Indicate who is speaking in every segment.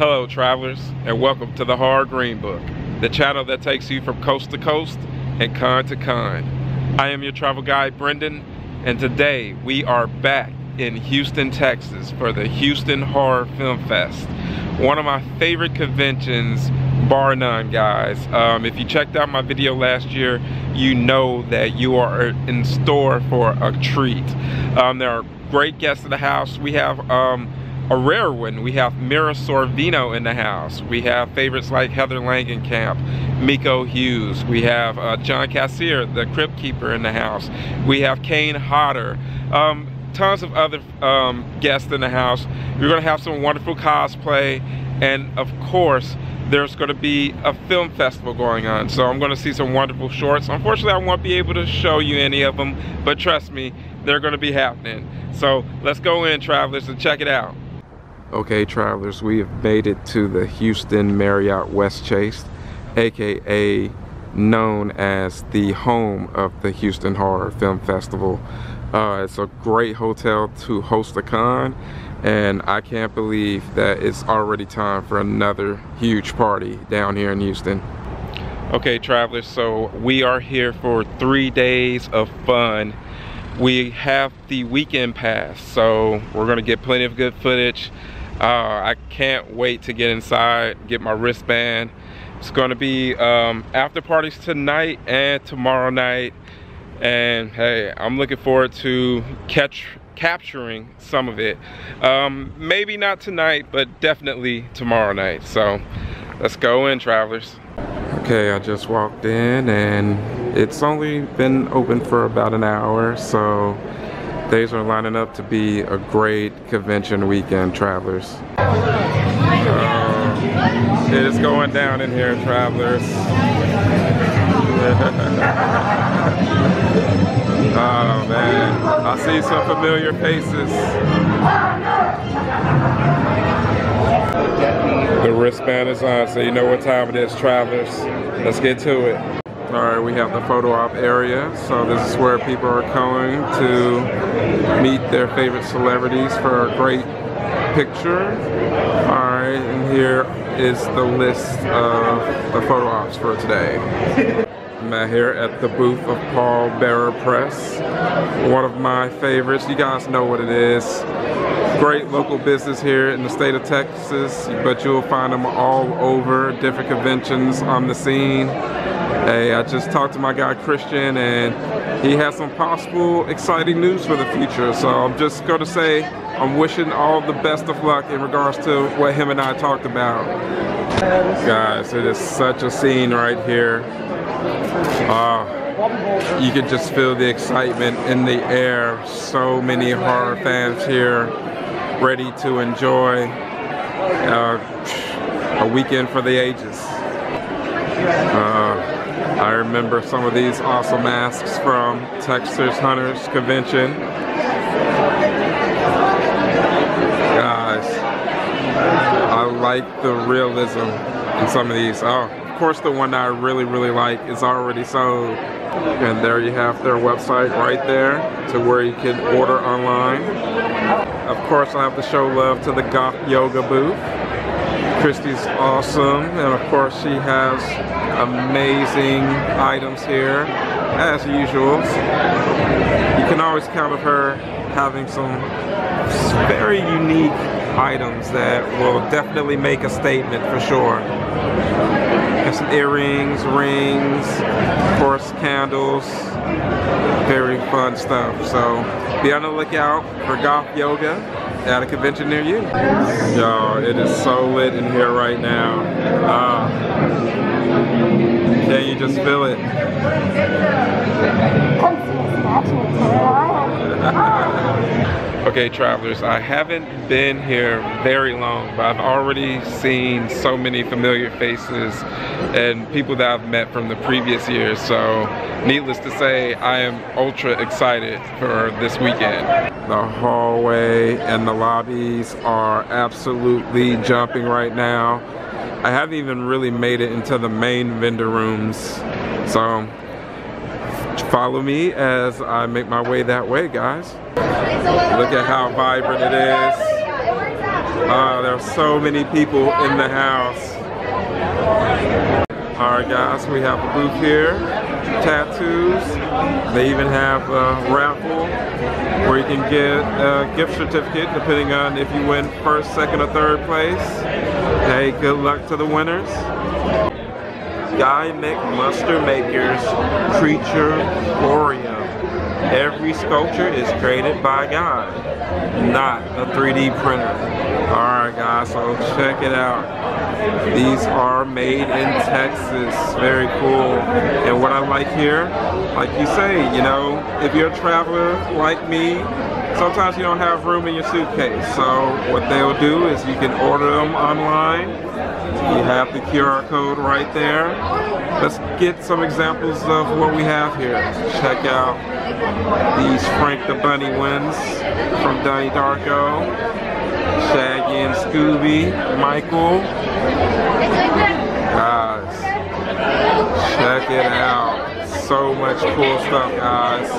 Speaker 1: Hello travelers, and welcome to the Hard Green Book, the channel that takes you from coast to coast and con to con. I am your travel guide Brendan, and today we are back in Houston, Texas for the Houston Horror Film Fest. One of my favorite conventions, bar none, guys. If you checked out my video last year, you know that you are in store for a treat. There are great guests in the house. We have a rare one. We have Mira Sorvino in the house. We have favorites like Heather Langenkamp, Miko Hughes. We have John Cassier, the Crypt Keeper, in the house. We have Kane Hodder. Tons of other guests in the house. We're gonna have some wonderful cosplay, and of course there's going to be a film festival going on, so I'm going to see some wonderful shorts. Unfortunately, I won't be able to show you any of them, but trust me, they're going to be happening. So let's go in, travelers, and check it out. Okay, travelers, we have made it to the Houston Marriott Westchase, aka known as the home of the Houston Horror Film Festival. It's a great hotel to host a con, and I can't believe that it's already time for another huge party down here in Houston. Okay, travelers, so we are here for 3 days of fun. We have the weekend pass, so we're gonna get plenty of good footage. I can't wait to get inside, get my wristband. It's gonna be after parties tonight and tomorrow night. And hey, I'm looking forward to capturing some of it. Maybe not tonight, but definitely tomorrow night. So let's go in, travelers. Okay, I just walked in and it's only been open for about an hour, so days are lining up to be a great convention weekend, travelers. It is going down in here, travelers. Oh man, I see some familiar faces. The wristband is on, so you know what time it is, travelers. Let's get to it. Alright, we have the photo op area, so this is where people are going to meet their favorite celebrities for a great picture. Alright, and here is the list of the photo ops for today. I'm out here at the booth of Paul Bearer Press, one of my favorites. You guys know what it is. Great local business here in the state of Texas, but you'll find them all over, different conventions on the scene. Hey, I just talked to my guy Christian, and he has some possible exciting news for the future. So I'm just going to say I'm wishing all the best of luck in regards to what him and I talked about. Guys, it is such a scene right here. You can just feel the excitement in the air. So many horror fans here ready to enjoy a weekend for the ages. I remember some of these awesome masks from Texas Hunters Convention. Guys, I like the realism in some of these. Of course, the one that I really like is already sold. And there you have their website right there to where you can order online. Of course, I have to show love to the Goth Yoga booth. Christy's awesome, and of course she has amazing items here, as usual. You can always count on her having some very unique items that will definitely make a statement for sure. Got some earrings, rings, of course candles, very fun stuff. So be on the lookout for Goth Yoga at a convention near you. Y'all, it is so lit in here right now. Can you just feel it? Okay, travelers, I haven't been here very long, but I've already seen so many familiar faces and people that I've met from the previous years. So needless to say, I am ultra excited for this weekend. The hallway and the lobbies are absolutely jumping right now. I haven't even really made it into the main vendor rooms. So follow me as I make my way that way, guys. Look at how vibrant it is. There are so many people in the house. Alright guys, we have a booth here. Tattoos. They even have a raffle where you can get a gift certificate depending on if you win first, second, or third place. Hey, good luck to the winners. Guy McMuster Makers Creature Aquarium. Every sculpture is created by Guy, not a 3D printer. Alright guys, so check it out. These are made in Texas. Very cool. And what I like here, like you say, you know, if you're a traveler like me, sometimes you don't have room in your suitcase. So what they'll do is you can order them online. You have the QR code right there. Let's get some examples of what we have here. Check out these Frank the Bunny ones from Donnie Darko. Shaggy and Scooby, Michael. Guys, check it out. So much cool stuff, guys.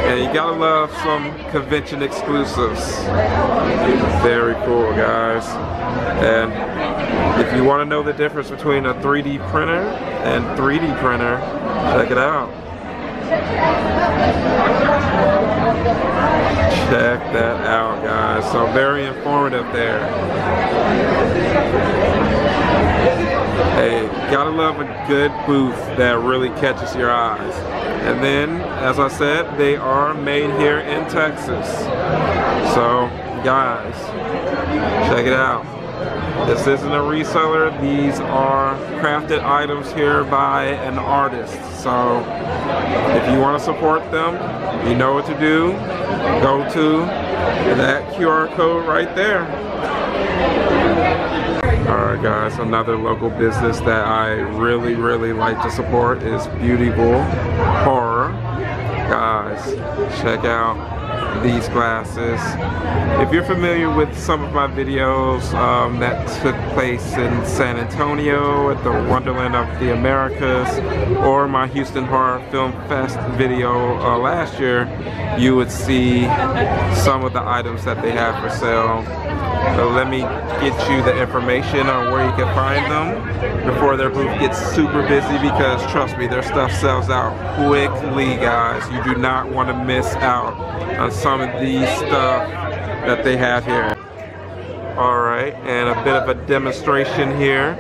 Speaker 1: And you gotta love some convention exclusives. Very cool, guys. And if you want to know the difference between a 3D printer and 3D printer, check it out. Check that out, guys. So very informative there. Hey, gotta love a good booth that really catches your eyes. And then, as I said, they are made here in Texas. So, guys, check it out. This isn't a reseller. These are crafted items here by an artist. So if you want to support them, you know what to do. Go to that QR code right there. Alright guys, another local business that I really like to support is Beautiful Horror. Guys, check out these glasses. If you're familiar with some of my videos that took place in San Antonio at the Wonderland of the Americas, or my Houston Horror Film Fest video last year, you would see some of the items that they have for sale. So let me get you the information on where you can find them before their booth gets super busy, because trust me, their stuff sells out quickly, guys. You do not want to miss out on some of these stuff that they have here. Alright, and a bit of a demonstration here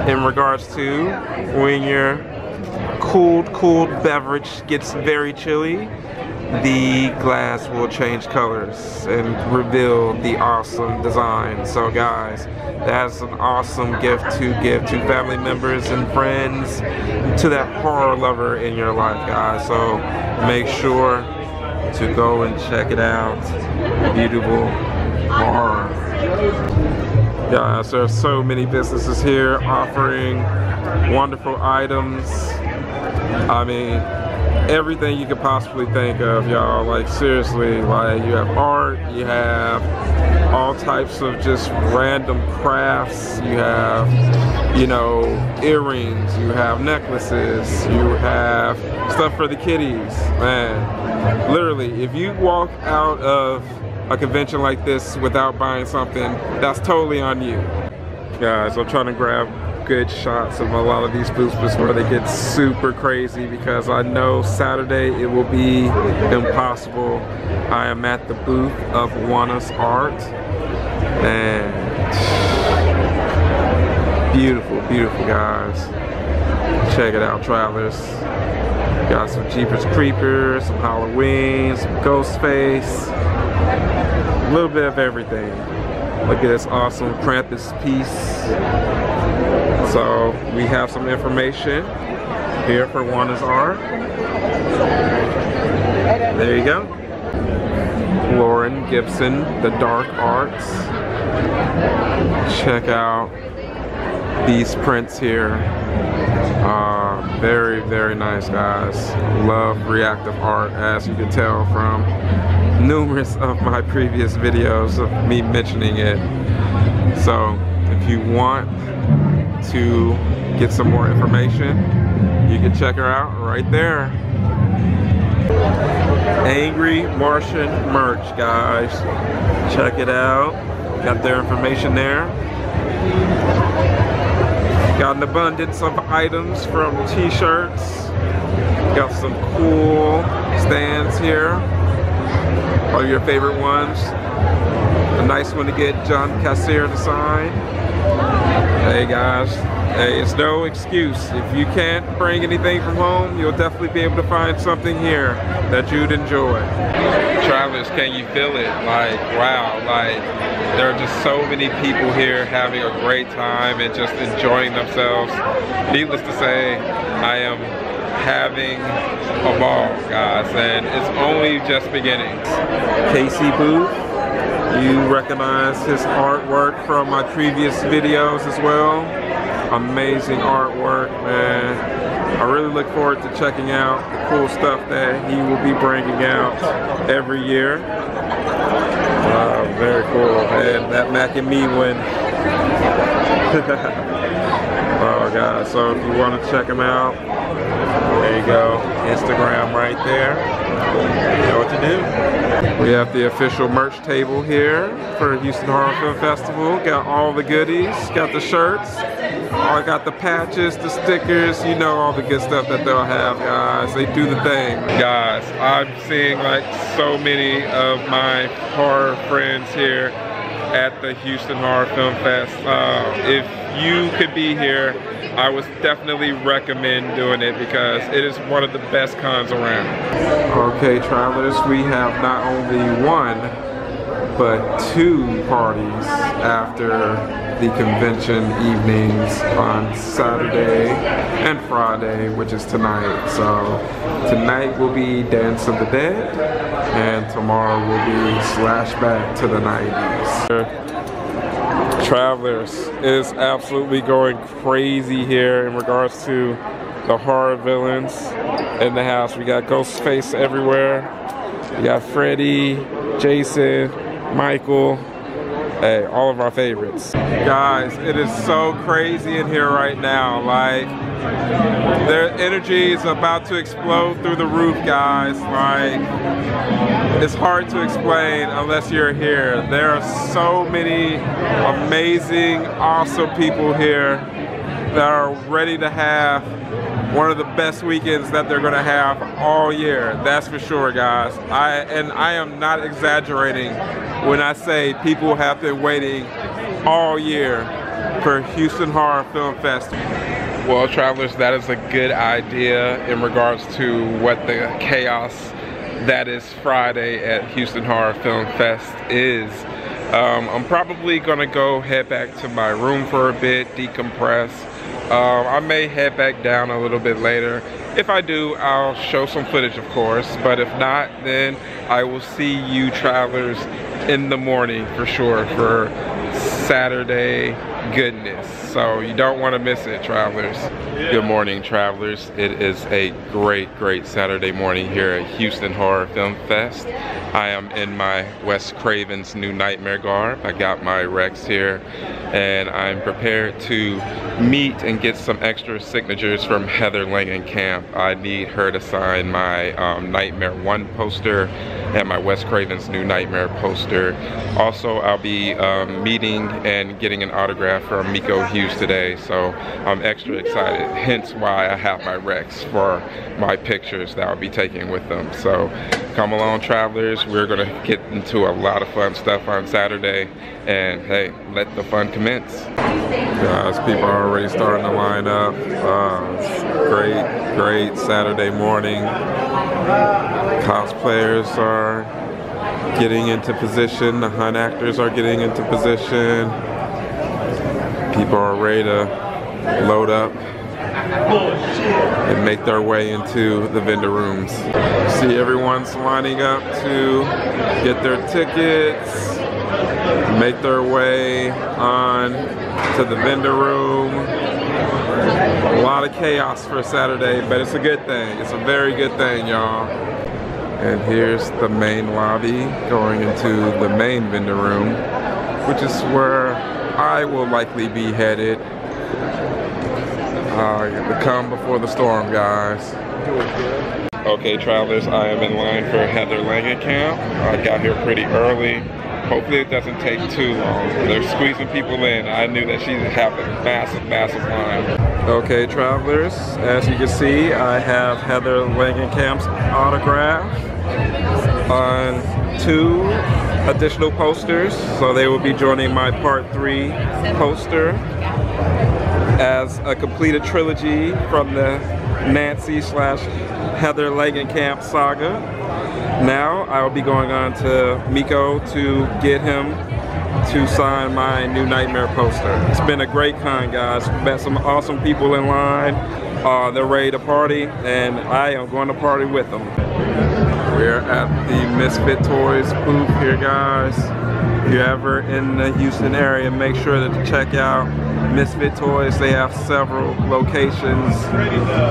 Speaker 1: in regards to when your cooled beverage gets very chilly, the glass will change colors and reveal the awesome design. So guys, that's an awesome gift to give to family members and friends, to that horror lover in your life, guys. So make sure to go and check it out. Beautiful Horror. Guys, there are so many businesses here offering wonderful items. I mean, everything you could possibly think of, y'all. Like seriously, like you have art, you have all types of just random crafts, you have, you know, earrings, you have necklaces, you have stuff for the kiddies. Man, literally, if you walk out of a convention like this without buying something, that's totally on you. Guys, I'm trying to grab good shots of a lot of these booths before they get super crazy, because I know Saturday it will be impossible. I am at the booth of Juana's Art, and beautiful, beautiful, guys. Check it out, travelers. Got some Jeepers Creepers, some Halloween, some Ghostface, a little bit of everything. Look at this awesome Krampus piece. So we have some information here for Juana's Art. There you go. Lauren Gibson, The Dark Arts. Check out these prints here. Very, very nice, guys. Love reactive art, as you can tell from numerous of my previous videos of me mentioning it. So if you want to get some more information, you can check her out right there. Angry Martian merch, guys. Check it out. Got their information there. Got an abundance of items from t-shirts. Got some cool stands here. All your favorite ones. A nice one to get John Cassier to sign. Hey guys, hey, it's no excuse. If you can't bring anything from home, you'll definitely be able to find something here that you'd enjoy. Travelers, can you feel it? Like, wow, like there are just so many people here having a great time and just enjoying themselves. Needless to say, I am having a ball, guys, and it's only just beginning. Casey Booth. You recognize his artwork from my previous videos as well. Amazing artwork, man. I really look forward to checking out the cool stuff that he will be bringing out every year. Very cool, man. That Mac and Me one. Oh, God. So if you want to check him out, there you go. Instagram right there. You know what to do. We have the official merch table here for Houston Horror Film Festival. Got all the goodies. Got the shirts. I got the patches, the stickers. You know all the good stuff that they'll have, guys. They do the thing. Guys, I'm seeing like so many of my horror friends here at the Houston Horror Film Fest. If you could be here, I would definitely recommend doing it because it is one of the best cons around. Okay, travelers, we have not only one, but two parties after the convention evenings on Saturday and Friday, which is tonight. So tonight will be Dance of the Dead, and tomorrow will be Slashback to the 90s. Travelers, is absolutely going crazy here in regards to the horror villains in the house. We got Ghostface everywhere. We got Freddy, Jason, Michael. Hey, all of our favorites. Guys, it is so crazy in here right now. Like, their energy is about to explode through the roof, guys. Like, it's hard to explain unless you're here. There are so many amazing, awesome people here that are ready to have one of the best weekends that they're gonna have all year. That's for sure, guys. I am not exaggerating when I say people have been waiting all year for Houston Horror Film Festival. Well, travelers, that is a good idea in regards to what the chaos that is Friday at Houston Horror Film Fest is. I'm probably gonna go head back to my room for a bit, decompress. I may head back down a little bit later. If I do, I'll show some footage, of course, but if not, then I will see you travelers in the morning for sure for Saturday goodness. So you don't want to miss it, travelers. Good morning, travelers. It is a great Saturday morning here at Houston Horror Film Fest. I am in my Wes Craven's New Nightmare garb. I got my Rex here, and I'm prepared to meet and get some extra signatures from Heather Langenkamp. I need her to sign my Nightmare 1 poster and my Wes Craven's New Nightmare poster. Also, I'll be meeting and getting an autograph from Miko Hughes today, so I'm extra excited, hence why I have my Rex for my pictures that I'll be taking with them. So come along, travelers. We're gonna get into a lot of fun stuff on Saturday, and hey, let the fun commence. Guys, people are already starting to line up. Great Saturday morning. Cosplayers are getting into position. The hunt actors are getting into position. People are ready to load up and make their way into the vendor rooms. See, everyone's lining up to get their tickets, make their way on to the vendor room. A lot of chaos for Saturday, but it's a good thing. It's a very good thing, y'all. And here's the main lobby going into the main vendor room, which is where I will likely be headed. The calm before the storm, guys. Okay, travelers, I am in line for Heather Langenkamp. I got here pretty early. Hopefully it doesn't take too long. They're squeezing people in. I knew that she'd have a massive, massive line. Okay, travelers, as you can see, I have Heather Langenkamp's autograph on 2 additional posters. So they will be joining my part 3 poster as a completed trilogy from the Nancy/Heather Langenkamp saga. Now I will be going on to Miko to get him to sign my new Nightmare poster. It's been a great con, guys. Met some awesome people in line. They're ready to party, and I am going to party with them. We're at the Misfit Toys booth here, guys. If you're ever in the Houston area, make sure to check out Misfit Toys. They have several locations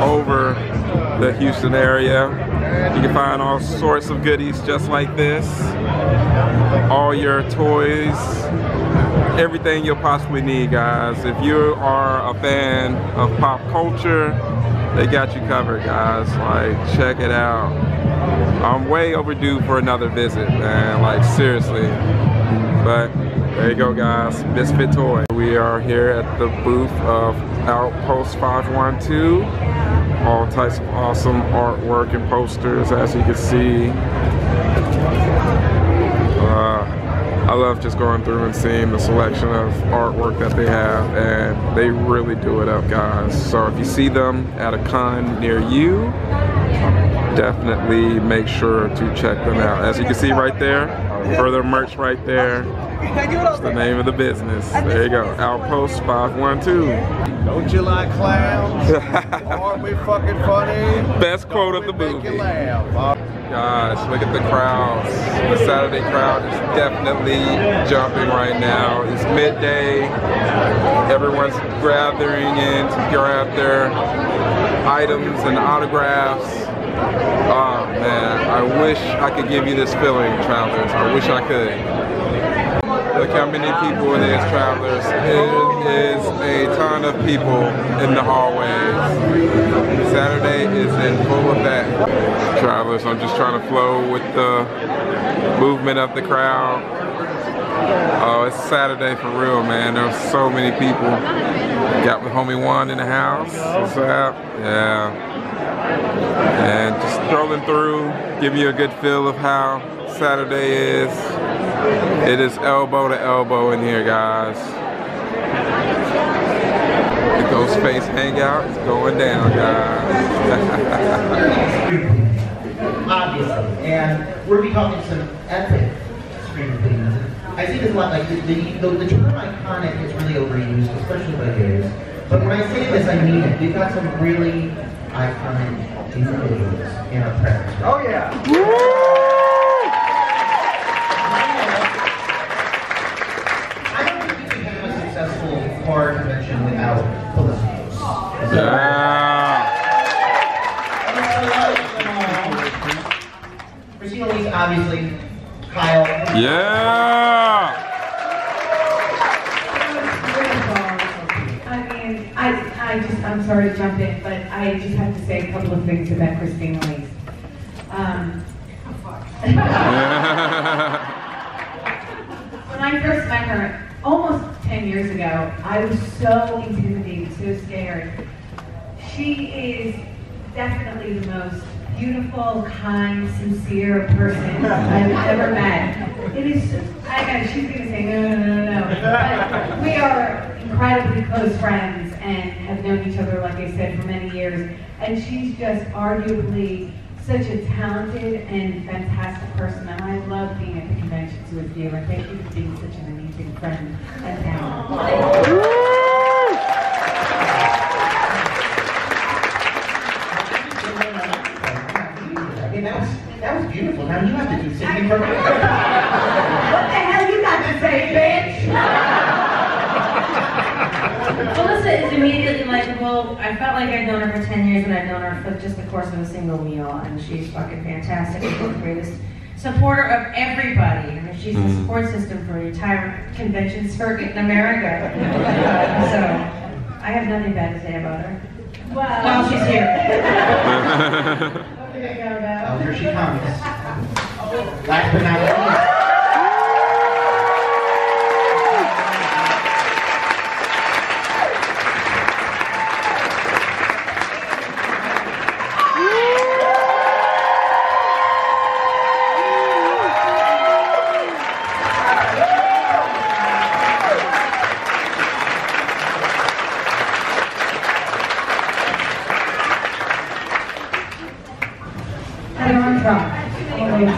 Speaker 1: over the Houston area. You can find all sorts of goodies just like this. All your toys, everything you'll possibly need, guys. If you are a fan of pop culture, they got you covered, guys. Like, check it out. I'm way overdue for another visit, man. Like, seriously. But there you go, guys. Misfit Toy. We are here at the booth of Outpost 512. All types of awesome artwork and posters, as you can see. I love just going through and seeing the selection of artwork that they have, and they really do it up, guys. So if you see them at a con near you, definitely make sure to check them out. As you can see right there, further merch right there. That's the name of the business. There you go, Outpost 512.
Speaker 2: Don't you like clowns? Aren't we fucking funny?
Speaker 1: Best quote of the movie. Guys, look at the crowds. The Saturday crowd is definitely jumping right now. It's midday. Everyone's gathering in to grab their items and autographs. Oh man, I wish I could give you this feeling, travelers. I wish I could. Look how many people it is, travelers. It is a ton of people in the hallways. Saturday is in full effect. Travelers, I'm just trying to flow with the movement of the crowd. Oh, it's Saturday for real, man. There's so many people. Got the homie Juan in the house. What's up? Yeah. And just strolling through, give you a good feel of how Saturday is. It is elbow to elbow in here, guys. The Ghostface Hangout is going down, guys.
Speaker 3: Obviously, and we're be talking some epic screen things. I see this a lot, like the term iconic is really overused, especially by gays. But when I say this, I mean it. We've got some really iconic individuals in our presence. Right? Oh yeah! I don't think we can have a successful horror convention without Callistos. Christina Lee's obviously, Kyle.
Speaker 1: Yeah!
Speaker 4: I'm sorry to jump in, but I just have to say a couple of things about Christina Lee. When I first met her, almost 10 years ago, I was so intimidated, so scared. She is definitely the most beautiful, kind, sincere person I've ever met. It is, I know, she's going to say no. But we are incredibly close friends and have known each other, like I said, for many years. And she's just arguably such a talented and fantastic person. And I love being at the conventions with you. And thank you for being such an amazing friend and talent.
Speaker 3: That was beautiful. Now you have to do something for me. What the
Speaker 4: hell you got to say, bitch?
Speaker 5: Melissa is immediately likable. I felt like I'd known her for 10 years, and I've known her for just the course of a single meal, and she's fucking fantastic. She's the greatest supporter of everybody. I mean, she's the support system for the entire convention circuit in America. So I have nothing bad to say about her. Well, she's here.
Speaker 3: Oh, here she comes. Last but not least.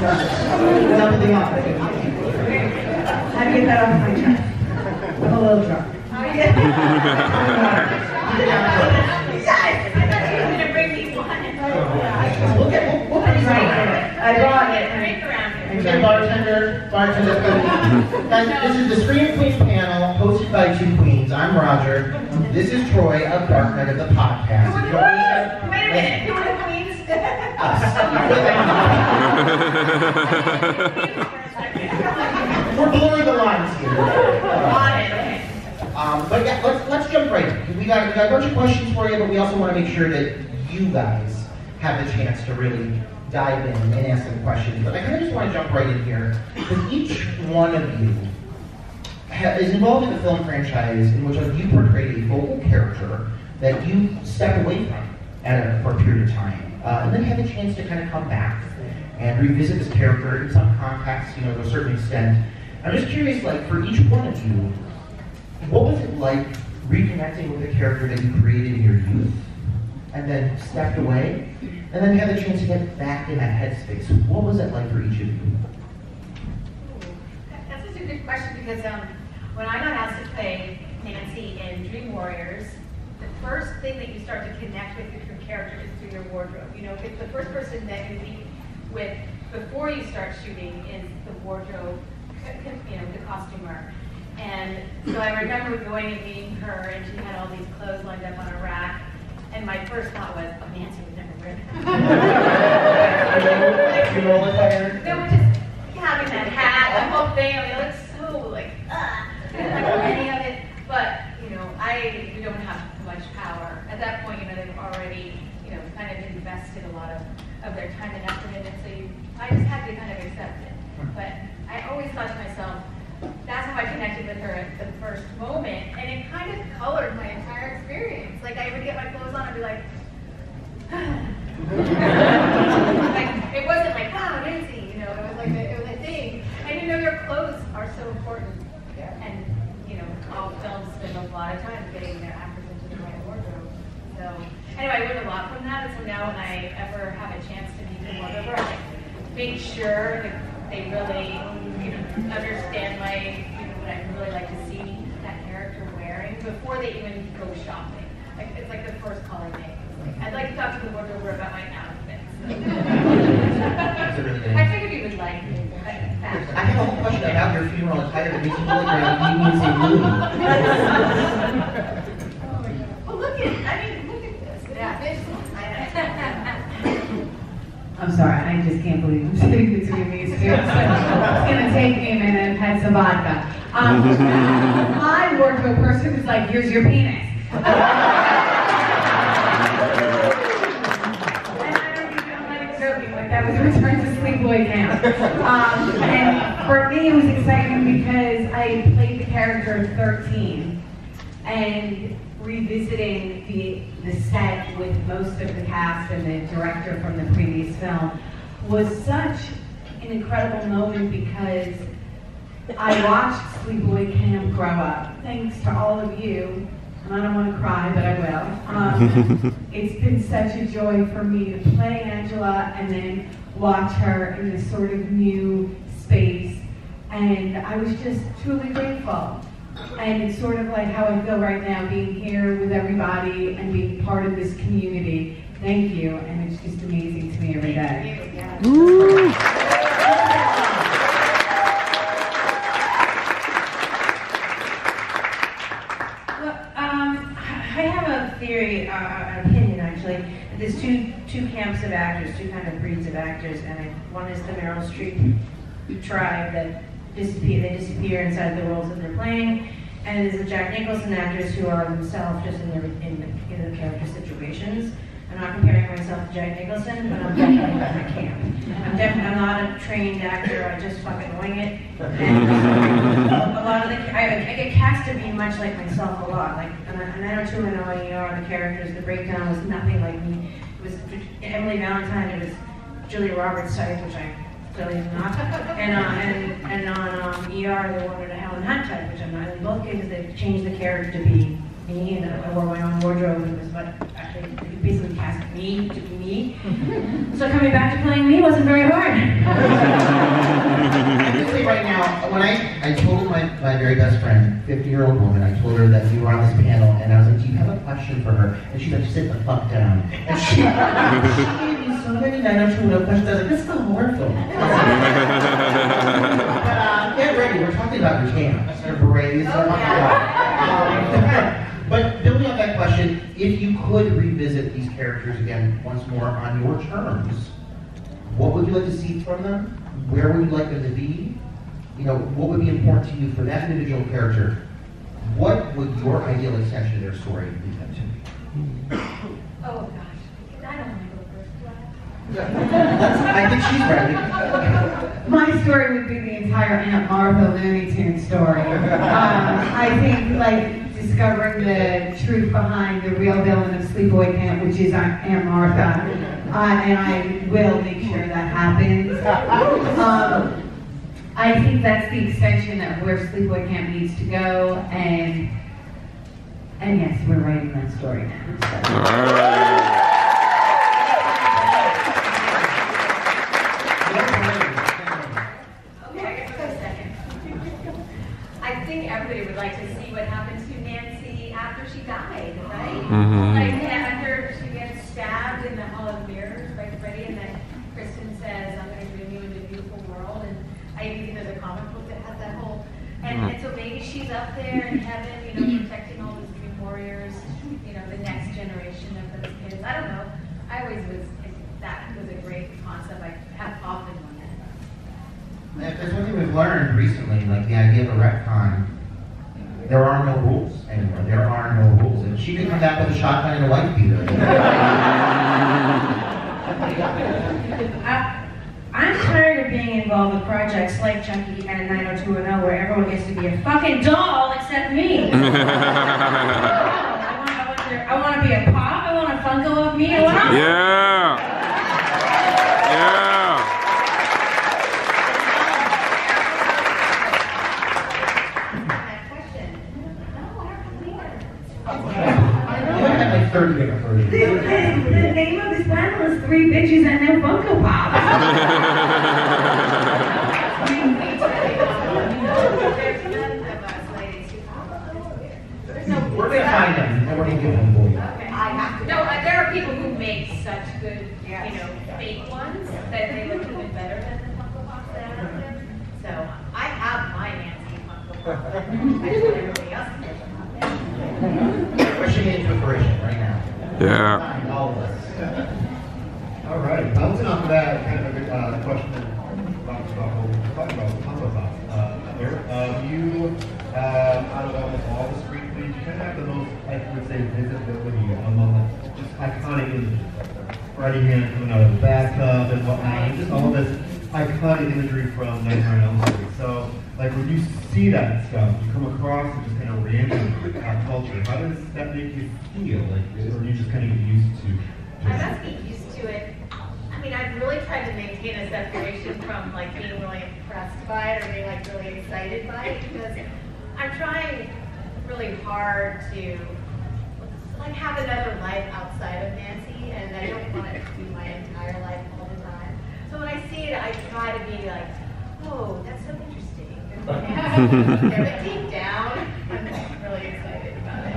Speaker 3: Everything else.
Speaker 4: How do you get that off my chest? I'm a little drunk.
Speaker 3: We'll put these right here.
Speaker 4: I brought it.
Speaker 3: Okay, bartender. Guys, this is the Scream Queens panel hosted by two queens. I'm Roger. This is Troy of Dark Knight of the podcast.
Speaker 4: Wait a minute. Who are the queens?
Speaker 3: Us. We're blurring the lines here. But yeah, let's jump right in. We got a bunch of questions for you, but we also want to make sure that you guys have the chance to really dive in and ask some questions. But I kind of just want to jump right in here, because each one of you is involved in a film franchise in which you portrayed a focal character that you stepped away from for a period of time, and then had the chance to kind of come back and revisit this character in some context, to a certain extent. I'm just curious, like, for each one of you, what was it like reconnecting with the character that you created in your youth, and then stepped away, and then had the chance to get back in that headspace? What was it like for each of you?
Speaker 6: That's such a good question, because when I got asked to play Nancy in Dream Warriors, the first thing that you start to connect with your character is through your wardrobe. It's the first person that you meet with before you start shooting is the wardrobe, the costumer. And so I remember going and meeting her, and she had all these clothes lined up on a rack. And my first thought was, oh, Nancy would never wear that. They were just having that hat, the whole thing. I mean, it looks so like any of it. But we don't have much power at that point. They've already, kind of invested a lot of their time and effort in it. So I just had to kind of accept it. But I always thought to myself, that's how I connected with her at the first moment, and it kind of colored my entire experience. Like, I would get my clothes on and be like, it wasn't like, wow, Nancy, it was like it was a thing. And your clothes are so important, and all films spend a lot of time getting their actors into the right wardrobe. So anyway, I learned a lot from that, and so now when I ever have a chance to meet the wardrober, I make sure that they really understand what I really like to see that character wearing before they even go shopping. It's like the first call I make. I'd like to talk to the wardrober about my outfits. I figured you would like me.
Speaker 3: I have a whole question about your funeral attire that makes you feel like you're in St. Louis.
Speaker 6: Well, look at this. Yeah.
Speaker 4: I'm sorry, I just can't believe I'm sitting between these two. So it's going to take me a minute. I've had some vodka. My wardrobe person was like, here's your penis. And I'm not joking, like that was Return to Sleepaway Camp. And for me it was exciting because I played the character of 13. And revisiting the set with most of the cast and the director from the previous film was such an incredible moment, because I watched Sleepaway Camp grow up, thanks to all of you, and I don't want to cry, but I will. It's been such a joy for me to play Angela and then watch her in this sort of new space, and I was just truly grateful. And it's sort of like how I feel right now, being here with everybody and being part of this community. Thank you, and it's just amazing to me every day.
Speaker 5: Well, I have a theory, an opinion actually. There's two camps of actors, two kind of breeds of actors, and one is the Meryl Streep tribe that they disappear inside the roles that they're playing, and there's the Jack Nicholson actors who are themselves just in the character situations. I'm not comparing myself to Jack Nicholson, but I'm definitely not a camp. I'm not a trained actor. I just fucking wing it. And a lot of I get cast to be much like myself a lot. Like, and I know too in OER, the characters, the breakdown was nothing like me. It was Emily Valentine. It was Julia Roberts type, which I clearly am not. And on ER, they wanted a Helen Hunt type, which I'm not. In both cases, they've changed the character to be me, and then I wore my own wardrobe, and it was actually basically cast me to be me. So coming back to playing me wasn't very hard.
Speaker 3: Actually, right now, when I told my very best friend, 50-year-old woman, I told her that we were on this panel, and I was like, do you have a question for her? And she's like, sit the fuck down. And she gave me so many questions. I was like, this is a horror film. But get ready, we're talking about your camps, your berets, but building on that question, if you could revisit these characters again once more on your terms, what would you like to see from them? Where would you like them to be? You know, what would be important to you for that individual character? What would your ideal extension of their story lead them to be?
Speaker 6: Oh gosh, I don't want to go first, do I?
Speaker 3: I think she's ready.
Speaker 4: My story would be the entire Aunt Martha Looney Tunes story. I think, like, discovering the truth behind the real villain of Sleepaway Camp, which is Aunt Martha, and I will make sure that happens. I think that's the extension of where Sleepaway Camp needs to go, and yes, we're writing that story now. So.
Speaker 6: Okay, I guess I'll go second. I think everybody would like to see what happened to Nancy after she died, right?
Speaker 1: Mm-hmm.
Speaker 6: Like after she gets stabbed in the Hall of Mirrors by Freddy, and then Kristen says, I'm going to bring you into a beautiful world. And I even think there's a comic book that has that whole, and so maybe she's up there in heaven, you know, protecting all those dream warriors, you know, the next generation of those kids. I don't know. I always was, that was a great concept. I have often wondered.
Speaker 3: If there's one thing we've learned recently, like the idea of a retcon, there are no rules anymore. There are no rules. And she could come back with a shotgun and a wife beater.
Speaker 5: I'm tired of being involved with projects like Chucky and 90210 where everyone gets to be a fucking doll except me. I want to be a pop. I want a Funko of me.
Speaker 1: Yeah.
Speaker 4: The name of this panel is Three Bitches and No Funko Pops.
Speaker 3: We're going to find them, and we're going to give them for you.
Speaker 6: I have to. No, there are people who make such good, you know, fake ones that they look even better than the Funko Pops that are out there. So I have my Nancy Funko Pop. I just want everybody else to get them out there.
Speaker 3: Pushing it into fruition right now.
Speaker 1: Yeah.
Speaker 3: All of us.
Speaker 7: All right. Bouncing off of that, kind of a good question about Funko Pops. You, out of almost all the screenplays, you kind of have the most, I would say, visibility among just iconic images. Freddy hand coming out of the bathtub and whatnot, and just all this iconic imagery from Nightmare on Elm Street. So, like, when you see that stuff, you come across and just kind of random culture. How does that make you feel? Like, or do you just kind of get used to?
Speaker 6: I must get used to it. I mean, I've really tried to maintain a separation from like being really impressed by it or being like really excited by it because I'm trying really hard to like have another life outside of Nancy, and I don't want it to be my entire life all the time. So when I see it, I try to be like, oh, that's so interesting. But deep down, I'm really excited about it.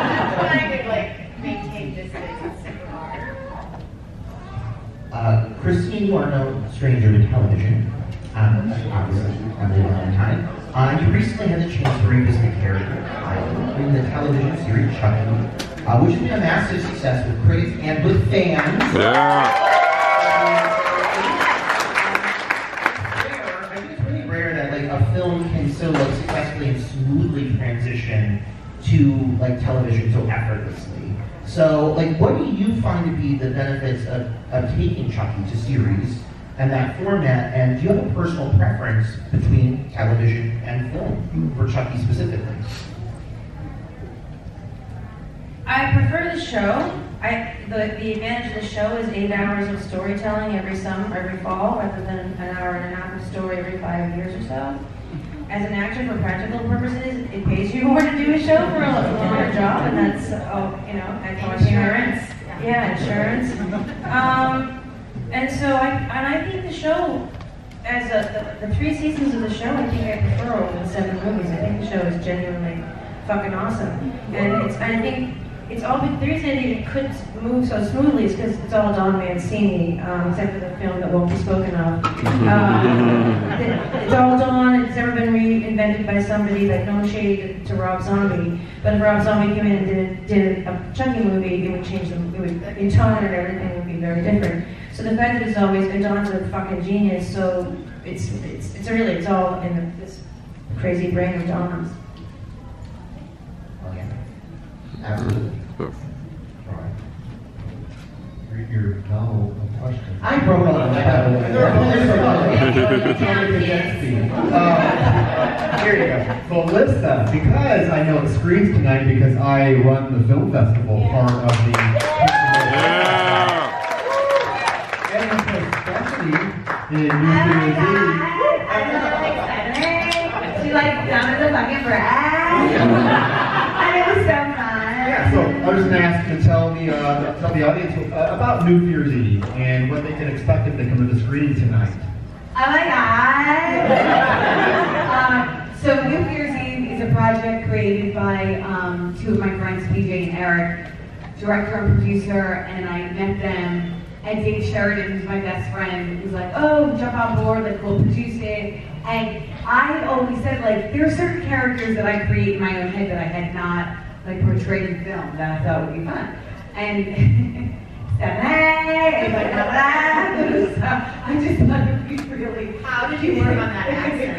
Speaker 6: I'm trying to like maintain distance. It's super hard.
Speaker 3: Christine, you are no stranger to television, obviously, on the other time. You recently had the chance to revisit the character in the television series Chucky, which has been a massive success with critics and with fans.
Speaker 1: Yeah.
Speaker 3: I think it's really rare that like a film can so like successfully and smoothly transition to like television so effortlessly. So, like, what do you find to be the benefits of taking Chucky to series and that format? And do you have a personal preference between television and film for Chucky specifically?
Speaker 5: I prefer the show. The advantage of the show is 8 hours of storytelling every summer, every fall, rather than an hour and a half of story every 5 years or so. As an actor, for practical purposes, it pays you more to do a show for a long and that's, that's all insurance. Yeah, insurance. And so I think the show, as the 3 seasons of the show, I think I prefer over the 7 movies. I think the show is genuinely fucking awesome. And I think it's all, the reason I think it could move so smoothly is because it's all Don Mancini, except for the film that won't be spoken of. It's all Don, it's never been reinvented by somebody, like no shade to Rob Zombie. But if Rob Zombie came in and did a Chucky movie, it would change them, in tone and everything would be very different. So the fact that it's always, and Don's a fucking genius, so it's all in this crazy brain of Don's.
Speaker 3: Oh yeah, absolutely.
Speaker 7: Your novel question.
Speaker 3: I wrote all of that.
Speaker 7: Here you go. Melissa, because I know it screens tonight because I run the film festival part of the. And because Stephanie in New Zealand.
Speaker 4: She like down to the fucking brag. And it was so fun.
Speaker 7: Yeah, so I was just going to ask you to tell the audience about New Year's Eve and what they can expect if they come to the screening tonight.
Speaker 4: Oh my God! So New Year's Eve is a project created by 2 of my friends, PJ and Eric, director and producer, and I met them. And Dave Sheridan, who's my best friend, was like, "Oh, jump on board, like we'll produce it." And I always said, like, there are certain characters that I create in my own head that I had not like portrayed in film that I thought would be fun. And and like so I just thought it would be really.
Speaker 6: How did you work on that accent?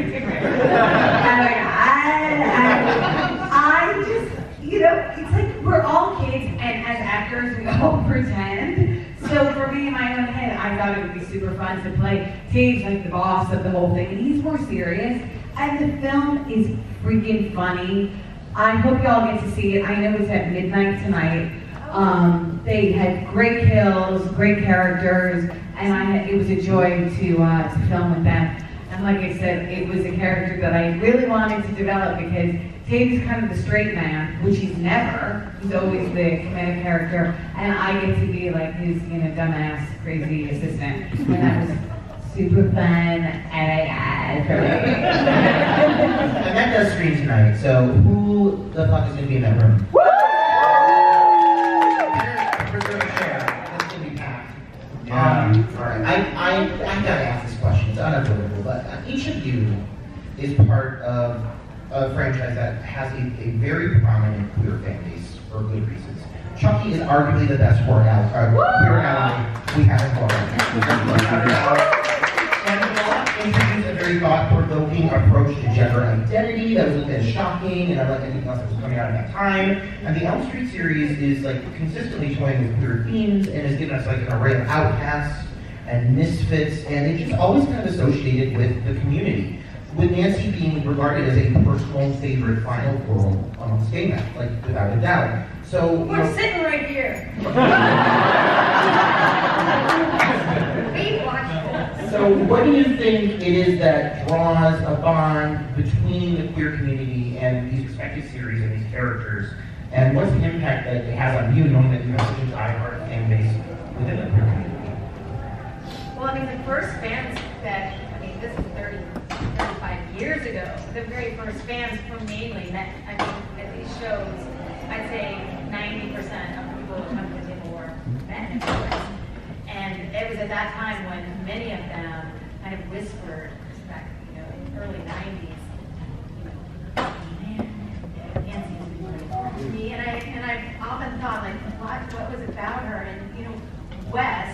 Speaker 4: I just, it's like we're all kids, and as actors, we all pretend. So for me, in my own head, I thought it would be super fun to play. Dave's like the boss of the whole thing, and he's more serious. And the film is freaking funny. I hope y'all get to see it. I know it's at midnight tonight. They had great kills, great characters, and it was a joy to film with them. And like I said, it was a character that I really wanted to develop because Dave's kind of the straight man, which he's never. He's always the comedic character, and I get to be like his, dumbass, crazy assistant. And that was super fun, and
Speaker 3: And that does screen tonight, so who the fuck is going to be in that room? Woo! Reserve a chair. That's going to be packed. Alright, I gotta ask this question, it's unavoidable, but each of you is part of a franchise that has a very prominent queer fan base for good reasons. Chucky is arguably the best queer ally we have in horror. And introduced a very thought-provoking approach to gender identity that was a bit shocking, and unlike anything else that was coming out at that time. And the Elm Street series is like consistently toying with queer themes and has given us like an array of outcasts and misfits, and it's just always kind of associated with the community. With Nancy being regarded as a personal favorite final girl amongst gay men, like without a doubt. So
Speaker 5: we're sitting right here.
Speaker 3: So what do you think it is that draws a bond between the queer community and these respective series and these characters? And what's the impact that it has on you, knowing that you have such a diehard fan base within the queer community?
Speaker 6: Well, the first fans that, this is 35 years ago, the very first fans from mainly met, at these shows, I'd say 90% of people who come to the table were men. And it was at that time when many of them kind of whispered back, in the early 90s, man, Nancy was really important to me. And I've often thought, what was it about her? And, Wes,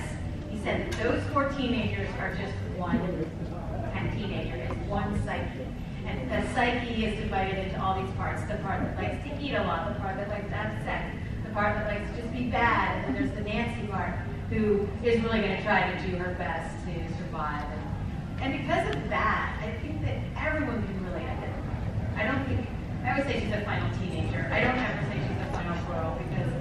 Speaker 6: he said that those 4 teenagers are just one kind of teenager. It's one psyche. And the psyche is divided into all these parts. The part that likes to eat a lot, the part that likes to have sex, the part that likes to just be bad, and then there's the Nancy part, who is really going to try to do her best to survive. And because of that, I think that everyone can relate to it. I would say she's a final teenager. I don't ever say she's a final girl, because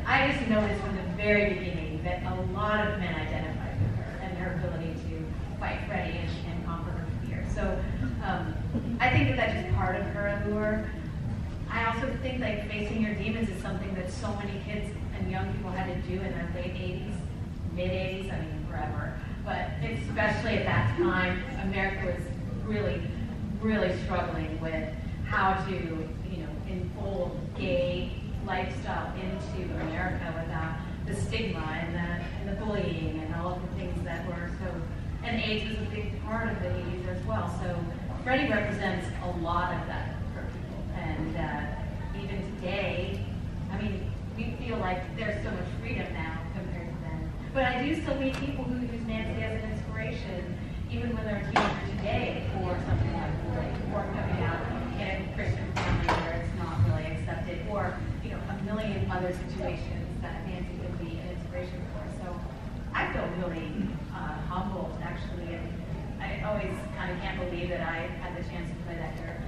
Speaker 6: I just noticed from the very beginning that a lot of men identified with her and her ability to fight Freddy and conquer her fear. So I think that that's just part of her allure. I also also think like facing your demons is something that so many kids and young people had to do in their late 80s, mid 80s, I mean forever. But especially at that time, America was really, really struggling with how to, you know, enfold gay lifestyle into America without the stigma and the bullying and all of the things that were so, and AIDS was a big part of the 80s as well. So Freddie represents a lot of that for people. And even today, I mean, we feel like there's so much freedom now compared to then. But I do still meet people who use Nancy as an inspiration, even when they're a teenager today, for something like bullying, or coming out in a Christian family where it's not really accepted, or, you know, a million other situations that Nancy can be an inspiration for. So I feel really humbled, actually, and I always kind of can't believe that I had the chance to play that character.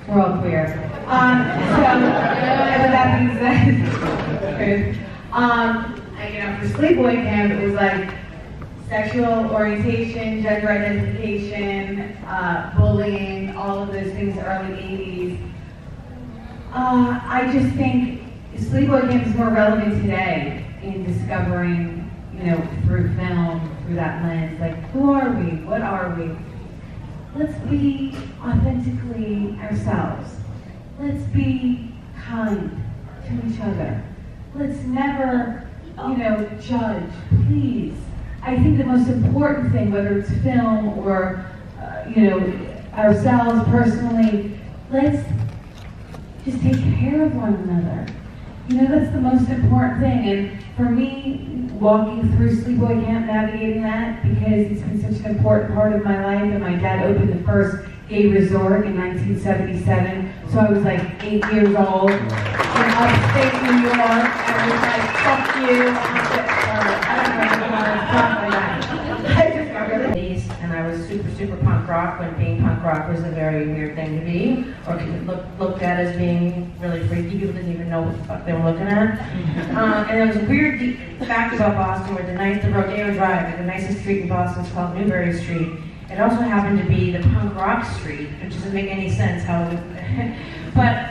Speaker 4: We're all queer. With that being said, you know, for Sleepaway Camp, it was like sexual orientation, gender identification, bullying, all of those things, early 80s. I just think Sleepaway Camp is more relevant today in discovering, you know, through film, through that lens, like, who are we? What are we? Let's be authentically ourselves. Let's be kind to each other. Let's never, you know, judge, please. I think the most important thing, whether it's film or, you know, ourselves personally, let's just take care of one another. You know, that's the most important thing. And for me, walking through Sleepaway Camp, navigating that, because it's been such an important part of my life, and my dad opened the first gay resort in 1977, so I was like 8 years old in upstate New York, and I was like, fuck you, I don't know, I just got really
Speaker 5: and I was super punk rock, when being punk rock was a very weird thing to be, or looked at as being really freaky. People didn't even know what the fuck they were looking at. And there was a weird fact about Boston where the Rodeo Drive, the nicest street in Boston, is called Newbury Street. It also happened to be the punk rock street, which doesn't make any sense how it was. But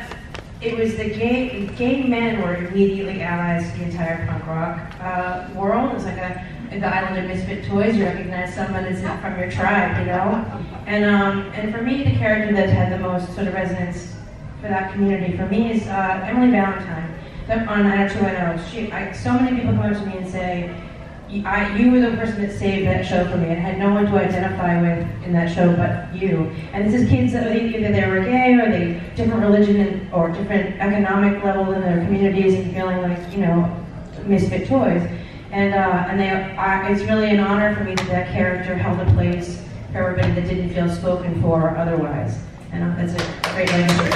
Speaker 5: it was the gay men were immediately allies to the entire punk rock world. It was like the island of misfit toys. You recognize someone as from your tribe, you know? And for me, the character that had the most sort of resonance for that community, for me, is Emily Valentine on 90210. So many people come up to me and say, you were the person that saved that show for me. I had no one to identify with in that show but you. And this is kids that either they were gay or they different religion or different economic level in their communities and feeling like, you know, misfit toys. And it's really an honor for me that character held a place for everybody that didn't feel spoken for otherwise. And that's a great legacy.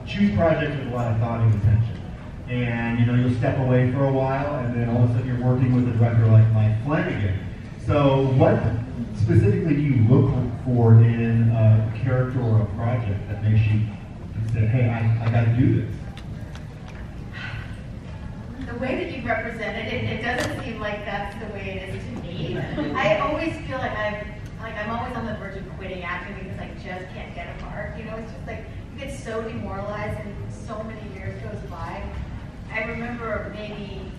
Speaker 7: Choose projects with a lot of thought and attention. And, you know, you'll step away for a while, and then all of a sudden you're working with a director like Mike Flanagan. So what specifically do you look for in a character or a project that makes you say, hey, I got to do this?
Speaker 6: The way that you represented it, it doesn't seem like that's the way it is to me. I always feel like I'm always on the verge of quitting acting because I just can't get a part. You know, it's just like, get so demoralized and so many years goes by. I remember maybe,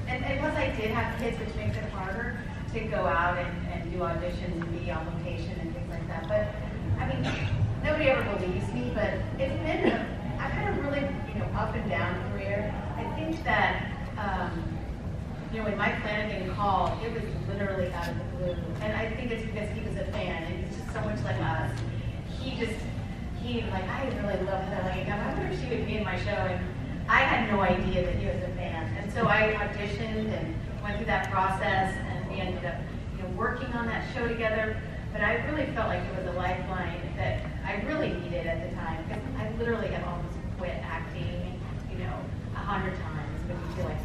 Speaker 6: and plus I did have kids, which makes it harder to go out and do auditions and be on location and things like that. But I mean, nobody ever believes me, but it's been I've had a really, you know, up and down career. I think that, you know, when Mike Flanagan called, it was literally out of the blue. And I think it's because he was a fan and he's just so much like us. Like, I really love Lily. I wonder if she would be in my show, and I had no idea that he was a fan. And so I auditioned and went through that process, and we ended up, you know, working on that show together. But I really felt like it was a lifeline that I really needed at the time, because I literally have almost quit acting, you know, 100 times. But you feel like,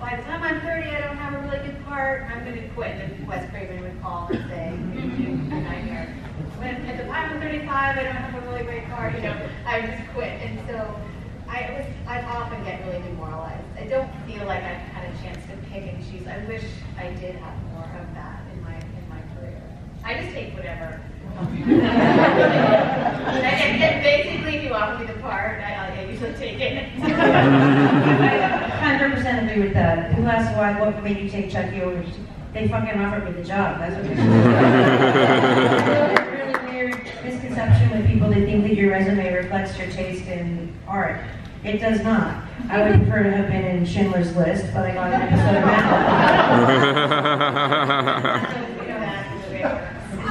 Speaker 6: by the time I'm 30, I don't have a really good part, I'm going to quit. And Wes Craven would call and say, you're a nightmare. When at the time I'm 35, I don't have a really great part, you know, I just quit. And so I often get really demoralized. I don't feel like I've had a chance to pick and choose. I wish I did have more of that in my career. I just take whatever. And basically, if you offer me the part, I usually take it.
Speaker 5: I 100% agree with that. People ask why, what made you take Chucky over? They fucking offered me the job. That's what they should do. Really weird misconception with people. They think that your resume reflects your taste in art. It does not. I would prefer to have been in Schindler's List, but I got an episode of Mad.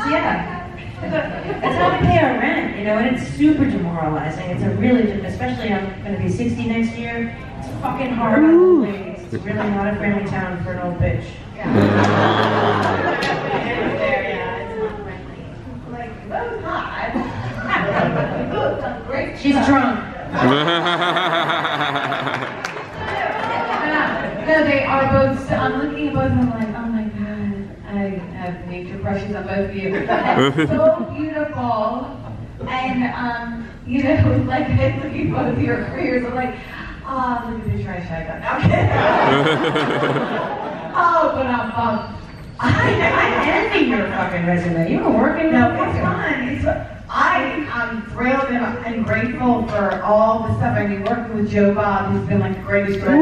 Speaker 5: Yeah. That's how we pay our rent, you know, and it's super demoralizing. It's a really, especially I'm going to be 60 next year. It's fucking hard on the ladies. It's really not a friendly town for an old bitch.
Speaker 6: Yeah. Like, that was hot. Great.
Speaker 5: She's drunk.
Speaker 4: No, they are both. So I'm looking at both of them like, oh my god, I have major crushes on both of you. That's so beautiful. And you know, like I'm looking at both of your careers, I'm like, oh, look at the trash I got. No, I'm kidding. Oh, but I'm bummed.
Speaker 5: I envy your fucking resume. You were working.
Speaker 4: No, it's fun. I'm thrilled and grateful for all the stuff. I mean, working with Joe Bob has been like the greatest job.
Speaker 3: My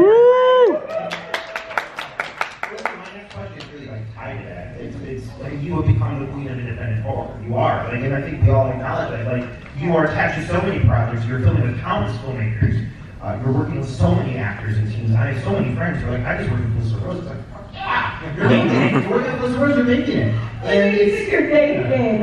Speaker 3: next question is really like tied to that. It's like you have become the queen of independent horror. You are. Like, and I think we all acknowledge that. Like, you are attached to so many projects. You're filming with countless filmmakers. You're working with so many actors and teams. I have so many friends who are like, I just worked with Melissa Rose. It's like, yeah, you're making it. You're working with Melissa Rose, you're making it. And it's
Speaker 4: You're dating.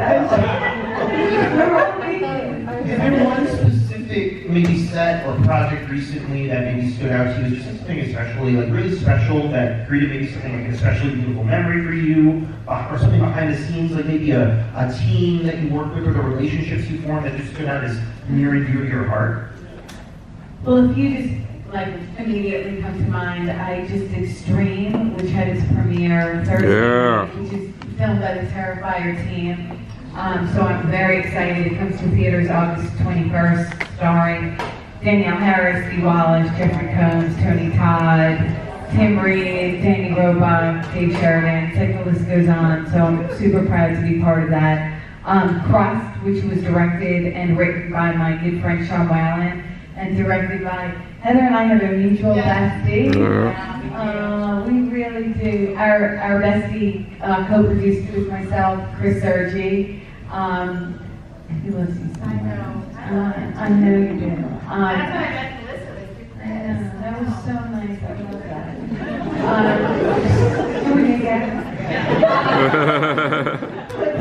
Speaker 3: Is there one specific maybe set or project recently that maybe stood out to you as just something especially, like really special, that created maybe something like an especially beautiful memory for you, or something behind the scenes, like maybe a team that you work with or the relationships you formed that just stood out as near and dear to your heart?
Speaker 4: Well, if you just like immediately come to mind, I just did Stream, which had its premiere Thursday, which is filmed by the Terrifier team. So I'm very excited. It comes to theaters August 21st, starring Danielle Harris, Dee Wallace, Jeffrey Combs, Tony Todd, Tim Reed, Danny Robach, Dave Sheridan. It's like the list goes on. So I'm super proud to be part of that. Crust, which was directed and written by my good friend Sean Whalen, and directed by Heather and I have a mutual bestie. We really do. Our bestie co-produced with myself, Chris Sergi. He loves you so much.
Speaker 6: I know.
Speaker 4: I know you do.
Speaker 6: That's why I met Melissa with you.
Speaker 4: That was so nice. I love that. Can we get that?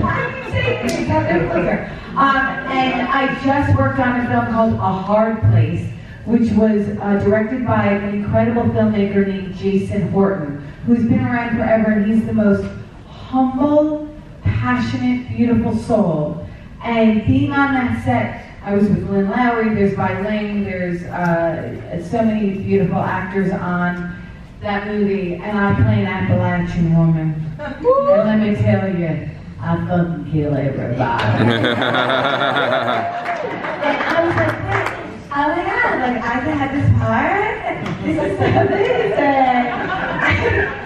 Speaker 4: Why do you say things? Have them clear. And I just worked on a film called A Hard Place, which was directed by an incredible filmmaker named Jason Horton, who's been around forever, and he's the most humble, passionate, beautiful soul. And being on that set, I was with Lynn Lowry, there's Bai Ling, there's so many beautiful actors on that movie, and I play an Appalachian woman. And let me tell you, I fucking kill everybody. And I was like, oh my god, like I can have this part? This is so amazing.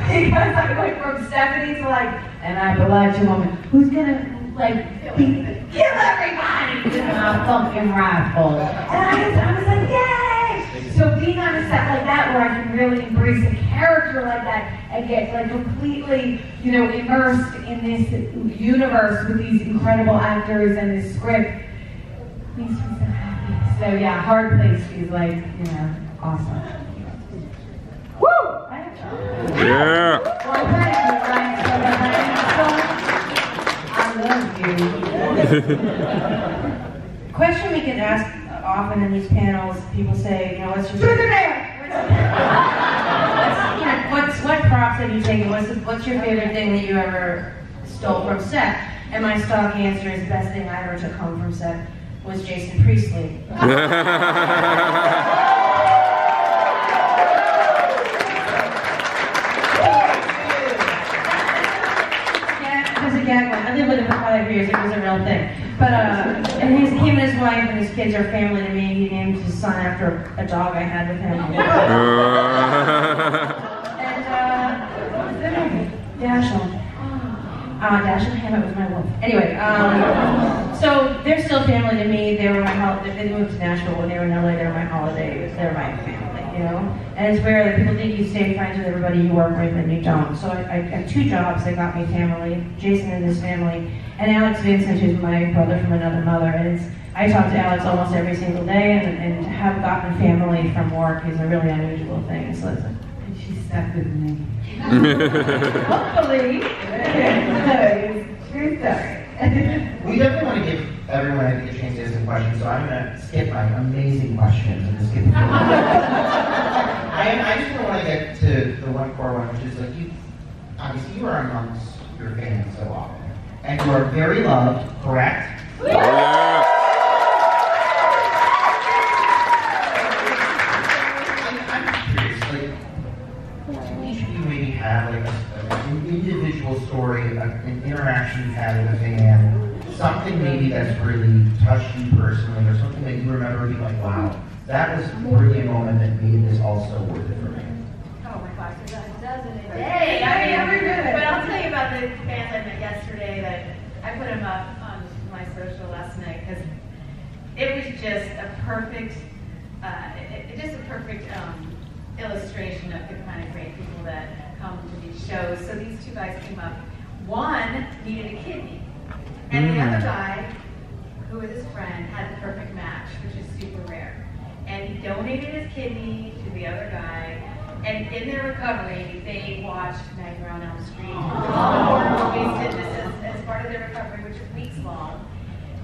Speaker 4: Because I went from Stephanie to like an Appalachian woman who's gonna like kill everybody with my fucking rifle. And I was like, yay! So being on a set like that where I can really embrace a character like that and get like completely, you know, immersed in this universe with these incredible actors and this script makes me so happy. So yeah, Hard Place is like, you know, awesome. Woo!
Speaker 1: Yeah.
Speaker 4: Well, thank you, Ryan. I love you.
Speaker 5: Question we get asked often in these panels, people say, you know, what's your what props have you taken? What's your favorite thing that you ever stole from set? And my stock answer is the best thing I ever took home from set was Jason Priestley. years, it was a real thing. But, and him and his wife and his kids are family to me. He named his son after a dog I had with him. What was their name? Dashiell. Dashiell Hammett was my wolf. Anyway, so they're still family to me. They were my they moved to Nashville when they were in LA. They were my holidays. They're my family, you know. And it's rare that people think you stay friends with everybody you work with, and you don't. So I have 2 jobs that got me family. Jason and his family, and Alex Vincent, who's my brother from another mother. And I talk to Alex almost every single day, and to have gotten family from work is a really unusual thing. So it's she's stuck with me. Hopefully. True story.
Speaker 3: We definitely want to give everyone I think a chance to ask some questions, so I'm going to skip my amazing questions and just skip I just want to get to the one core one, which is like obviously you are amongst your fans so often, and you are very loved, correct?
Speaker 1: Yeah.
Speaker 3: I'm curious, like, do each of you maybe have like an individual story, an interaction you've had with a fan, something maybe that's really touched you personally, or something that you remember being like, wow, that was really a moment that made this also worth it for me?
Speaker 6: Oh my gosh, there's a dozen a day. I mean, but I'll tell you about the fans I met yesterday that I put them up on my social last night because it was just a perfect, illustration of the kind of great people that come to these shows. So these 2 guys came up. One needed a kidney, and the other guy, who was his friend, had the perfect match, which is super rare. And he donated his kidney to the other guy, and in their recovery, they watched Nightmare on Elm Street. They did this as part of their recovery, which is weeks long.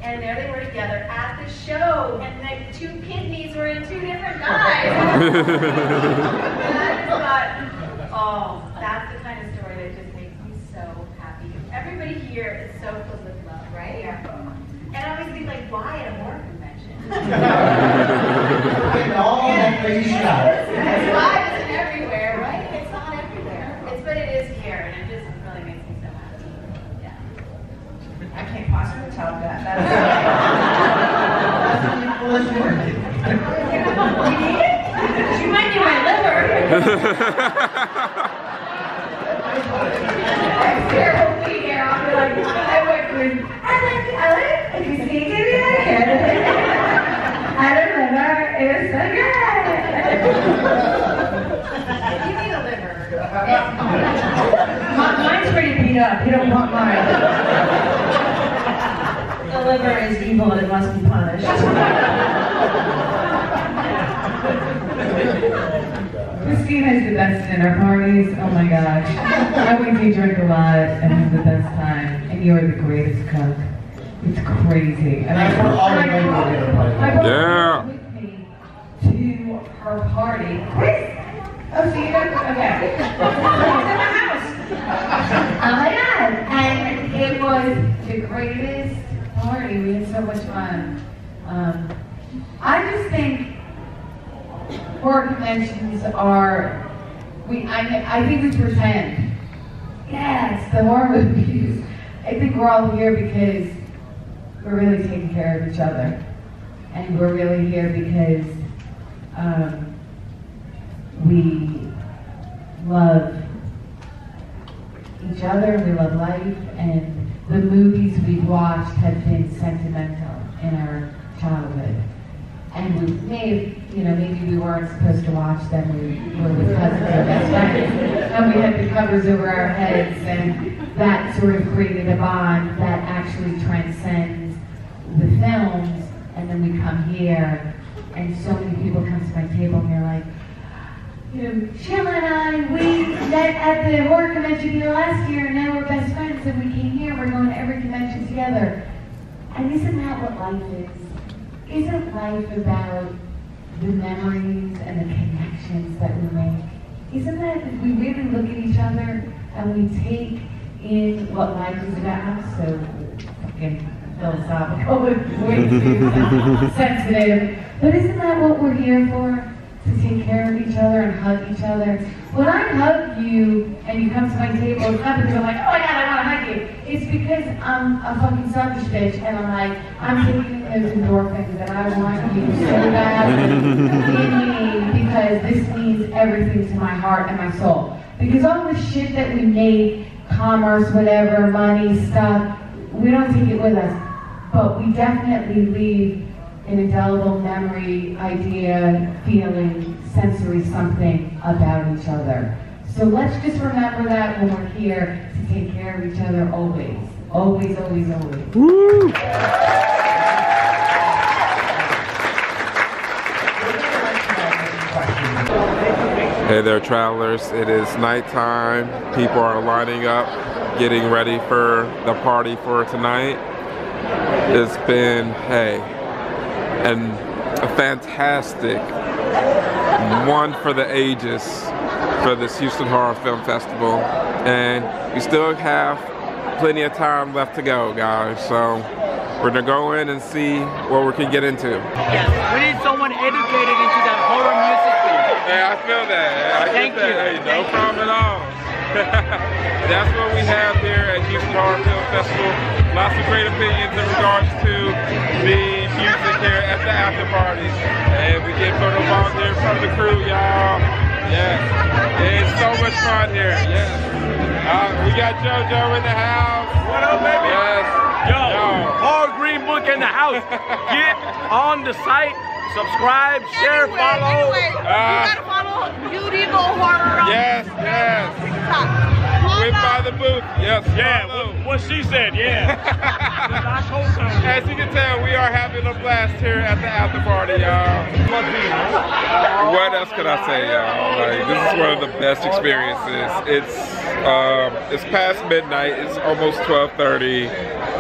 Speaker 6: And there they were together at the show, and like 2 kidneys were in 2 different guys. And I just thought, oh, that's the kind of story that just makes me so happy. Everybody here is so filled with love, right? Yeah. And I always think like, why at a horror convention?
Speaker 3: And all that crazy stuff.
Speaker 6: It's live isn't everywhere, right? It's not everywhere. But it is here, and it just really makes me so happy. Yeah.
Speaker 4: I can't possibly top that.
Speaker 3: Well, let's work it.
Speaker 5: You need it? She might need my liver.
Speaker 4: I'm sure we'll be here. I'll be like, I like, if you see it, give me that here. I don't remember. It was so good.
Speaker 6: You need a liver.
Speaker 5: Mine's pretty beat up. You don't want mine. The liver is evil and it must be punished.
Speaker 4: Christine has the best dinner parties. Oh my gosh. I went to drink a lot and have the best time. And you're the greatest cook. It's crazy. And I brought her with me to her party. Chris! Oh, so you don't? Okay. It's in the house. Oh my God. And it was the greatest party. We had so much fun. I just think horror conventions are, I think we pretend. Yes, the horror movies. I think we're all here because we're really taking care of each other. And we're really here because we love each other, we love life, and the movies we've watched have been sentimental in our childhood. And we may have, maybe we weren't supposed to watch them, we were with cousins or best friends, and we had the covers over our heads, and that sort of created a bond that actually transcends the films, and then we come here, and so many people come to my table and they're like, Sheila and I, we met at the horror convention here last year, and now we're best friends, and we came here, we're going to every convention together. And isn't that what life is? Isn't life about the memories and the connections that we make? Isn't that if we really look at each other and we take in what life is about? So fucking philosophical and way too sensitive. But isn't that what we're here for? To take care of each other and hug each other. When I hug you and you come to my table, it's not because I'm like, oh my God, I want to hug have you. It's because I'm a fucking selfish bitch, and I'm taking those endorphins, and I want you so bad in me, because this means everything to my heart and my soul. Because all the shit that we made, commerce, whatever, money, stuff, we don't take it with us. But we definitely leave an indelible memory, idea, feeling, sensory something about each other. So let's just remember that when we're here to take care of each other always. Always, always, always.
Speaker 1: Woo! Hey there, travelers. It is nighttime. People are lining up, getting ready for the party for tonight. It's been, a fantastic one for the ages for this Houston Horror Film Festival. And we still have plenty of time left to go, guys. So we're gonna go in and see what we can get into.
Speaker 8: Yes, we need someone educated into that horror music thing.
Speaker 1: Hey, I feel that.
Speaker 8: Thank you.
Speaker 1: Hey, no problem at all. That's what we have here at Houston Horror Film Festival. Lots of great opinions in regards to the music here at the after party. And we get photo volunteers from the crew, y'all. Yes. It's so much fun here. Yes. We got JoJo in the house.
Speaker 9: What up, baby?
Speaker 1: Yes.
Speaker 9: Yo, Hard Green Book in the house. Get on the site, subscribe, share, follow.
Speaker 6: Anyway, you gotta follow Beautiful Horror.
Speaker 1: Yes, yes. Went by the booth. Yes.
Speaker 9: Yeah, what she said, yeah.
Speaker 1: As you can tell, we are having a blast here at the after party, y'all. What else could I say, y'all? Like, this is one of the best experiences. It's past midnight. It's almost 12:30,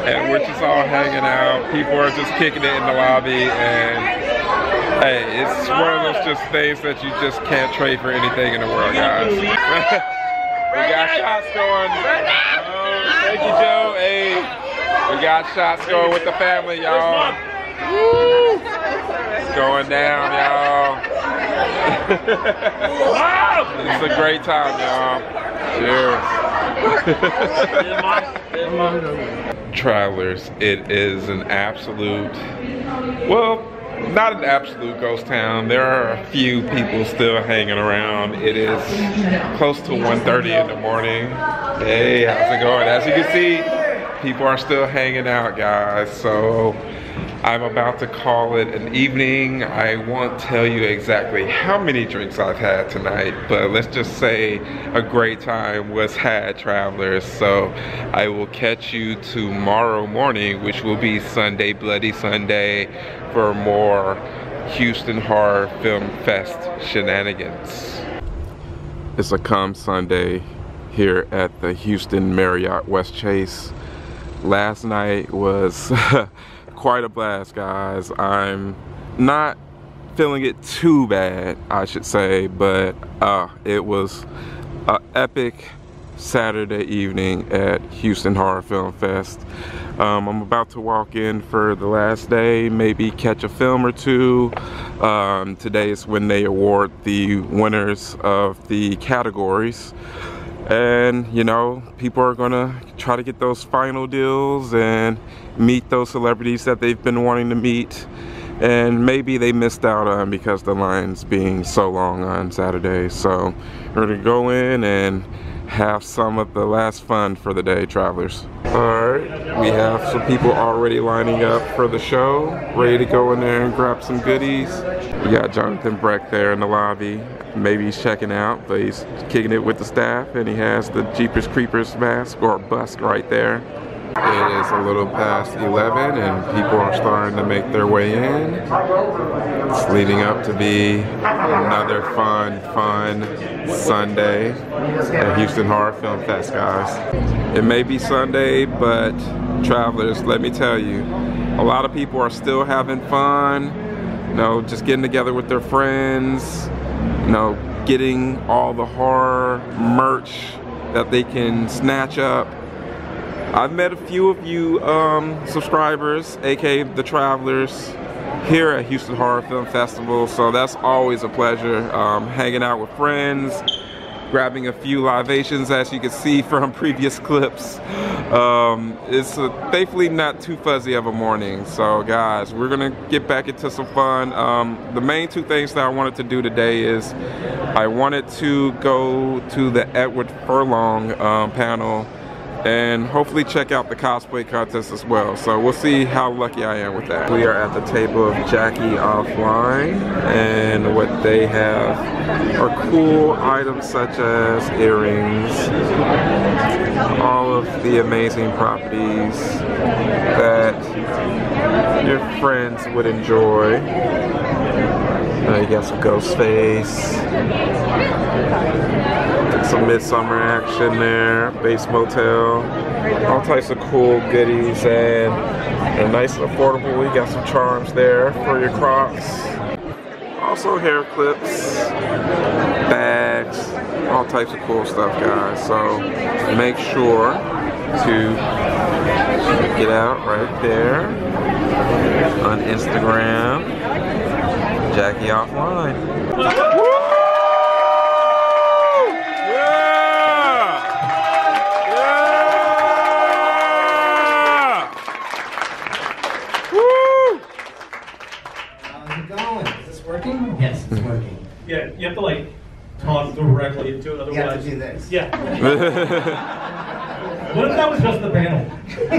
Speaker 1: and we're just all hanging out. People are just kicking it in the lobby, and hey, it's one of those just things that you just can't trade for anything in the world, guys. We got shots going. Thank you, Joe. Hey, we got shots going with the family, y'all. Woo! It's going down, y'all. It's a great time, y'all. Cheers. Travelers, it is an absolute, well, not an absolute ghost town. There are a few people still hanging around. It is close to 1:30 in the morning. Hey, how's it going? As you can see, people are still hanging out, guys. So I'm about to call it an evening. I won't tell you exactly how many drinks I've had tonight, but let's just say a great time was had, travelers. So I will catch you tomorrow morning, which will be Sunday, Bloody Sunday, for more Houston Horror Film Fest shenanigans. It's a calm Sunday here at the Houston Marriott West Chase. Last night was quite a blast, guys. I'm not feeling it too bad, I should say, but it was an epic Saturday evening at Houston Horror Film Fest. I'm about to walk in for the last day, maybe catch a film or two. Today is when they award the winners of the categories. And you know, people are gonna try to get those final deals and meet those celebrities that they've been wanting to meet, and maybe they missed out on because the lines being so long on Saturday. So we're gonna go in and have some of the last fun for the day, travelers. Alright, we have some people already lining up for the show, ready to go in there and grab some goodies. We got Jonathan Breck there in the lobby. Maybe he's checking out, but he's kicking it with the staff, and he has the Jeepers Creepers mask or busk right there. It is a little past 11 and people are starting to make their way in. It's leading up to be another fun Sunday at Houston Horror Film Fest, guys. It may be Sunday, but travelers, let me tell you, a lot of people are still having fun, you know, just getting together with their friends, you know, getting all the horror merch that they can snatch up. I've met a few of you subscribers, aka the travelers, here at Houston Horror Film Festival, so that's always a pleasure. Hanging out with friends, grabbing a few libations, as you can see from previous clips. It's thankfully not too fuzzy of a morning. So guys, we're gonna get back into some fun. The main two things that I wanted to do today is I wanted to go to the Edward Furlong panel and hopefully check out the cosplay contest as well. So we'll see how lucky I am with that. We are at the table of Jackie Offline, and what they have are cool items such as earrings, all of the amazing properties that your friends would enjoy. You got some Ghostface, some Midsummer action there, Base Motel, all types of cool goodies, and nice and affordable. You got some charms there for your Crocs. Also hair clips, bags, all types of cool stuff, guys. So make sure to check it out right there on Instagram, Jackie Offline.
Speaker 3: Yes, it's working.
Speaker 10: Yeah, you have to like talk directly into it, otherwise.
Speaker 3: You have to do this.
Speaker 10: Yeah. What if that was just the panel? We just do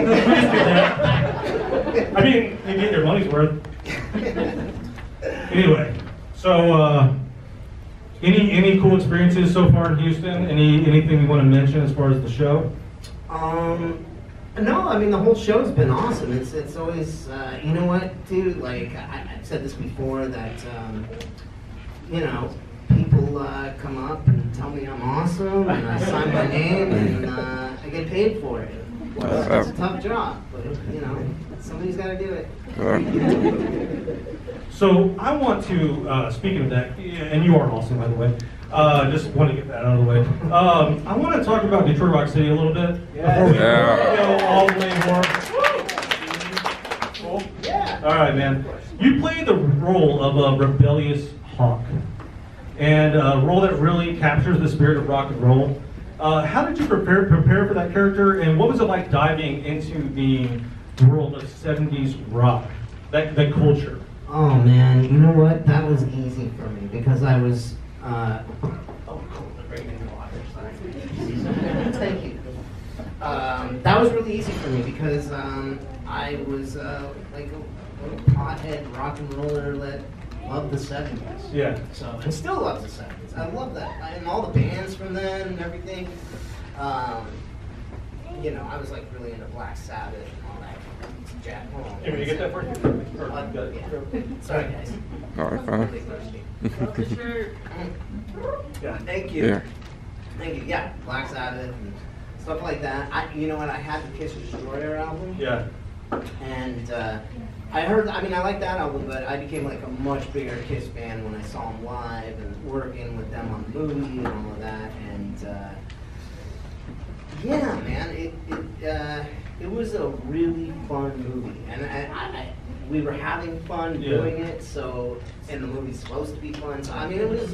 Speaker 10: that. I mean, you get your money's worth. Anyway, so any cool experiences so far in Houston? Anything you want to mention as far as the show?
Speaker 3: No, I mean the whole show's been awesome. It's always, you know what, dude? Like I've said this before that, you know, people come up and tell me I'm awesome, and I sign my name, and I get paid for it. It's a tough job, but you know, somebody's got to do it.
Speaker 10: So I want to, speaking of that, and you are awesome, by the way. Just want to get that out of the way. I want to talk about Detroit Rock City a little bit. Before we go all the way more. Cool? Yeah. All right, man. You played the role of a rebellious hawk, and a role that really captures the spirit of rock and roll. How did you prepare for that character, and what was it like diving into the world of 70s rock, that culture?
Speaker 3: Oh man, you know what? That was easy for me because I was. Thank you. That was really easy for me because I was like a little pothead rock and roller that loved the 70s.
Speaker 10: Yeah.
Speaker 3: So and still loves the 70s. I love that, and all the bands from then and everything. You know, I was like really into Black Sabbath and all that. Jack.
Speaker 10: Hey, will you get that for you?
Speaker 3: Sorry, guys.
Speaker 1: All right, fine.
Speaker 3: Yeah. Thank you.
Speaker 1: Yeah.
Speaker 3: Thank you. Yeah, Black Sabbath and stuff like that. You know what? I had the Kiss Destroyer album.
Speaker 10: Yeah.
Speaker 3: And I heard. I mean, I like that album, but I became like a much bigger Kiss fan when I saw them live and working with them on the movie and all of that. And yeah, man, it was a really fun movie, and we were having fun doing it. So, and the movie's supposed to be fun. So, I mean, it was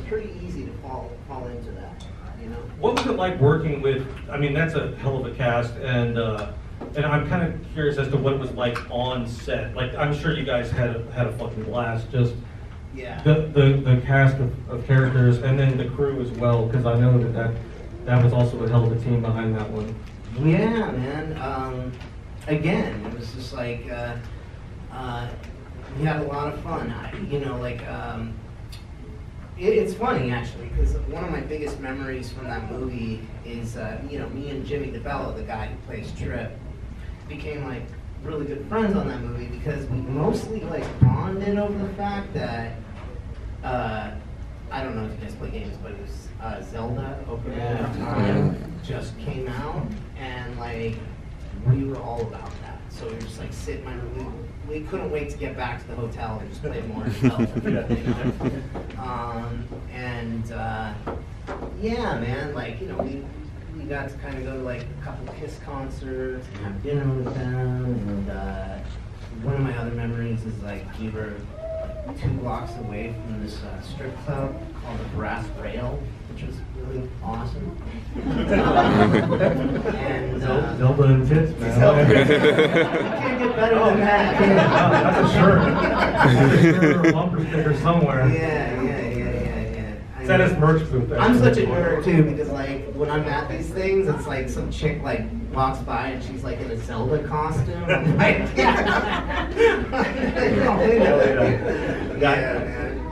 Speaker 3: pretty easy to fall into that, you know.
Speaker 10: What was it like working with? I mean, that's a hell of a cast, and I'm kind of curious as to what it was like on set. Like, I'm sure you guys had a fucking blast. Just the cast of characters, and then the crew as well, because I know that was also a hell of a team behind that one.
Speaker 3: Yeah, man. Again, it was just like we had a lot of fun. It's funny actually because one of my biggest memories from that movie is me and Jimmy DeBello, the guy who plays Trip, became like really good friends on that movie because we mostly like bonded over the fact that I don't know if you guys play games, but it was Zelda Ocarina of Time just came out, and like we were all about that. So we were just like sitting in my room. We couldn't wait to get back to the hotel and just play more Zelda. Yeah, man, like we got to kind of go to like a couple of Kiss concerts and have dinner with them, and one of my other memories is like we were 2 blocks away from this strip club called the Brass Rail, which was really awesome. And
Speaker 10: Zelda and tits, man.
Speaker 3: You can't get better than that.
Speaker 10: That's a shirt. That's a shirt or a bumper sticker somewhere.
Speaker 3: Yeah.
Speaker 10: It's at his merch booth.
Speaker 3: I'm such a nerd too, because like when I'm at these things, it's like some chick like walks by and she's like in a Zelda costume. I'm like, yeah.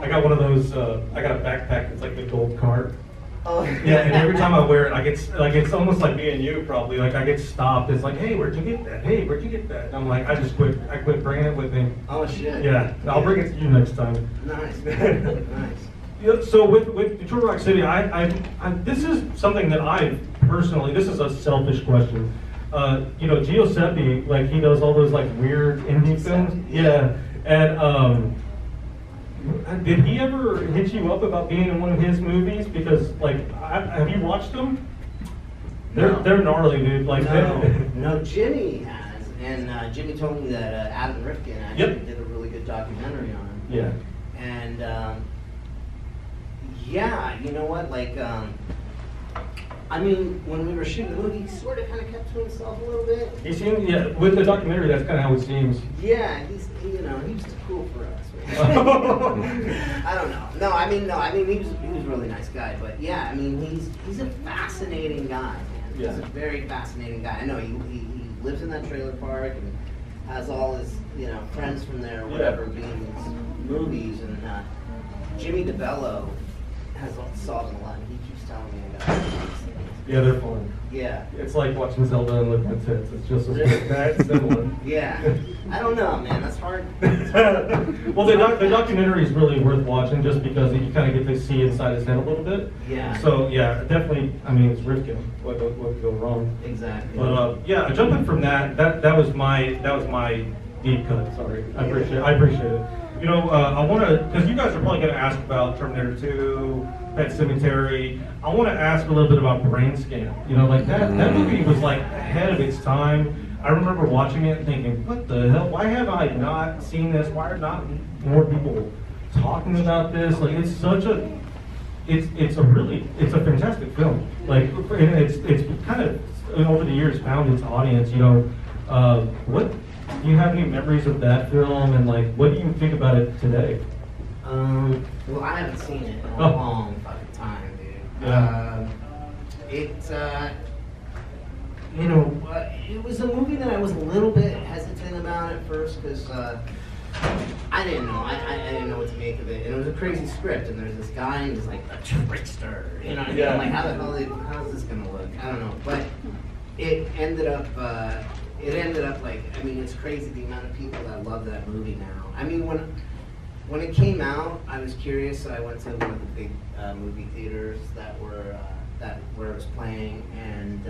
Speaker 10: I got one of those. I got a backpack that's like the gold cart.
Speaker 3: Oh.
Speaker 10: Yeah, and every time I wear it, I get like it's almost like me and you probably. Like I get stopped. It's like, hey, where'd you get that? Hey, where'd you get that? And I'm like, I quit bringing it with me.
Speaker 3: Oh shit.
Speaker 10: Yeah, I'll bring it to you next time.
Speaker 3: Nice, man. Nice.
Speaker 10: Yeah, so with Detroit Rock City, this is something that I personally, this is a selfish question. You know, Giuseppe, like he does all those like weird indie films. Yeah, and did he ever hit you up about being in one of his movies? Because like, have you watched them? They're gnarly, dude. Like
Speaker 3: no, Jimmy has, and Jimmy told me that Adam Rifkin actually did a really good documentary on him.
Speaker 10: Yeah,
Speaker 3: and. Yeah, you know what? Like, I mean, when we were shooting the movie, he sort of kind of kept to himself a little bit.
Speaker 10: He seemed, yeah, with the documentary, that's kind of how it seems.
Speaker 3: Yeah, he was too cool for us. I don't know. No, I mean, he was a really nice guy. But yeah, I mean, he's a fascinating guy, man.
Speaker 10: Yeah.
Speaker 3: He's a very fascinating guy. I know he lives in that trailer park and has all his friends from there, or whatever, being in these movies. And Jimmy DeBello saw them a lot, and he keeps telling me about it.
Speaker 10: Yeah, they're fun.
Speaker 3: Yeah.
Speaker 10: It's like watching Zelda and looking at tits. It's just that similar.
Speaker 3: Yeah. I don't know, man. That's hard.
Speaker 10: Well, the documentary is really worth watching just because you kind of get to see inside his head a little bit.
Speaker 3: Yeah.
Speaker 10: So yeah, definitely. I mean, it's Rifkin. What could go wrong?
Speaker 3: Exactly.
Speaker 10: But yeah, jumping from that was my deep cut. Sorry, I appreciate it. You know, I want to, because you guys are probably going to ask about Terminator 2, Pet Sematary. I want to ask a little bit about Brain Scan. You know, like that movie was like ahead of its time. I remember watching it and thinking, what the hell? Why have I not seen this? Why are not more people talking about this? Like, it's such a, it's a fantastic film. Like, it's kind of over the years found its audience. You know, what? Do you have any memories of that film, and like, what do you think about it today?
Speaker 3: Well, I haven't seen it in a long fucking time, dude.
Speaker 10: Yeah.
Speaker 3: It was a movie that I was a little bit hesitant about at first because I didn't know. I didn't know what to make of it, and it was a crazy script. And there's this guy, and he's like a trickster. You know what I mean? I'm like, how is this gonna look? I don't know, but it ended up like, I mean, it's crazy the amount of people that love that movie now. I mean, when it came out, I was curious, so I went to one of the big movie theaters where it was playing, and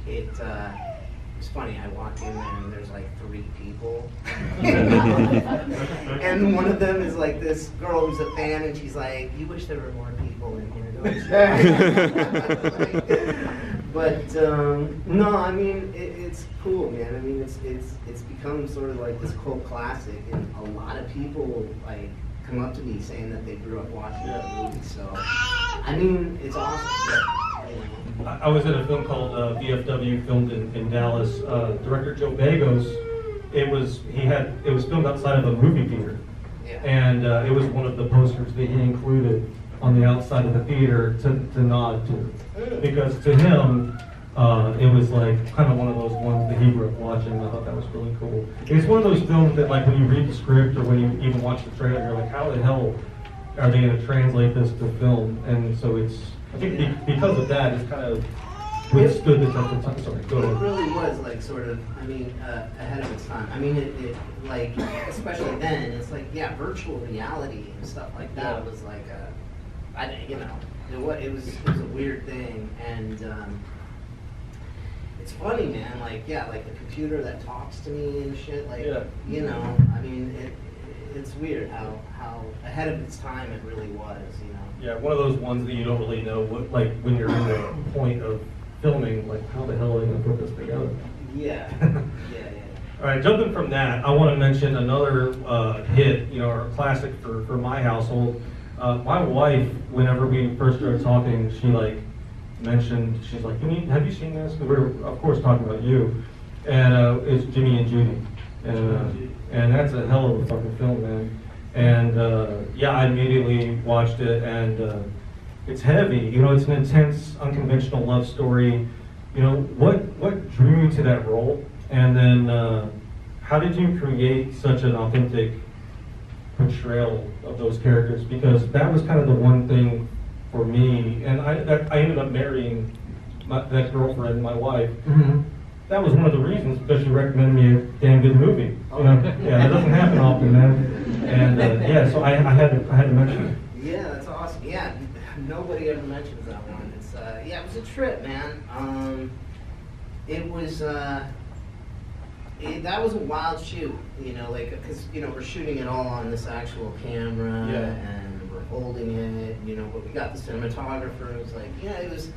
Speaker 3: it was funny. I walked in there and there's like 3 people, and one of them is like this girl who's a fan, and she's like, "You wish there were more people in here, don't you?" But no, I mean it's cool, man. I mean it's become sort of like this cult classic, and a lot of people like come up to me saying that they grew up watching that movie. So I mean, it's awesome.
Speaker 10: I was in a film called VFW, filmed in Dallas. Director Joe Bagos, it was filmed outside of a movie theater, and it was one of the posters that he included on the outside of the theater to nod to, because to him it was like kind of one of those ones that he grew up watching. I thought that was really cool. It's one of those films that like when you read the script or when you even watch the trailer, you're like, how the hell are they going to translate this to film? And so it's, I think because of that, it's kind of withstood the test of time. Sorry, go ahead.
Speaker 3: It really was like sort of, I mean, ahead of its time. I mean, it like, especially then, it's like, yeah, virtual reality and stuff like that was like it was a weird thing, and it's funny, man. Like, like the computer that talks to me and shit. Like, you know, I mean, it's weird how ahead of its time it really was. You know.
Speaker 10: Yeah, one of those ones that you don't really know what, like when you're in the point of filming, like how the hell are they gonna put this together?
Speaker 3: Yeah.
Speaker 10: All right, jumping from that, I want to mention another hit, you know, or classic for my household. My wife, whenever we first started talking, she like mentioned, she's like, have you seen this? Because we're of course talking about you, and it's Jimmy and Judy, and that's a hell of a fucking film, man. And yeah, I immediately watched it, and it's heavy. You know, it's an intense, unconventional love story. You know, what drew you to that role? And then, how did you create such an authentic portrayal of those characters? Because that was kind of the one thing for me, and I ended up marrying that girlfriend, my wife. Mm-hmm. That was one of the reasons, because she recommended me a damn good movie. You know? Yeah, that doesn't happen often, man. And yeah, so I had to mention it.
Speaker 3: Yeah, that's awesome. Yeah, nobody ever mentions that one. It's yeah, it was a trip, man. It was. That was a wild shoot, you know, like, because, you know, we're shooting it all on this actual camera, and we're holding it, you know, but we got the cinematographer. It was like, yeah, it was,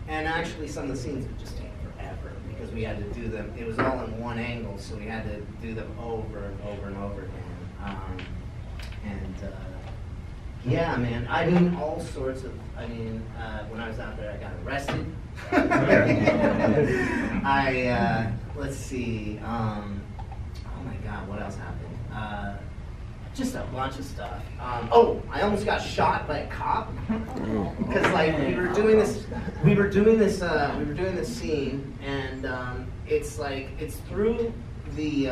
Speaker 3: and actually some of the scenes would just take forever because we had to do them, it was all in one angle, so we had to do them over and over and over again. Yeah, man, I mean, all sorts of, I mean, when I was out there, I got arrested. Let's see, oh my God, what else happened? Just a bunch of stuff. Oh, I almost got shot by a cop. Because like, we were doing this scene, and it's like, it's through the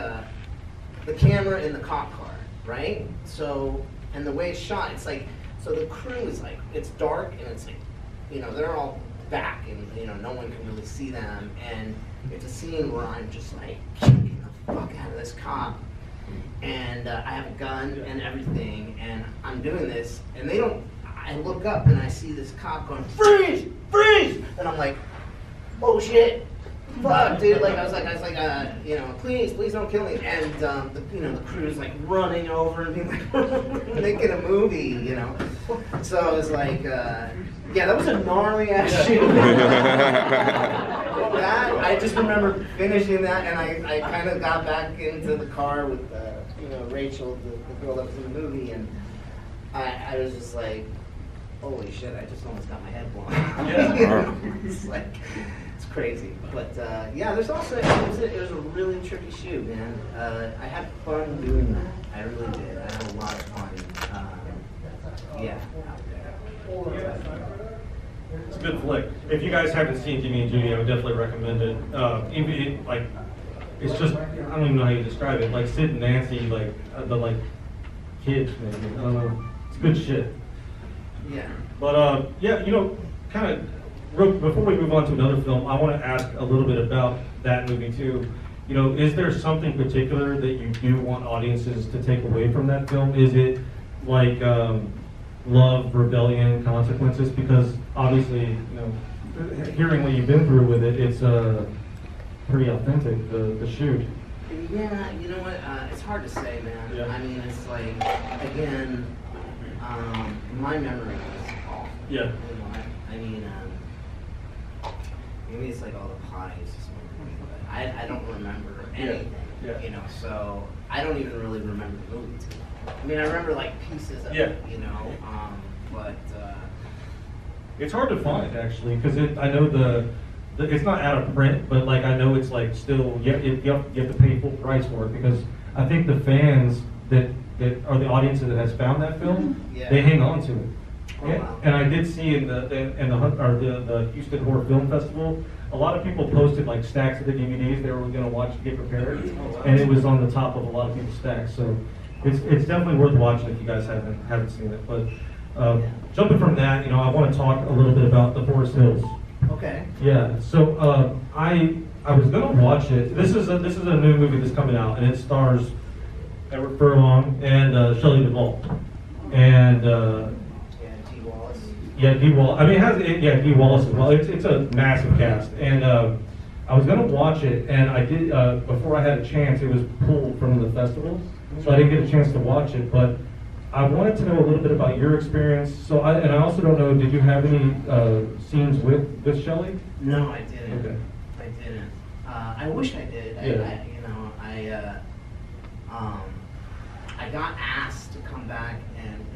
Speaker 3: camera in the cop car, right? So, and the way it's shot, it's like, so the crew is like, it's dark, and it's like, you know, they're all back, and you know, no one can really see them, and it's a scene where I'm just like kicking the fuck out of this cop, and I have a gun and everything, and I'm doing this, and they don't, I look up and I see this cop going, freeze, freeze, and I'm like, oh shit, fuck, dude, like I was like, you know, please don't kill me, and you know, the crew's like running over and being like, making a movie, you know, so it was like, yeah, that was a gnarly ass shoot. That, I just remember finishing that, and I kind of got back into the car with, you know, Rachel, the girl that was in the movie, and I was just like, holy shit, I just almost got my head blown. Yeah. It's like, it's crazy. But yeah, there's also, it was a really tricky shoot, man. I had fun doing that. I really did. I had a lot of fun. Yeah, out there.
Speaker 10: It's a good flick. If you guys haven't seen Jimmy and Judy, I would definitely recommend it. Even like, it's just, I don't even know how you describe it. Like Sid and Nancy, like the like kids maybe. I don't know. It's good shit.
Speaker 3: Yeah.
Speaker 10: But yeah, you know, kind of before we move on to another film, I want to ask a little bit about that movie too. You know, is there something particular that you do want audiences to take away from that film? Is it like love, rebellion, consequences? Because obviously, you know, hearing what you've been through with it, it's pretty authentic, the shoot.
Speaker 3: Yeah, you know what, it's hard to say, man. Yeah. I mean, it's like, again, my memory is awful.
Speaker 10: Yeah.
Speaker 3: You know, I mean, maybe it's like all the pies or something, but I don't remember anything, you know, so I don't even really remember the movie too much. I mean, I remember like pieces of it, you know, but
Speaker 10: it's hard to find actually, because I know it's not out of print, but like I know it's like still you have to pay full price for it, because I think the fans that are the audiences that has found that film, they hang on to it.
Speaker 3: Oh, wow.
Speaker 10: And I did see in the Houston Horror Film Festival, a lot of people posted like stacks of the DVDs they were going to watch to get prepared, and it was on the top of a lot of people's stacks. So it's definitely worth watching if you guys haven't seen it. But jumping from that, you know, I want to talk a little bit about the Forest Hills.
Speaker 3: Okay.
Speaker 10: Yeah. So I was going to watch it. This is a new movie that's coming out, and it stars Edward Furlong and Shelley Duvall, and
Speaker 3: Dee Wallace.
Speaker 10: Yeah, Dee Wallace. I mean, Dee Wallace as well. It's a massive cast, and I was gonna watch it, and I did before I had a chance. It was pulled from the festival, so I didn't get a chance to watch it. But I wanted to know a little bit about your experience. So, I also don't know. Did you have any scenes with Shelley?
Speaker 3: No, I didn't.
Speaker 10: Okay.
Speaker 3: I didn't. I wish I did.
Speaker 10: Yeah.
Speaker 3: You know, I got asked to come back, and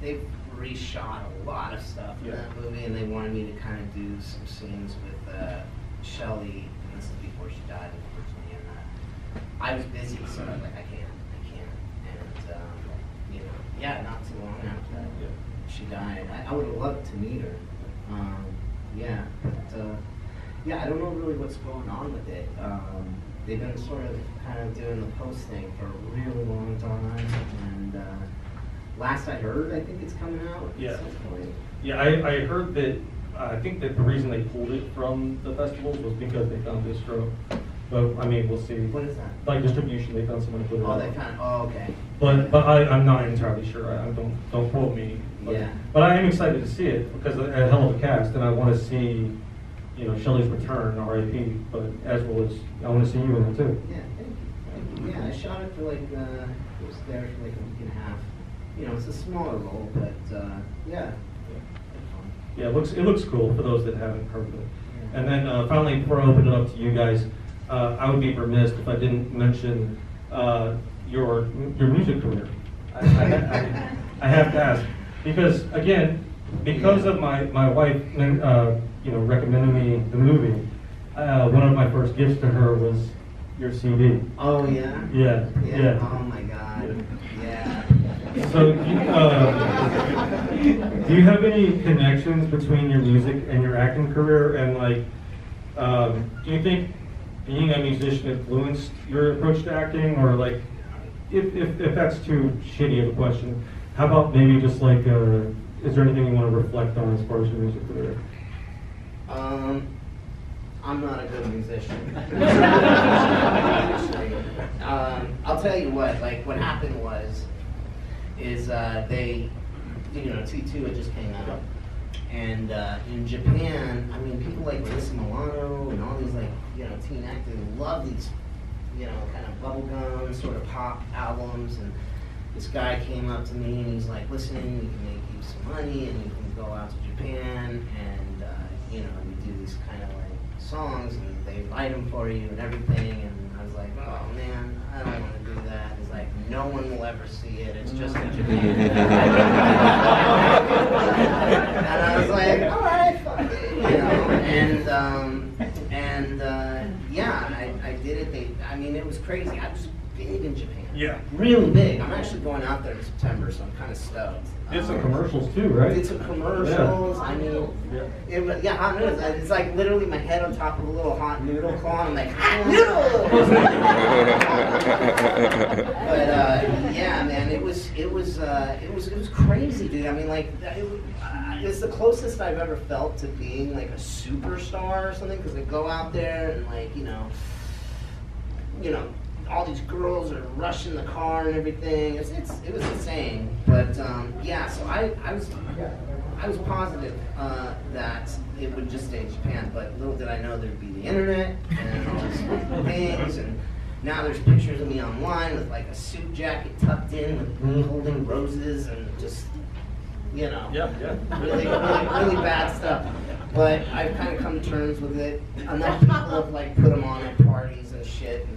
Speaker 3: they've reshot a lot of stuff in that movie, and they wanted me to kind of do some scenes with Shelley, and this is before she died, unfortunately, and I was busy, so I was like, I can't, and yeah, not too long after that, she died. I would have loved to meet her, but I don't know really what's going on with it. They've been sort of kind of doing the post thing for a really long time, and last I heard, I think it's coming out at some point.
Speaker 10: Yeah, I heard that, I think that the reason they pulled it from the festivals was because they found distro. But, I mean, we'll see.
Speaker 3: What is that?
Speaker 10: Like distribution, they found someone to put it on.
Speaker 3: Okay.
Speaker 10: But I'm not entirely sure. Don't quote me. But I am excited to see it because a hell of a cast, and I want to see, Shelley's return, R.I.P. But as well as I want to see you in it too.
Speaker 3: Yeah, thank you. Yeah, I shot it for like it was there for like a week and a half. It's a smaller role, but yeah.
Speaker 10: Yeah, it looks cool for those that haven't heard of it. Yeah. And then finally, before I open it up to you guys, I would be remiss if I didn't mention your music career. I have to ask because again, because of my wife, recommending me the movie. One of my first gifts to her was your CD.
Speaker 3: Oh yeah.
Speaker 10: Yeah.
Speaker 3: Oh my God. Yeah.
Speaker 10: So, do you have any connections between your music and your acting career? And do you think being a musician influenced your approach to acting, or if that's too shitty of a question, how about maybe just is there anything you want to reflect on as far as your music career?
Speaker 3: I'm not a good musician. I'll tell you what. What happened is they, T2 had just came out, and in Japan, I mean, people like Alyssa Milano and all these teen actors love these, kind of bubblegum sort of pop albums. And this guy came up to me and he's like, "Listen, we can make you some money and you can go out to Japan and you do these kind of songs and they write them for you and everything." And I was like, "Oh man, I don't want to do that." He's like, "No one will ever see it. It's just in Japan." And I was like, "All right, fuck it," I did it. It was crazy. I was big in Japan.
Speaker 10: Yeah.
Speaker 3: Really big. I'm actually going out there in September, so I'm kind of stoked.
Speaker 10: Did some commercials too, right?
Speaker 3: Did some commercials.
Speaker 10: Yeah.
Speaker 3: Hot noodles. It's like literally my head on top of a little hot noodle claw. I'm like, hot noodles! But man, it was crazy, dude. I mean, it's the closest I've ever felt to being like a superstar or something, because they go out there and all these girls are rushing the car and everything. It was insane. But so I was positive that it would just stay in Japan. But little did I know there'd be the internet and all these things. And now there's pictures of me online with a suit jacket tucked in with me holding roses and just really bad stuff. But I've kind of come to terms with it. Enough people have put them on at parties and shit.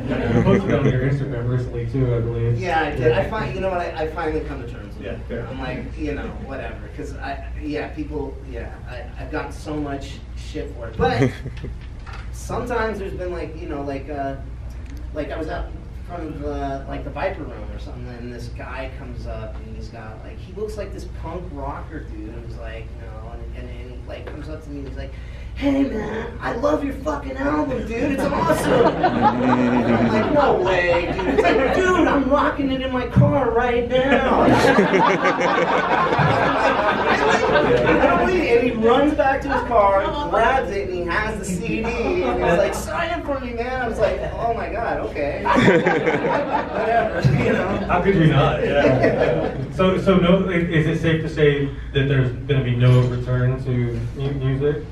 Speaker 10: You posted on your Instagram recently too, I believe.
Speaker 3: Yeah, I did. I finally come to terms with it. Yeah. I'm like, whatever. Because I've gotten so much shit for it. But sometimes there's been I was out in front of the Viper Room or something, and this guy comes up and he's got he looks like this punk rocker dude, and he's like, and he comes up to me and he's like, "Hey man, I love your fucking album, dude. It's awesome." I'm like, "No way, dude." It's like, "Dude, I'm rocking it in my car right now." I don't believe it. And he runs back to his car, grabs it, and he has the CD. And he's like, "Sign it for me, man." I was like, "Oh my God, okay." Whatever,
Speaker 10: How could you not? Yeah. So no. Is it safe to say that there's going to be no return to music?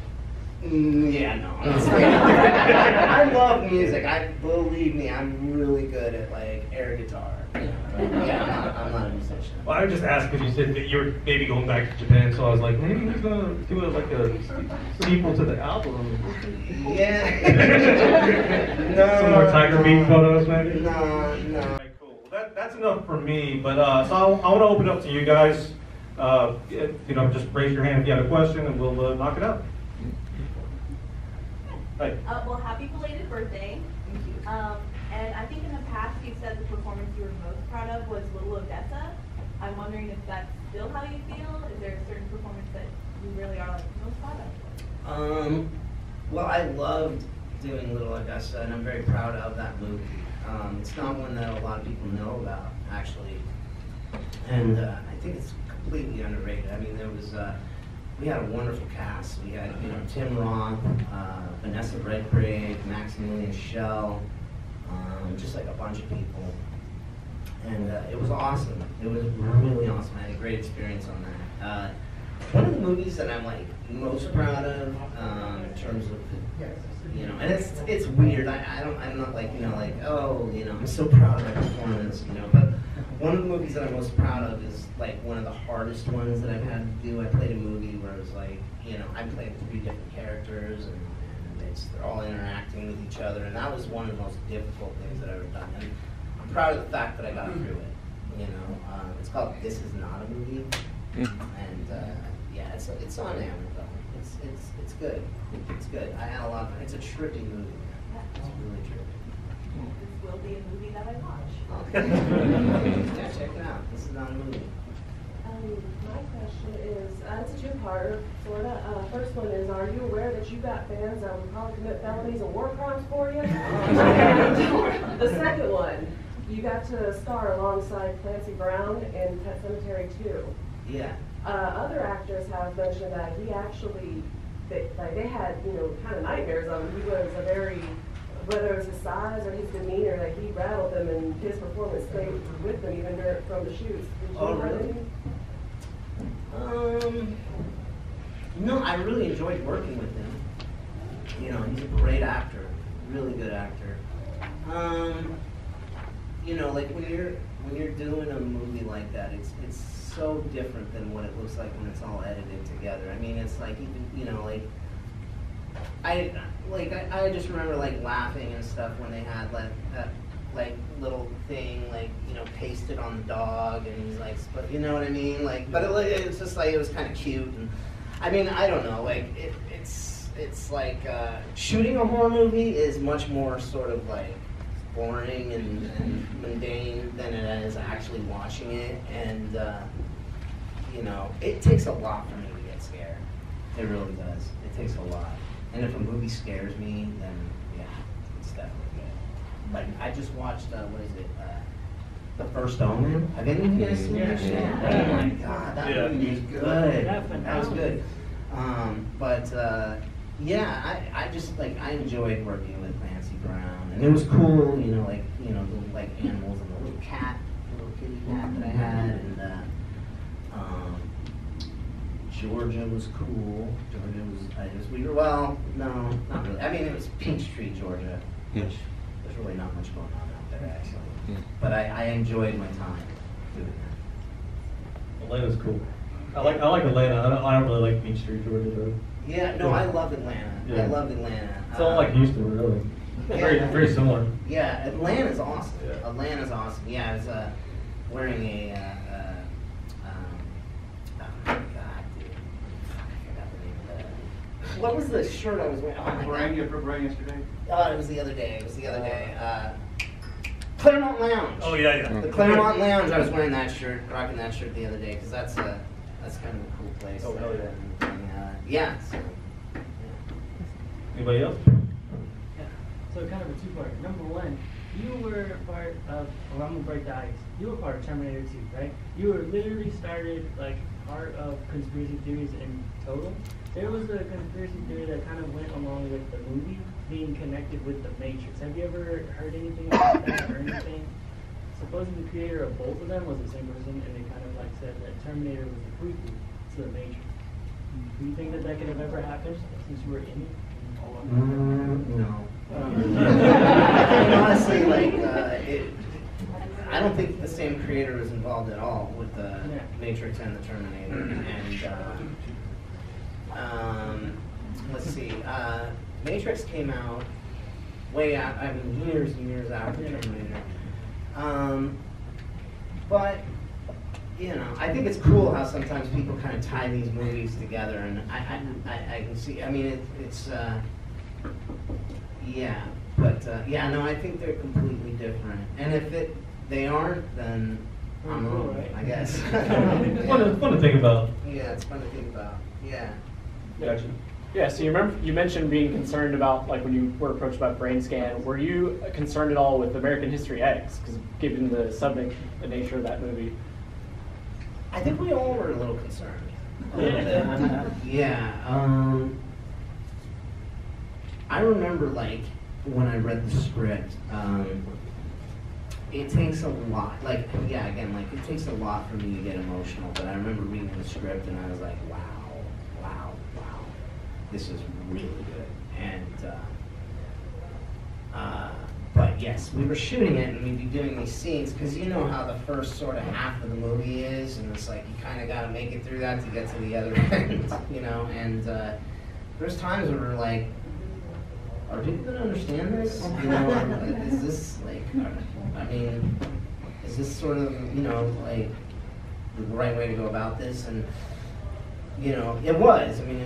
Speaker 3: Yeah, no. I love music. Believe me, I'm really good at air guitar. Yeah, I'm not a musician.
Speaker 10: Well, I just asked because you said that you were maybe going back to Japan, so I was like, maybe he's gonna do like a sequel to the album.
Speaker 3: Yeah.
Speaker 10: Some more Tiger Beat photos, maybe.
Speaker 3: No.
Speaker 10: Alright, cool. Well, that's enough for me. But so I want to open up to you guys. Just raise your hand if you have a question, and we'll knock it out. Hi.
Speaker 11: Well, happy belated birthday. Thank you. And I think in the past you said the performance you were most proud of was Little Odessa. I'm wondering if that's still how you feel. Is there a certain performance that you really are most proud of?
Speaker 3: Well, I loved doing Little Odessa, and I'm very proud of that movie. It's not one that a lot of people know about, actually, and I think it's completely underrated. I mean, we had a wonderful cast. We had, Tim Roth, Vanessa Redgrave, Maximilian Schell, just like a bunch of people. And it was awesome. It was really awesome. I had a great experience on that. One of the movies that I'm most proud of in terms of, and it's weird. I'm not I'm so proud of my performance, but one of the movies that I'm most proud of is one of the hardest ones that I've had to do. I played a movie where it was I played 3 different characters and they're all interacting with each other, and that was one of the most difficult things that I've ever done. And I'm proud of the fact that I got through it. It's called This Is Not a Movie, and it's on Amazon. It's good. It's good. I had a lot of fun. It's a trippy movie. It's really trippy.
Speaker 11: This will be a movie that I watch.
Speaker 3: Okay. Yeah, check it out. This is not a movie.
Speaker 12: My question is, it's a two-parter, sort of. First one is, are you aware that you got fans that would probably commit felonies and war crimes for you? And the second one, you got to star alongside Clancy Brown in Pet Sematary 2.
Speaker 3: Yeah.
Speaker 12: Other actors have mentioned that he actually, they had, kind of nightmares of him. He was a very, whether it was his size or his demeanor, that he rattled them, and his performance stayed with them even from the shoots. Did you hear anything?
Speaker 3: No, I really enjoyed working with him. He's a great actor, really good actor. When you're doing a movie like that, it's so different than what it looks like when it's all edited together. I mean, it's I just remember laughing and stuff when they had that little thing pasted on the dog, and he's you know what I mean? But it's just it was kind of cute, and I mean, I don't know, it's shooting a horror movie is much more sort of boring and mundane than it is actually watching it, and it takes a lot for me to get scared. It really does. It takes a lot. And if a movie scares me, then yeah, it's definitely good. I just watched what is it? The First Omen. Have any of you guys seen that shit? Oh my god, that movie was good. That was good. I just I enjoyed working with Clancy Brown, and it was cool. The animals and the little cat, the little kitty cat that I had, and Georgia was cool. Well, no, not really. I mean, it was Peachtree, Georgia, which there's really not much going on out there actually. But I enjoyed my time doing that.
Speaker 10: Atlanta's cool. I like Atlanta. I don't really like Peachtree, Georgia, though.
Speaker 3: Yeah, no, I loved Atlanta.
Speaker 10: Yeah.
Speaker 3: I loved Atlanta.
Speaker 10: It's all like Houston, really. Very similar.
Speaker 3: Yeah, Atlanta's awesome. Yeah. Atlanta's awesome. Yeah, I was wearing a. Oh my god, dude! Fuck, I forgot the name of that. What was the shirt I was wearing? Oh my god.
Speaker 2: You wearing yesterday?
Speaker 3: Oh, it was the other day. Claremont Lounge.
Speaker 10: Oh yeah.
Speaker 3: The Claremont Lounge. I was wearing that shirt, rocking that shirt the other day, because that's kind of a cool place.
Speaker 10: Oh hell yeah.
Speaker 3: So,
Speaker 10: Anybody else?
Speaker 8: Yeah. So kind of a two-part. Number one, you were part of, I'm gonna break the ice. You were part of Terminator 2, right? You were literally started part of conspiracy theories in total. There was a conspiracy theory that kind of went along with the movie being connected with the Matrix. Have you ever heard anything about that or anything? Supposedly the creator of both of them was the same person, and they kind of said that Terminator was the prequel to the Matrix. Do you think that could have ever happened since you were in it?
Speaker 3: No. Honestly, I don't think the same creator was involved at all with the Matrix and the Terminator. And let's see, Matrix came out way out, I mean years and years after Terminator. But you know, I think it's cool how sometimes people kind of tie these movies together, and I can see. I mean, it's yeah, but yeah, no, I think they're completely different. And if they aren't, then I'm wrong, I guess.
Speaker 10: Fun to think about.
Speaker 3: Yeah, it's fun to think about. Yeah.
Speaker 10: Gotcha.
Speaker 13: Yeah, so you mentioned being concerned about, like, when you were approached about brain scan. Were you concerned at all with American History X, because given the subject, the nature of that movie?
Speaker 3: I think we all were a little concerned. A little bit. Yeah. I remember, like, when I read the script, it takes a lot. Like, yeah, again, like, it takes a lot for me to get emotional. But I remember reading the script and I was like, wow, this is really good. And but yes, we were shooting it and we'd be doing these scenes because you know how the first sort of half of the movie is, and it's like you kind of got to make it through that to get to the other end, you know. And there's times where we're like, are people gonna understand this? You know, is this like, I mean, is this sort of, you know, like the right way to go about this? And you know, it was. I mean,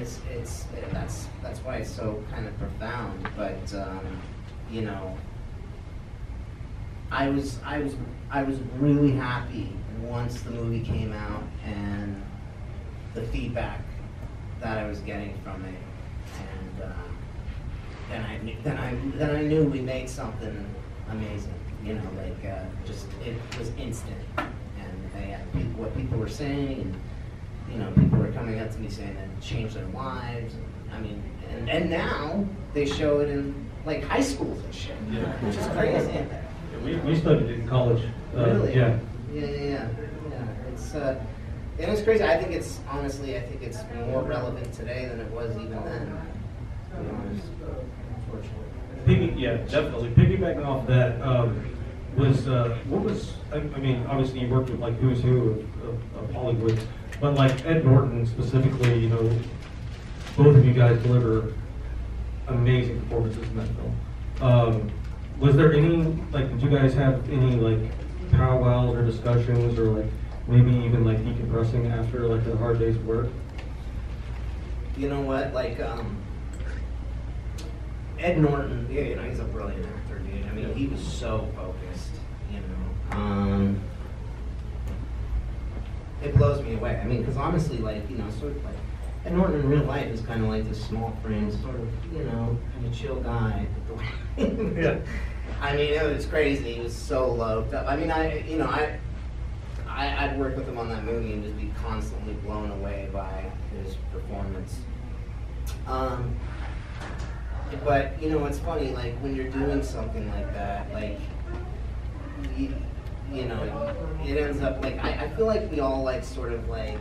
Speaker 3: that's why it's so kind of profound. But you know, I was really happy once the movie came out and the feedback that I was getting from it, and then I knew we made something amazing. You know, like just it was instant, and what people were saying, and you know, people were coming up to me saying that it changed their lives. And, I mean, and now they show it in like high schools and shit, which is crazy.
Speaker 10: Yeah, we studied it in college.
Speaker 3: Really?
Speaker 10: Yeah.
Speaker 3: Yeah. It's and it's crazy. I think it's honestly, I think it's more relevant today than it was even then. To be honest, unfortunately.
Speaker 10: Yeah, definitely. Piggybacking off that, what was? I mean, obviously you worked with like who's who of Hollywood, but like Ed Norton specifically, you know, both of you guys deliver amazing performances in that film. Was there any, like, did you guys have any like powwows or discussions, or like maybe even like decompressing after like a hard day's work?
Speaker 3: You know what, like Ed Norton, yeah, you know, he's a brilliant actor, dude. I mean, he was so focused, you know. It blows me away. I mean, because honestly, like, you know, sort of like, Ed Norton in real life is kind of like this small frame, sort of, you know, kind of chill guy. Yeah. I mean, it was crazy. He was so loved up. I mean, I'd work with him on that movie and just be constantly blown away by his performance. But, you know, it's funny, like, when you're doing something like that, like, you know, it ends up, like, I feel like we all, like, sort of, like,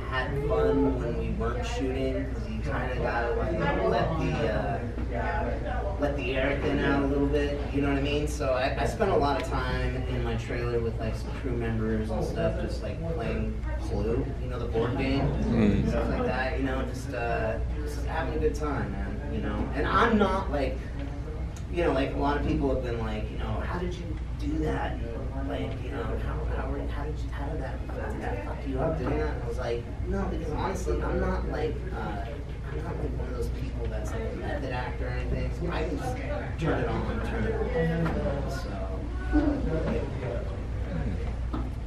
Speaker 3: had fun when we weren't shooting, because you kind of gotta, like, let the air thin out a little bit, you know what I mean? So I spent a lot of time in my trailer with, like, some crew members and stuff, just, like, playing Clue, you know, the board game, stuff like that, you know, just having a good time, man, you know? And I'm not, like, you know, like, a lot of people have been like, you know, how did you do that? And, like, you know, how did that fuck you up doing that? And I was like, no, because honestly, I'm not like one of those people that's like a method actor or anything. So I can just turn it on, turn it off. So,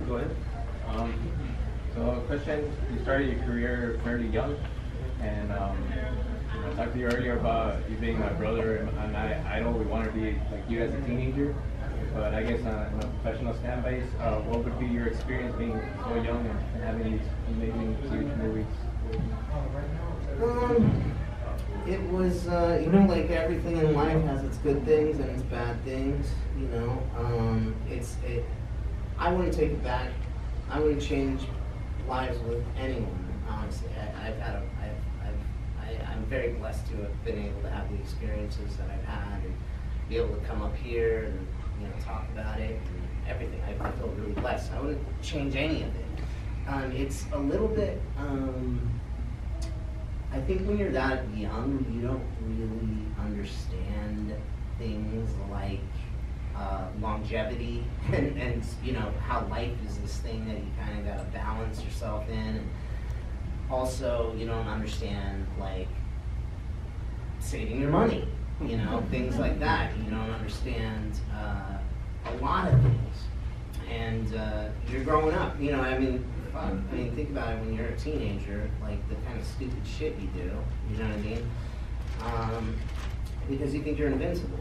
Speaker 14: go ahead. So, Christian, you started your career fairly young, and you know, I talked to you earlier about you being my brother, and I know we want to be like you as a teenager. But I guess on a professional stand base, what would be your experience being so young and having these amazing huge movies?
Speaker 3: It was, you know, like everything in life has its good things and its bad things, you know. I wouldn't take it back. I wouldn't change lives with anyone, honestly. I'm very blessed to have been able to have the experiences that I've had and be able to come up here and talk about it, and everything. I feel really blessed. I wouldn't change any of it. It's a little bit, I think when you're that young, you don't really understand things like longevity and how life is this thing that you kind of got to balance yourself in. And also, you don't understand like saving your money, things like that. You don't understand a lot of things. And you're growing up, think about it when you're a teenager, like the kind of stupid shit you do, you know what I mean? Because you think you're invincible,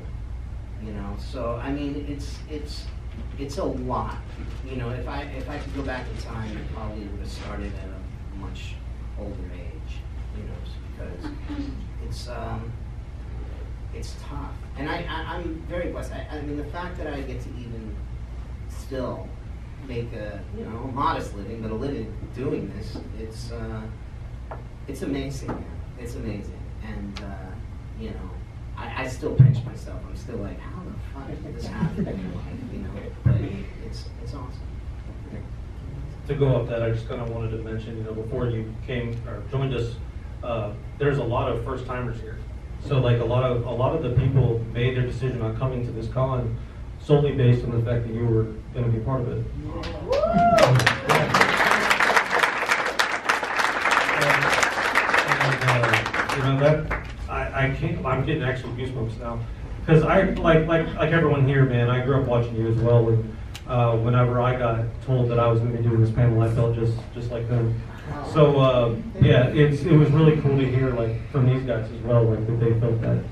Speaker 3: So I mean, it's a lot, If I could go back in time, I probably would have started at a much older age, because it's tough, and I'm very blessed. I mean, the fact that I get to even still make a modest living, but a living doing this, it's amazing. It's amazing, and I still pinch myself. I'm still like, how the fuck did this happen in my life? But it's awesome.
Speaker 10: To go off that, I just kind of wanted to mention, before you came or joined us, there's a lot of first timers here. So like a lot of the people made their decision on coming to this con solely based on the fact that you were going to be a part of it. I'm getting actually goosebumps now, because I like everyone here, man. I grew up watching you as well, and whenever I got told that I was going to be doing this panel, I felt just like them. So yeah, it was really cool to hear like from these guys as well, like that they felt that,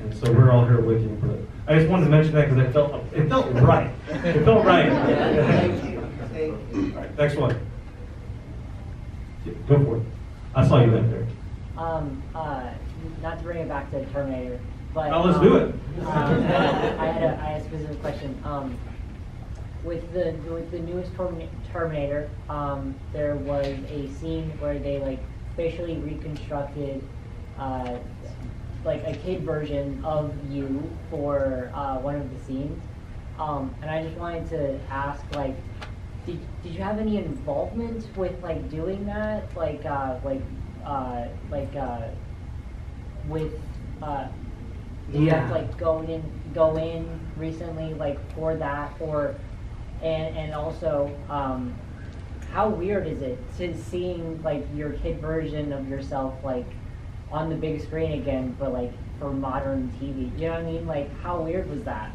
Speaker 10: and so we're all here with you. But I just wanted to mention that because it felt right. It felt right.
Speaker 3: Thank you.
Speaker 10: All right, next one. Go for it. I saw you back there.
Speaker 15: Not to bring it back to Terminator, but
Speaker 10: let's do it.
Speaker 15: I had a specific question. With the newest Terminator, there was a scene where they like facially reconstructed like a kid version of you for one of the scenes, and I just wanted to ask, like, did you have any involvement with like doing that, with did you have to like go in recently like for that, or and also how weird is it to seeing like your kid version of yourself like on the big screen again, but like for modern TV? You know what I mean? Like, how weird was that?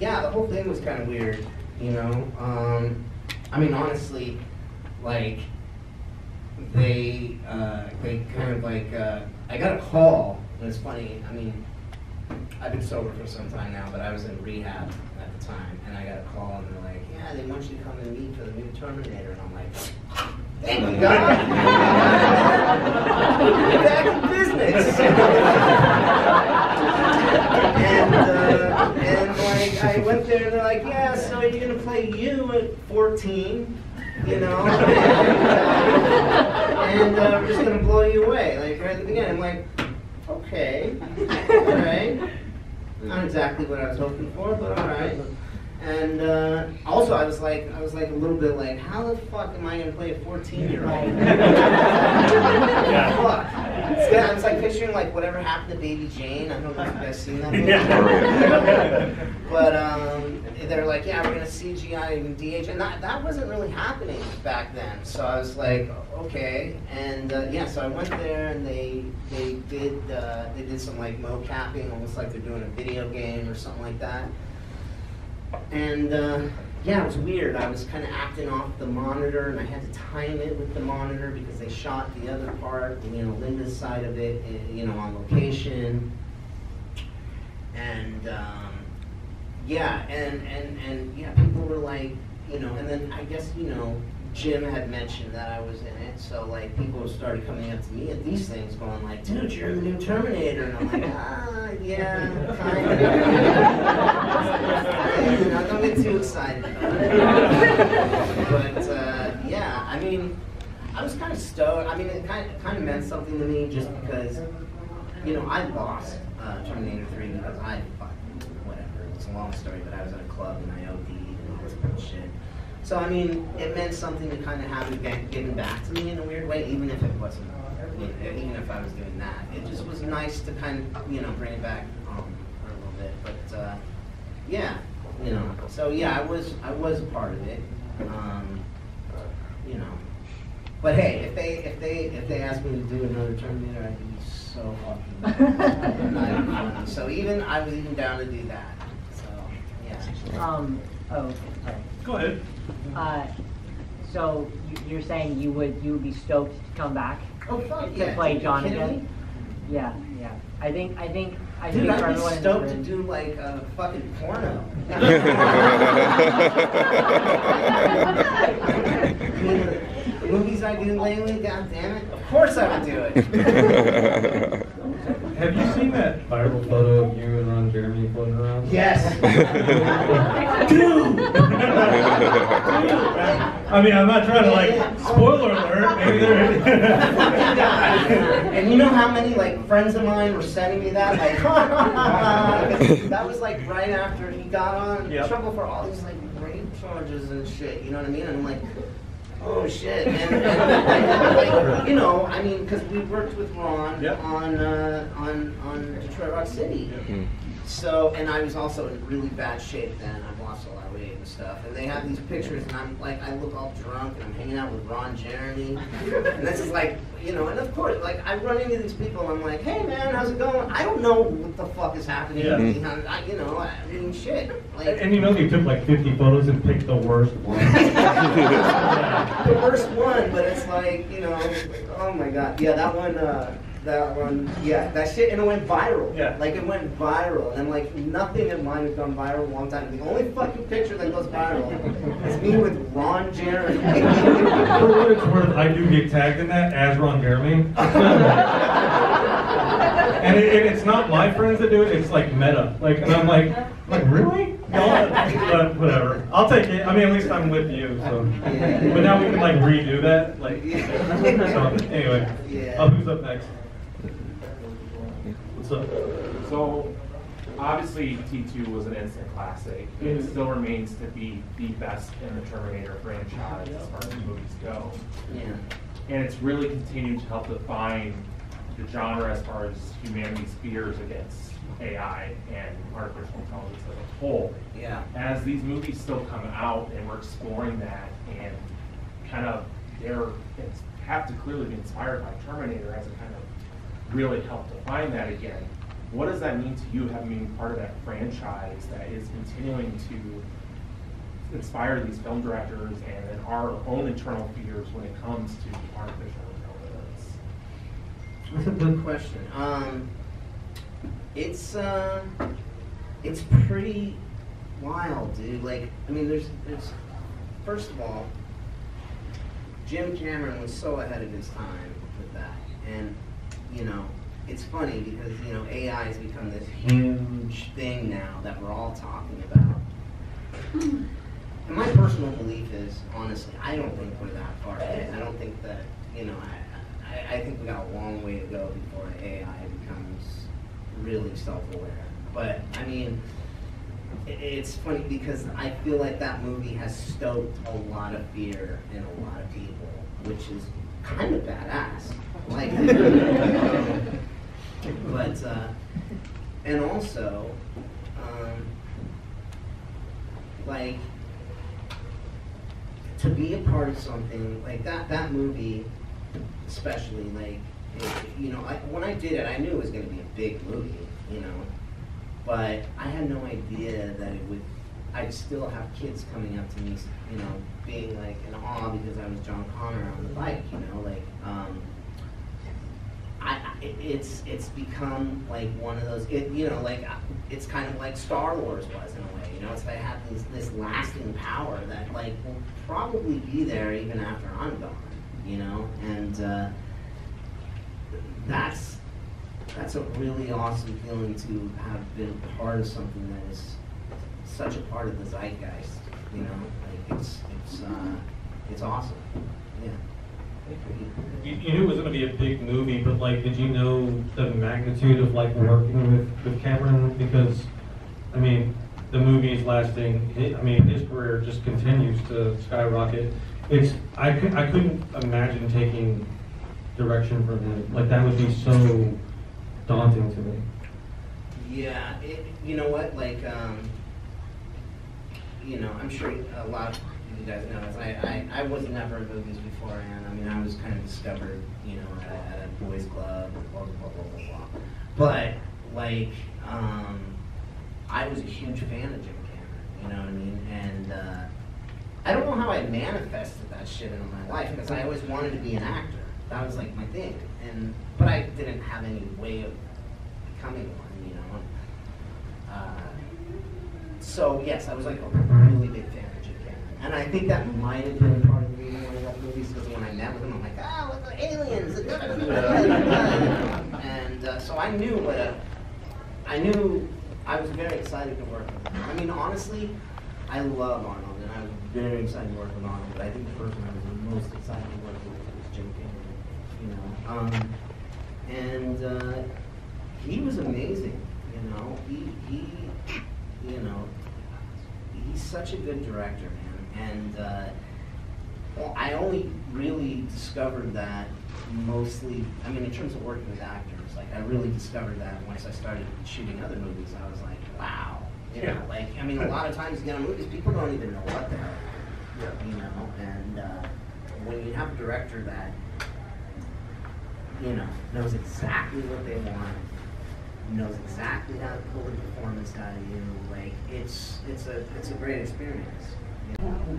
Speaker 3: Yeah, the whole thing was kind of weird, I mean, honestly, like they kind of like I got a call, and it's funny. I mean, I've been sober for some time now, but I was in rehab at the time, and I got a call, and they're like, "Yeah, they want you to come and meet for the new Terminator," and I'm like, "Thank God, get back in business." and like I went there, and they're like, "Yeah, so you're gonna play you at 14." And we're just gonna blow you away, like right at the beginning. I'm like, okay, all right. Not exactly what I was hoping for, but all right. And also, I was like a little bit like, how the fuck am I gonna play a 14-year-old? Fuck. I was like picturing like whatever happened to Baby Jane. I don't know if you guys seen that movie. But they're like, yeah, we're gonna CGI and DH, and that wasn't really happening back then. So I was like, okay, and yeah, so I went there, and they did some like mo-capping, almost like they're doing a video game or something like that. And yeah, it was weird. I was kind of acting off the monitor, and I had to time it with the monitor because they shot the other part, Linda's side of it, on location. And yeah, and yeah, people were like, and then I guess, Jim had mentioned that I was in it, so like people started coming up to me at these things going like, dude, you're in the new Terminator, and I'm like, yeah, kind of. Don't get too excited about it. But yeah, I mean, I was kind of stoked. I mean, it kind of meant something to me just because, I lost Terminator 3 because I fucking whatever. it's a long story, but I was at a club and I OD'd and all this bullshit. So I mean, it meant something to kind of have it given back to me in a weird way, even if it wasn't, even if I was doing that. It just was nice to kind of, you know, bring it back for a little bit. But yeah, you know. So yeah, I was a part of it. You know. But hey, if they ask me to do another Terminator, I'd be so fucking. So I was even down to do that. So yeah.
Speaker 15: Oh, okay, sorry.
Speaker 10: Go ahead.
Speaker 15: So you're saying you would be stoked to come back
Speaker 3: to
Speaker 15: play John
Speaker 3: Are you kidding
Speaker 15: again?
Speaker 3: me?
Speaker 15: Yeah. I think
Speaker 3: Dude,
Speaker 15: for
Speaker 3: I'd be
Speaker 15: everyone
Speaker 3: stoked to
Speaker 15: in
Speaker 3: do like a fucking porno. The movies I do lately, god damn it, of course I would do it.
Speaker 10: Have you seen that viral photo of you and Ron Jeremy floating around?
Speaker 3: Yes.
Speaker 10: Dude! I mean, I'm not trying to like, spoiler alert, maybe there
Speaker 3: And you know how many like friends of mine were sending me that? Like, that was like right after he got on trouble for all these like rape charges and shit, you know what I mean? And I'm like, oh shit, and like, you know, I mean, because we worked with Ron on Detroit Rock City. So, and I was also in really bad shape then. I've lost a lot of weight and stuff. And they have these pictures, and I'm like, I look all drunk, and I'm hanging out with Ron Jeremy. And this is like, you know, and of course, like, I run into these people, and I'm like, hey man, how's it going? I don't know what the fuck is happening to me. You know, I mean, shit. Like,
Speaker 10: and you know you took like 50 photos and picked the worst one.
Speaker 3: The worst one, but it's like, you know, oh my god. Yeah, that one, yeah, that shit, and it went viral. Yeah. Like, it went viral, and like, nothing of mine has gone viral in a long time. The only fucking picture that goes viral is me with Ron Jeremy.
Speaker 10: For what it's worth, I do get tagged in that as Ron Jeremy. And it's not my friends that do it, it's like meta. Like, and I'm like really? No, but whatever. I'll take it. I mean, at least I'm with you, so. But now we can like redo that. Like, so, anyway. Who's up next? What's up?
Speaker 16: So, obviously, T2 was an instant classic. It still remains to be the best in the Terminator franchise as far as movies go.
Speaker 3: Yeah.
Speaker 16: And it's really continued to help define the genre as far as humanity's fears against AI and artificial intelligence as a whole.
Speaker 3: Yeah.
Speaker 16: As these movies still come out and we're exploring that and kind of have to clearly be inspired by Terminator as it kind of really helped define that again. What does that mean to you, having been part of that franchise that is continuing to inspire these film directors and then our own internal fears when it comes to artificial intelligence?
Speaker 3: That's a good question. It's pretty wild, dude. Like, I mean, there's first of all, Jim Cameron was so ahead of his time with that, and you know, it's funny because you know AI has become this huge thing now that we're all talking about. And my personal belief is, honestly, I don't think we're that far ahead. I don't think that, you know, I think we got a long way to go before AI becomes really self-aware. But, I mean, it's funny because I feel like that movie has stoked a lot of fear in a lot of people, which is kind of badass. Like, but, and also, like, to be a part of something like that movie, especially, like, you know, when I did it, I knew it was going to be a big movie, you know, but I had no idea that I'd still have kids coming up to me, you know, being like in awe because I was John Connor on the bike, you know, like, it's become like one of those, you know, like, it's kind of like Star Wars was in a way, you know, it's like I have this lasting power that like will probably be there even after I'm gone, you know, and that's a really awesome feeling to have been part of something that is such a part of the zeitgeist, you know, like it's awesome, yeah.
Speaker 10: You knew it was going to be a big movie, but like, did you know the magnitude of like working with Cameron? Because, I mean, the movie is lasting. I mean, his career just continues to skyrocket. I couldn't imagine taking direction from him. Like, that would be so daunting to me.
Speaker 3: Yeah, you know what, like, you know, I'm sure a lot of you guys know this. I was never in movies beforehand. I mean, I was kind of discovered, you know, at a boys' club, and blah, blah, blah, blah, blah, blah. But, like, I was a huge fan of Jim Cameron, you know what I mean? And I don't know how I manifested that shit into my life, because I always wanted to be an actor. That was, like, my thing. But I didn't have any way of becoming one, you know? So, yes, I was, like, a really big fan of Jim Cameron. And I think that might have been part of the reason why I got movies, because when I met with him, I'm like, ah, look at the aliens! And so I knew I was very excited to work with him. I mean, honestly, I love Arnold, and I was very excited to work with Arnold, but I think the person I was the most excited to work with was Jim Cameron, you know. And he was amazing, you know. He you know, he's such a good director, man. And well, I only really discovered that mostly, I mean, in terms of working with actors, like, I really discovered that once I started shooting other movies. I was like, wow. You know, like, I mean, a lot of times, you know, movies, people don't even know what the hell, you know, and when you have a director that, you know, knows exactly what they want, knows exactly how to pull the performance out of you, like, it's a great experience. You know?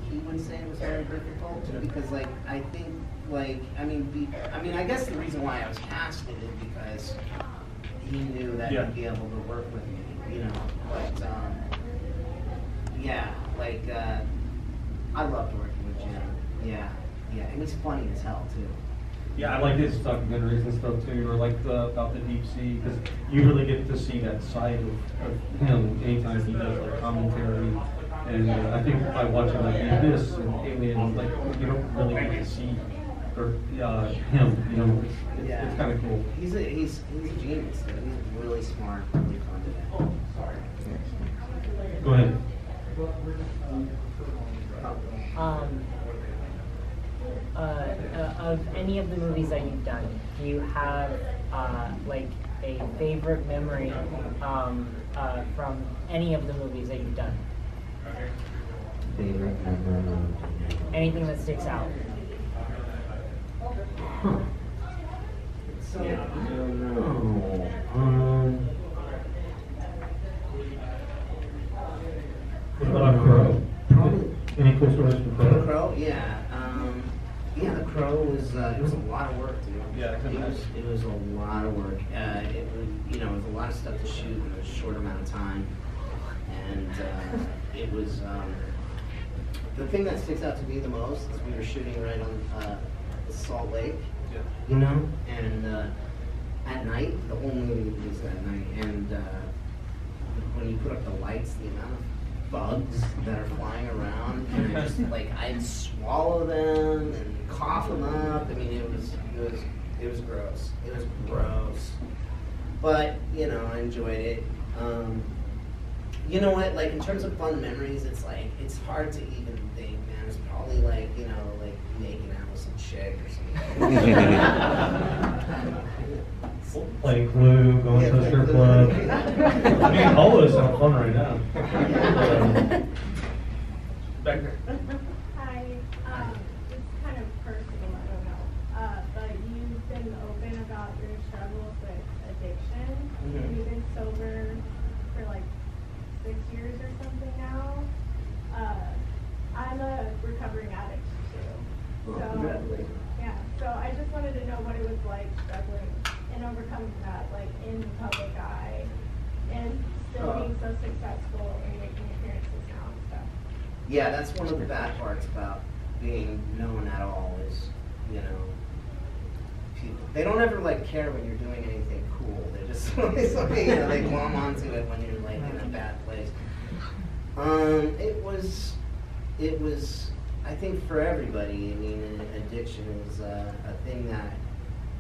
Speaker 3: He would say it was very difficult, because, like, I think, like, I mean, I guess the reason why I was casted is because he knew that he'd be able to work with me, you know. But yeah, like, I loved working with Jim. Yeah, it was funny as hell too.
Speaker 10: Yeah, I like his documentaries and stuff too, or like about the deep sea, because you really get to see that side of him anytime he does like commentary. And I think by watching like this and Alien, like, you don't really get to see him. You know, it's kind of cool.
Speaker 3: He's a genius. Dude. He's really smart, really fun to do. Sorry.
Speaker 10: Go ahead.
Speaker 15: Of any of the movies that you've done, do you have like a favorite memory from any of the movies that you've done?
Speaker 3: Favorite memory?
Speaker 15: Anything that sticks out?
Speaker 3: Huh. So, I don't know.
Speaker 10: What about Crow?
Speaker 3: Probably.
Speaker 10: Any cool stories from Crow?
Speaker 3: Crow, yeah. Yeah, The Crow was it was a lot of work, dude.
Speaker 10: Yeah,
Speaker 3: it was a lot of work. It was, you know, it was a lot of stuff to shoot in a short amount of time, and it was the thing that sticks out to me the most is we were shooting right on the Salt Lake, you know, and at night, the whole movie was at night, and when you put up the lights, the amount of bugs that are flying around, and I just like, I'd swallow them and cough them up. I mean, it was gross. It was gross. But, you know, I enjoyed it. You know what, like, in terms of fun memories, it's like, it's hard to even think, man. It's probably like, you know, like making out with some chick or something.
Speaker 10: Playing Clue, going to a strip club. I mean, all those sound fun right now. Back there.
Speaker 17: Hi. It's kind of personal, I don't know. But you've been open about your struggles with addiction.
Speaker 3: Mm-hmm.
Speaker 17: You've been sober for like 6 years or something now. I'm a recovering addict too. So, yeah. So I just wanted to know what it was like struggling and overcoming that, like, in the public eye, and still being so successful and making appearances now and stuff.
Speaker 3: Yeah, that's one of the bad parts about being known at all is, you know, people, they don't ever like care when you're doing anything cool. They're just you know, they glom onto it when you're like in a bad place. It was, I think for everybody, I mean, addiction is a thing that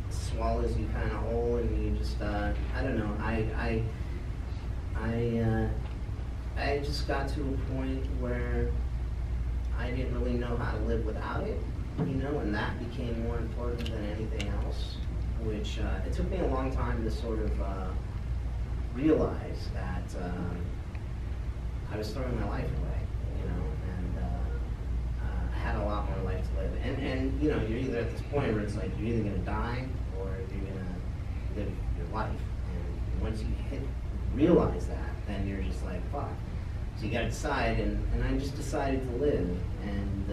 Speaker 3: swallows you kind of whole, and you just, I don't know,
Speaker 18: I just got to a point where I didn't really know how to live without it, you know, and that became more important than anything else, which it took me a long time to sort of realize that I was throwing my life away, you know, and I had a lot more life to live. And you know, you're either at this point where it's like you're either gonna die or you're gonna live your life. And once you realize that, then you're just like, fuck. So you gotta decide, and I just decided to live. And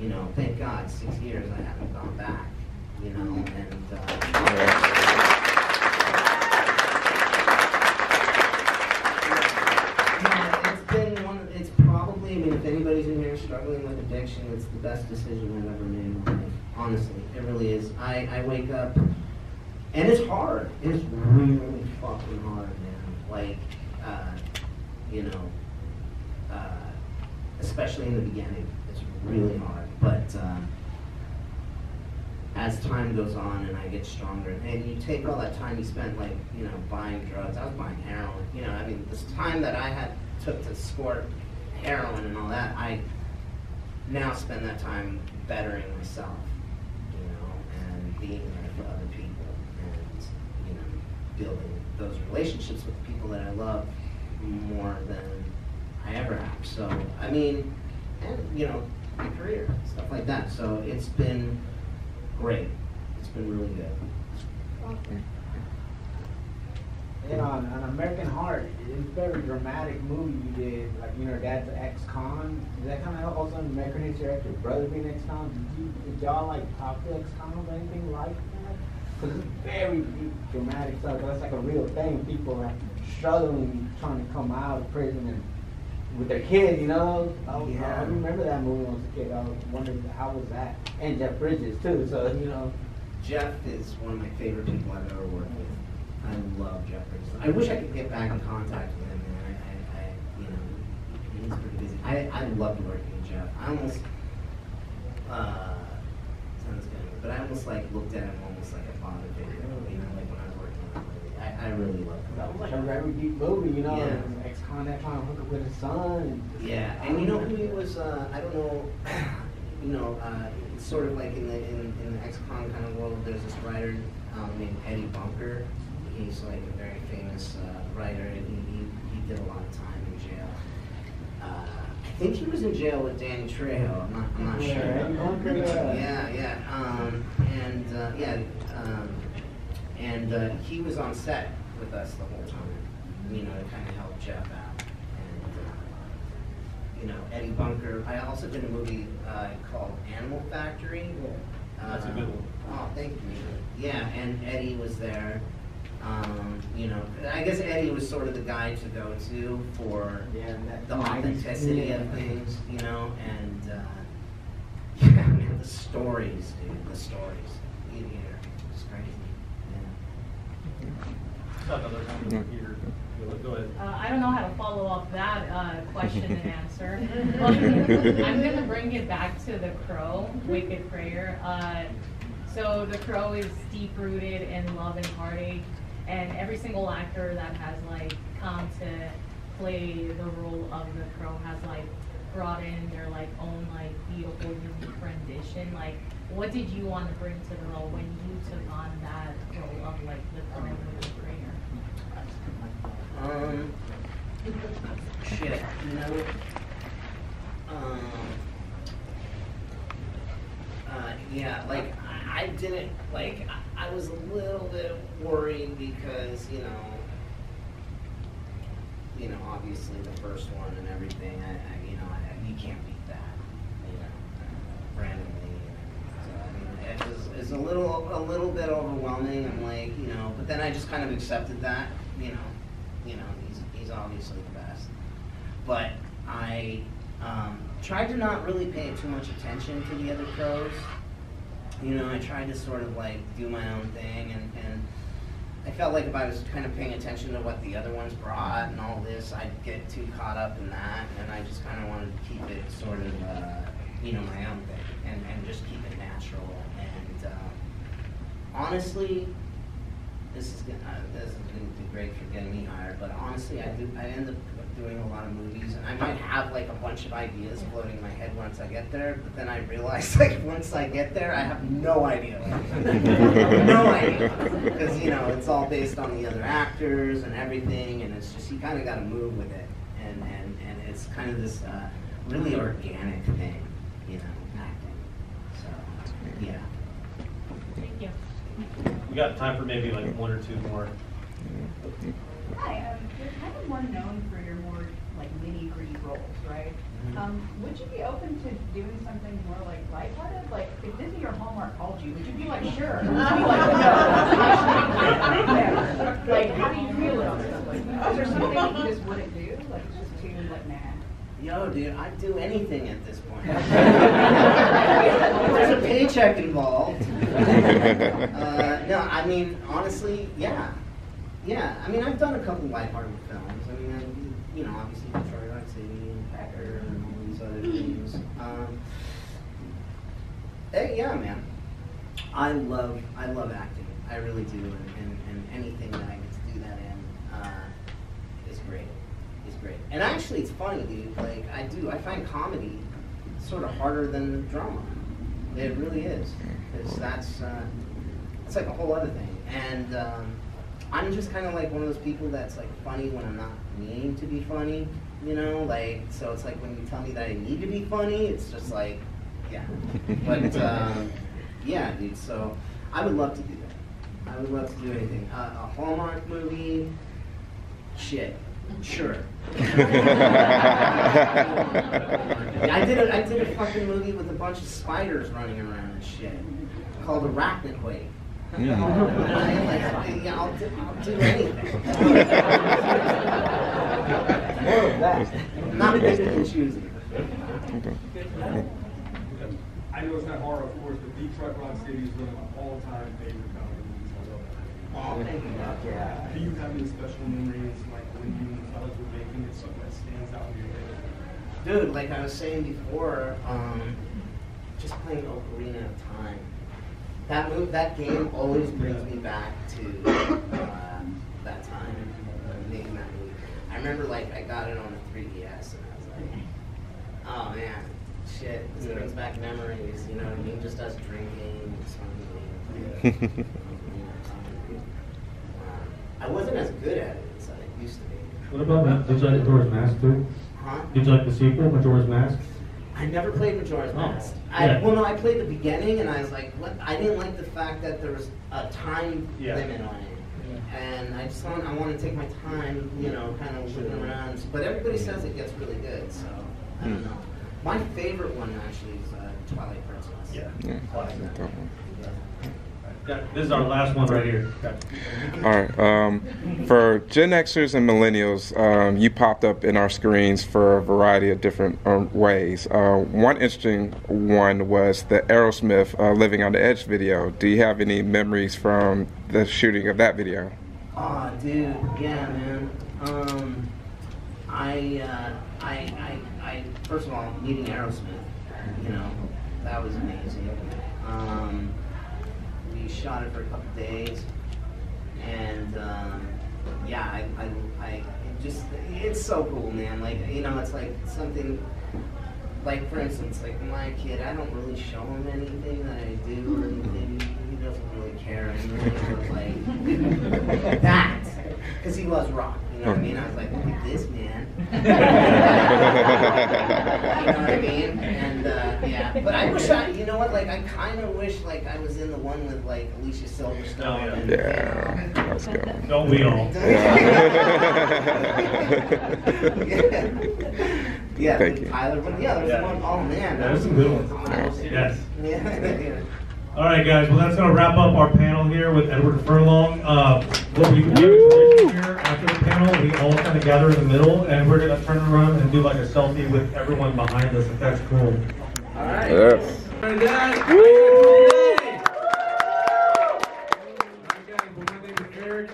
Speaker 18: you know, thank God, 6 years I haven't gone back, you know, and it's probably, I mean, if anybody's in here struggling with addiction, it's the best decision I've ever made in my life. Honestly, it really is. I wake up, and it's hard. It's really fucking hard, man. Like, you know, especially in the beginning, it's really hard. But as time goes on and I get stronger, and you take all that time you spent, like, you know, buying drugs. I was buying heroin. You know, I mean, this time that I took to squirt heroin and all that, I now spend that time bettering myself, you know, and being there for other people, and, you know, building those relationships with the people that I love more than I ever have. So, I mean, and, you know, my career, stuff like that. So it's been great. It's been really good.
Speaker 19: And on American Heart, it's a very dramatic movie you did. Like, you know, dad's an ex-con. Is that kind of also an American history after your brother being ex-con? Did y'all like talk to ex-cons or anything like that? Because it's very deep, dramatic stuff. That's like a real thing. People are struggling trying to come out of prison and with their kids, you know. I remember that movie when I was a kid. I was wondering how was that, and Jeff Bridges too. So you know,
Speaker 18: Jeff is one of my favorite people I've ever worked with. I love Jeff Bridges. I wish I could get back in contact with him, man. I you know, he's pretty busy. I loved working with Jeff. I almost sounds good, but I almost like looked at him almost like a father figure. You know, like when I was working on that movie. I really loved him.
Speaker 19: That was like a very deep movie, you know. Yeah. Ex-con that trying to hook up with his son.
Speaker 18: Yeah, and you know who he was? I don't know. You know, it's sort of like in the ex-con kind of world. There's this writer named Eddie Bunker. He's like a very famous writer, and he did a lot of time in jail. I think he was in jail with Danny Trejo. I'm not sure.
Speaker 19: Eddie Bunker,
Speaker 18: and he was on set with us the whole time, you know, to kind of help Jeff out. And you know, Eddie Bunker. I also did a movie called Animal Factory.
Speaker 10: That's a good one.
Speaker 18: Oh, thank you. Yeah, and Eddie was there. You know, I guess Eddie was sort of the guy to go to for the authenticity of things, you know, and yeah, man, the stories, dude, the stories. You hear, it's crazy.
Speaker 10: Go ahead.
Speaker 20: I don't know how to follow up that question and answer. But I'm going to bring it back to The Crow, Wicked Prayer. So The Crow is deep-rooted in love and heartache, and every single actor that has like come to play the role of The Crow has like brought in their like own like beautiful, unique rendition. Like, what did you want to bring to the role when you took on that role of like The Crow and Wicked Prayer?
Speaker 18: Shit, you know, yeah, like, I didn't, like, I was a little bit worried because, you know, obviously the first one and everything, you can't beat that, you know, randomly. So, I mean, it was a little bit overwhelming. I'm like, you know, but then I just kind of accepted that, you know, he's obviously the best. But I tried to not really pay too much attention to the other Crows. You know, I tried to sort of like do my own thing, and I felt like if I was kind of paying attention to what the other ones brought and all this, I'd get too caught up in that, and I just kind of wanted to keep it sort of, you know, my own thing, and just keep it natural. And honestly, this is gonna be great for getting me hired, but honestly, I end up doing a lot of movies, and I might have like a bunch of ideas floating in my head once I get there, but then I realize like once I get there, I have no idea. No idea. Because, you know, it's all based on the other actors and everything, and it's just, you kind of got to move with it. And it's kind of this really organic thing, you know, acting. So, yeah.
Speaker 20: Thank you.
Speaker 10: We got time for maybe like one or two more.
Speaker 21: Hi, you're kind of more known for your more like nitty-gritty roles, right? Would you be open to doing something more like lighthearted? Like, if Disney or Hallmark called you, would you be like, sure? Or would you be like, no? Like, how do you feel about stuff like that? Is there something that you just wouldn't do? Like, it's just too like, nah.
Speaker 18: Yo, dude, I'd do anything at this point. There's a paycheck involved. No, I mean, honestly, yeah. Yeah, I mean, I've done a couple lighthearted films. I mean, you know, obviously Detroit Rock City and Packer and all these other things. Yeah, man. I love acting. I really do, and anything that I get to do that in is great. Is great. And actually, it's funny, dude. Like, I find comedy sort of harder than drama. It really is, because that's like a whole other thing. And I'm just kind of like one of those people that's like funny when I'm not meaning to be funny, you know? Like, so it's like when you tell me that I need to be funny, it's just like, yeah. But yeah, dude, so I would love to do that. I would love to do anything. A Hallmark movie, shit, sure. I did a fucking movie with a bunch of spiders running around and shit, called Arachnoid. Yeah, I'll do anything. More of that. Not picking and choosing.
Speaker 22: I know it's not horror, of course, but Detroit Rock City is one of my all-time favorite comedy movies. I love that.
Speaker 18: Oh, thank you. Yeah.
Speaker 22: Do you have any special memories, like when you and the fellas were making it, something that stands out in your head?
Speaker 18: Dude, like I was saying before, just playing Ocarina of Time. That game always brings me back to that time making that movie. I remember like I got it on the 3DS and I was like, oh man, shit, this brings back memories, you know what I mean? Just us drinking, smoking. I wasn't as good at it as I used to be.
Speaker 10: What about, did you like Majora's Mask too?
Speaker 18: Huh?
Speaker 10: Did you like the sequel, Majora's Mask?
Speaker 18: I never played Majora's Mask.
Speaker 10: Yeah.
Speaker 18: Well, no, I played the beginning, and I was like, what? I didn't like the fact that there was a time limit on it. And I want to take my time, you know, kind of looking around. But everybody says it gets really good, so I don't know. My favorite one actually is Twilight Princess.
Speaker 10: Yeah. This is our last one right here.
Speaker 1: All right. For Gen Xers and Millennials, you popped up in our screens for a variety of different ways. One interesting one was the Aerosmith Living on the Edge video. Do you have any memories from the shooting of that video?
Speaker 18: Oh, dude, yeah, man. I first of all, meeting Aerosmith, you know, that was amazing. We shot it for a couple days, and yeah, it's so cool, man. Like, you know, it's like something, like for instance, like my kid, I don't really show him anything that I do or anything. He doesn't really care. I really like that, because he loves rock. You know what I mean? I was like, look at this, man. You know what I mean? And yeah, but I wish you know what? Like, I kind of wish like I was in the one with like Alicia Silverstone.
Speaker 10: Oh,
Speaker 1: yeah, let's go.
Speaker 10: Don't we all?
Speaker 18: Yeah,
Speaker 1: Thank you.
Speaker 18: Tyler, but yeah, there's one. Oh man,
Speaker 10: There's some good ones. Yes.
Speaker 18: Yeah.
Speaker 10: All right, guys. Well, that's going to wrap up our panel here with Edward Furlong. What we do here after the panel, we all kind of gather in the middle, and we're going to turn around and do like a selfie with everyone behind us, if that's cool.
Speaker 18: All right.
Speaker 1: Yes.
Speaker 22: All right, guys.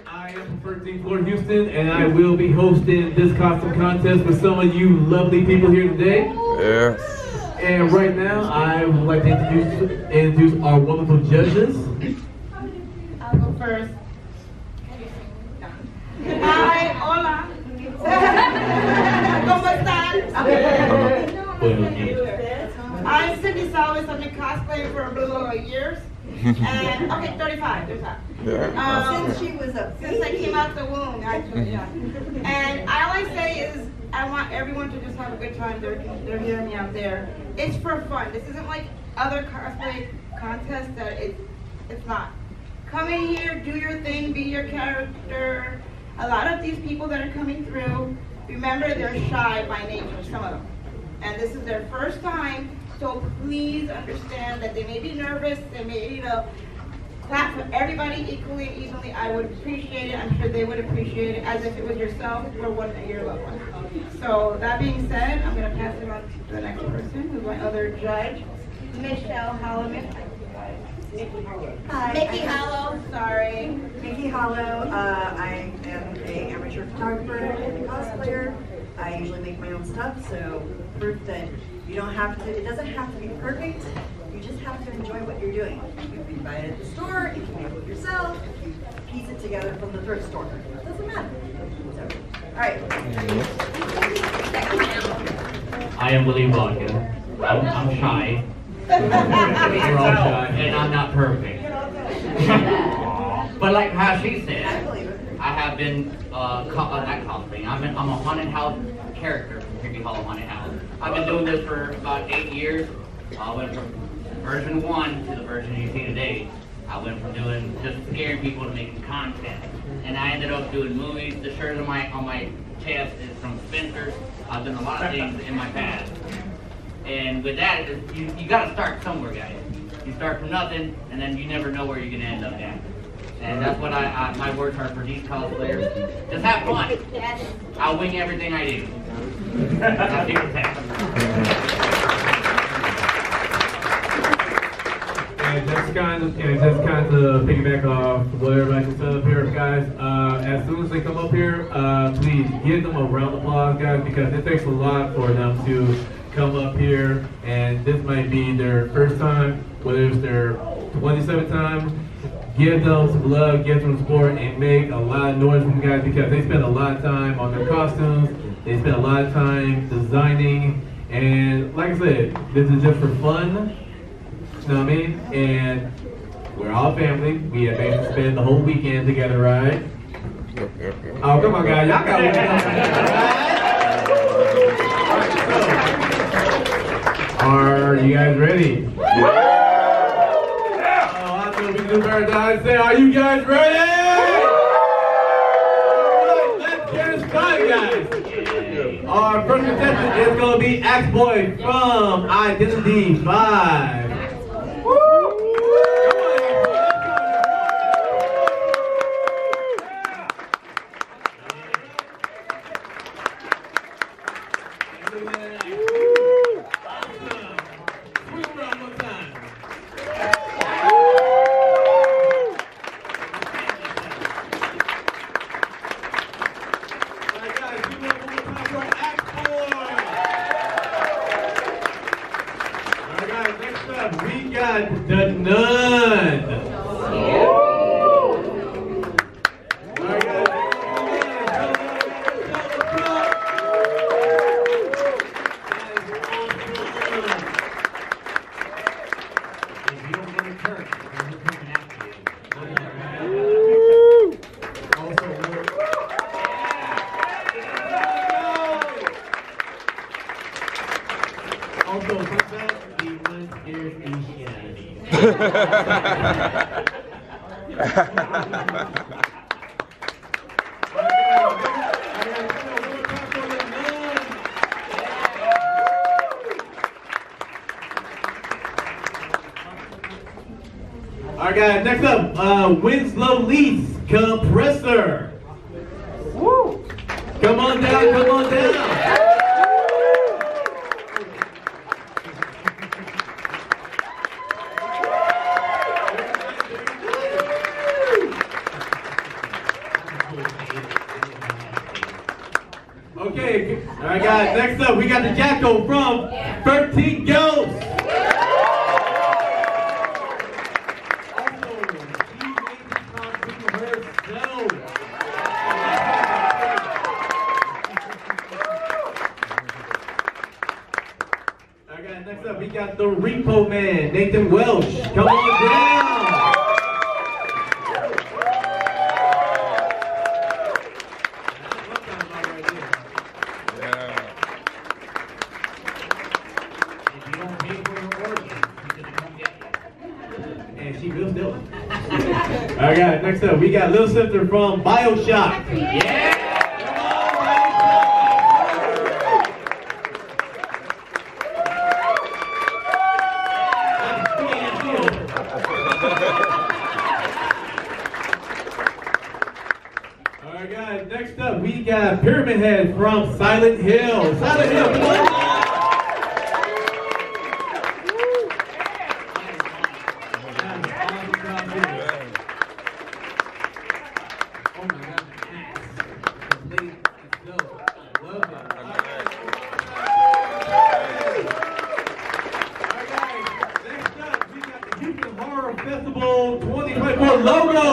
Speaker 22: I am from 13th Floor Houston, and I will be hosting this costume contest with some of you lovely people here today.
Speaker 1: Yes.
Speaker 22: And right now, I would like to introduce our wonderful judges.
Speaker 21: I'll go first. Hi, hola.
Speaker 5: I'm Cindy Salas. I've been cosplaying for a little over years. And, okay, 35, there's that.
Speaker 7: Since she was a
Speaker 5: Since I came out the womb, actually, yeah. And all I say is, I want everyone to just have a good time. They're hearing me out there. It's for fun. This isn't like other cosplay contests that it's not. Come in here, do your thing, be your character. A lot of these people that are coming through, remember they're shy by nature, some of them. And this is their first time, so please understand that they may be nervous, they may, clap for everybody equally and evenly. I would appreciate it. I'm sure they would appreciate it as if it was yourself or one of your loved ones. So that being said, I'm going to pass it on to the next person, who's my other judge, Michelle Holloman.
Speaker 7: Hi.
Speaker 5: Mickey Hollow, sorry.
Speaker 7: Mickey Hollow. I am an amateur photographer and a cosplayer. I usually make my own stuff, so proof that you don't have to, it doesn't have to be perfect. You just have to enjoy what you're doing. You can buy it at the store, you can make it yourself, if you piece it together from the thrift store. It doesn't matter. So, all right.
Speaker 23: I am Willie Vodka. I'm shy. We're all shy, and I'm not perfect. But like how she said, I have been not cosplaying. I'm a haunted house character from Creepy Hollow Haunted House. I've been doing this for about 8 years. I went from version 1 to the version you see today. I went from doing just scaring people to making content, and I ended up doing movies. The shirt on my chest is from Spencer's. I've done a lot of things in my past. And with that, you got to start somewhere, guys. You start from nothing, and then you never know where you're going to end up at. And that's what my words are for these cosplayers. Just have fun. I'll wing everything I do. That's here to
Speaker 22: And just kind of piggyback off what everybody just said up here, guys. As soon as they come up here, please give them a round of applause, guys, because it takes a lot for them to come up here, and this might be their first time, whether it's their 27th time. Give them some love, give them support, and make a lot of noise for you guys, because they spend a lot of time on their costumes. They spend a lot of time designing, and like I said, this is just for fun. You know what I mean? And we're all family. We have been to spend the whole weekend together, right? Oh, come on, guys. Y'all got one. Are you guys ready? Yeah. Oh, I thought we could do paradise. Say, are you guys ready? Let's get it started, guys. Our first contestant is going to be Axe-Boy from Identity 5. Alright guys, next up, Winslow Lease Compressor. Woo. Come on down, come on down. Okay, alright guys, next up we got the Jacko from 13 Ghosts. got the Repo Man, Nathan Welsh. Come on down. And she will still. All right, next up, we got Little Sister from BioShock. Yeah. Alright guys, next up we got Pyramid Head from Silent Hill. Silent Hill, come on! Festival 2024 logo!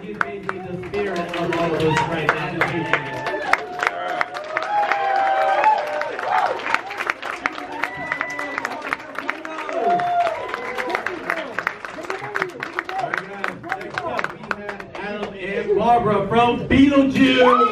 Speaker 22: He's basically the spirit of all of us right now. Barbara from Beetlejuice.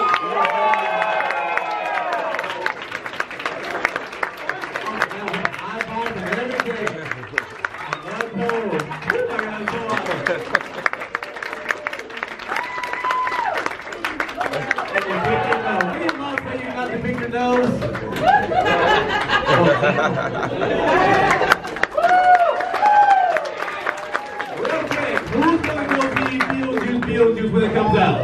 Speaker 22: Beetlejuice when it comes out.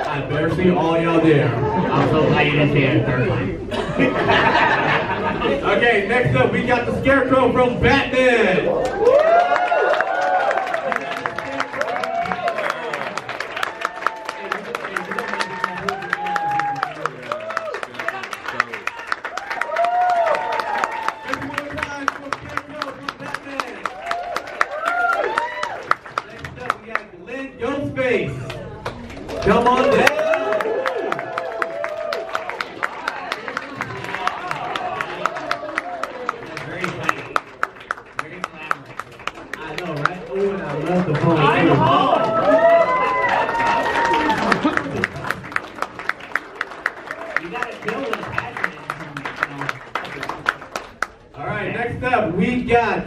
Speaker 22: I better see all y'all there.
Speaker 23: I'm so glad you didn't say it a third time.
Speaker 22: Okay, next up we got the Scarecrow from Batman. Come on down.
Speaker 23: Very funny. Very glamorous.
Speaker 22: I know, right? Oh, and I love the phone.
Speaker 23: You gotta build with a passion.
Speaker 22: All right, next up we got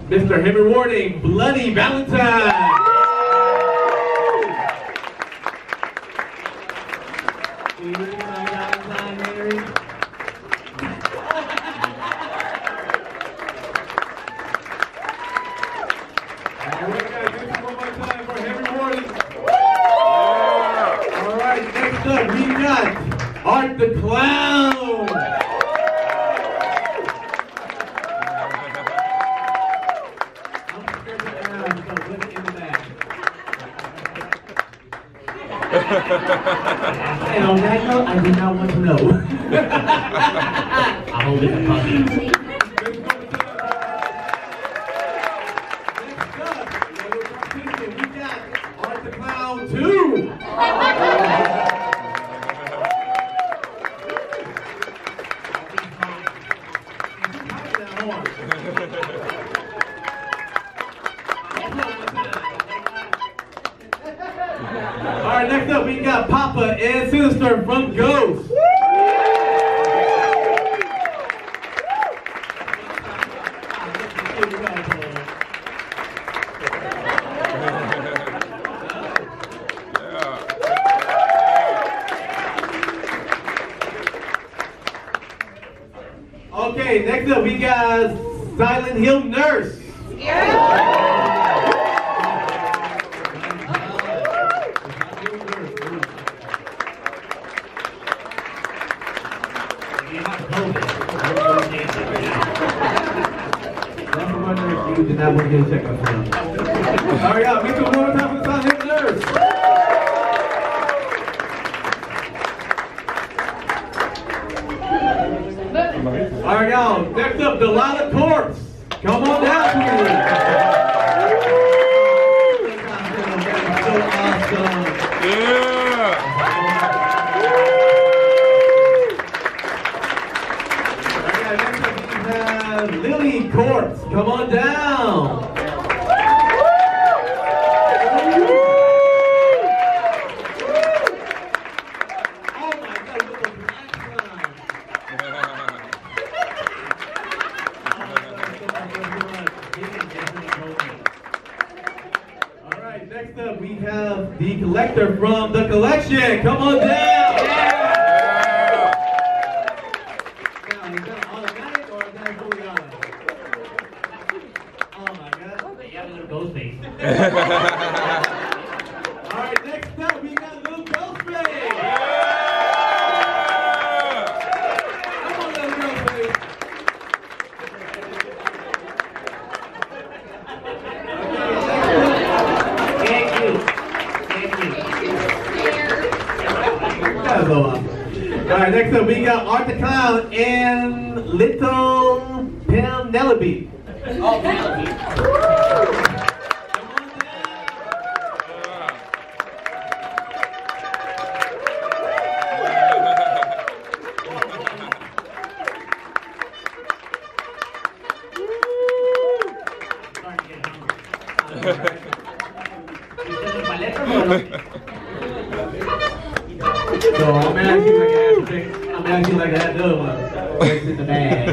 Speaker 22: Mr. Henry Warding, Bloody Valentine. We got Art the Clown. And on that note, I do not want to know.
Speaker 23: I'll hold it a puppy.
Speaker 22: We got Art the Clown 2. Alright, next up we got Papa and Sinister from Ghost. Okay, next up we got Silent Hill Nurse. You did not want to get a checkup for him. All right, make some more time for the Silent Hill Nurse. All right, y'all. Next up, Delilah Corpse. Come on down, please. So awesome.
Speaker 1: Yeah.
Speaker 22: Lily Corpse, come on down. All right, next up we have the collector from the collection. Come on down. Alright, next up we got little Cosplay. Come on, little Cosplay.
Speaker 23: Thank you.
Speaker 22: That was so awesome. Alright, next up we got Art the Clown and Little Penelope.
Speaker 23: Oh, Penelope.
Speaker 22: So I'm asking like I had the other one. What's in the bag?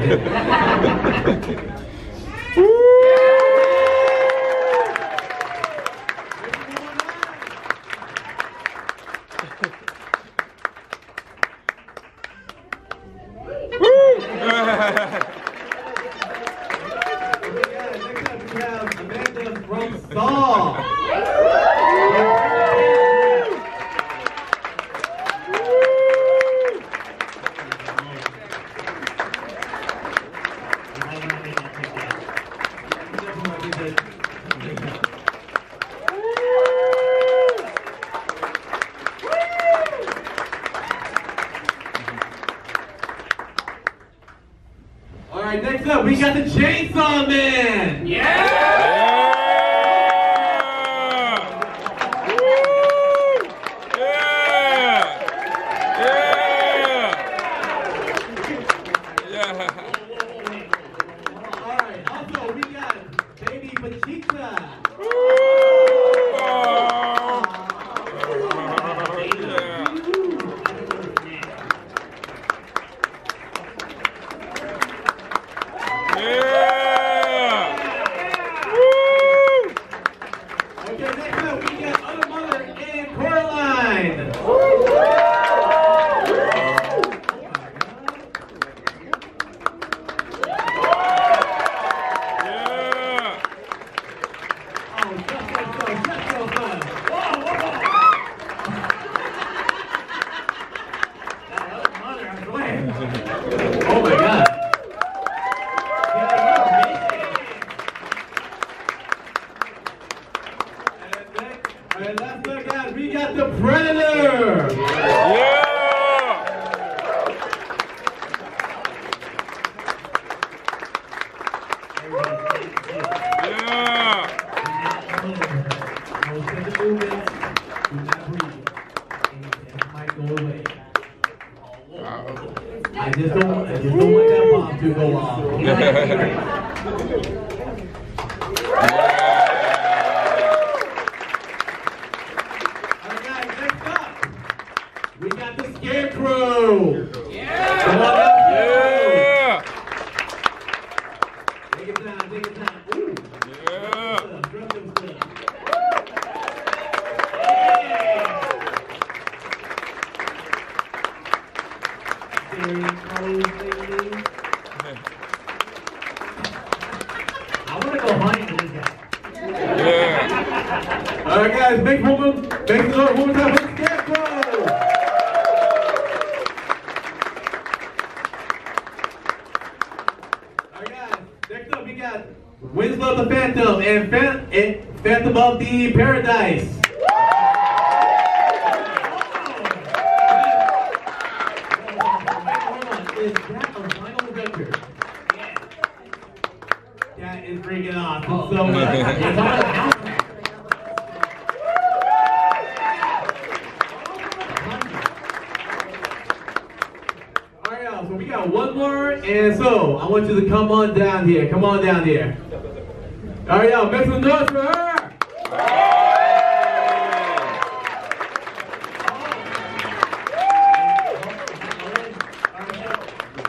Speaker 22: Alright, next up we got the Chainsaw Man! Alright, also we got Baby Pachita. Oh my God. And last look at, we got the Predator. I just don't want that bomb to go off. Alright, next up, we got the Scarecrow. Come on up, Scarecrow. Take it down, take it down. Ooh. Drop them stuff. I want to go hunting with this guy. Alright guys, make some noise one more time for the Scarecrow! Alright guys, next up we got Winslow the Phantom and Phantom of the Paradise. Is that a vinyl record? That is freaking awesome. So much. Alright, y'all, so we got one more, and so I want you to come on down here. Come on down here. Alright, y'all, make some noise for her!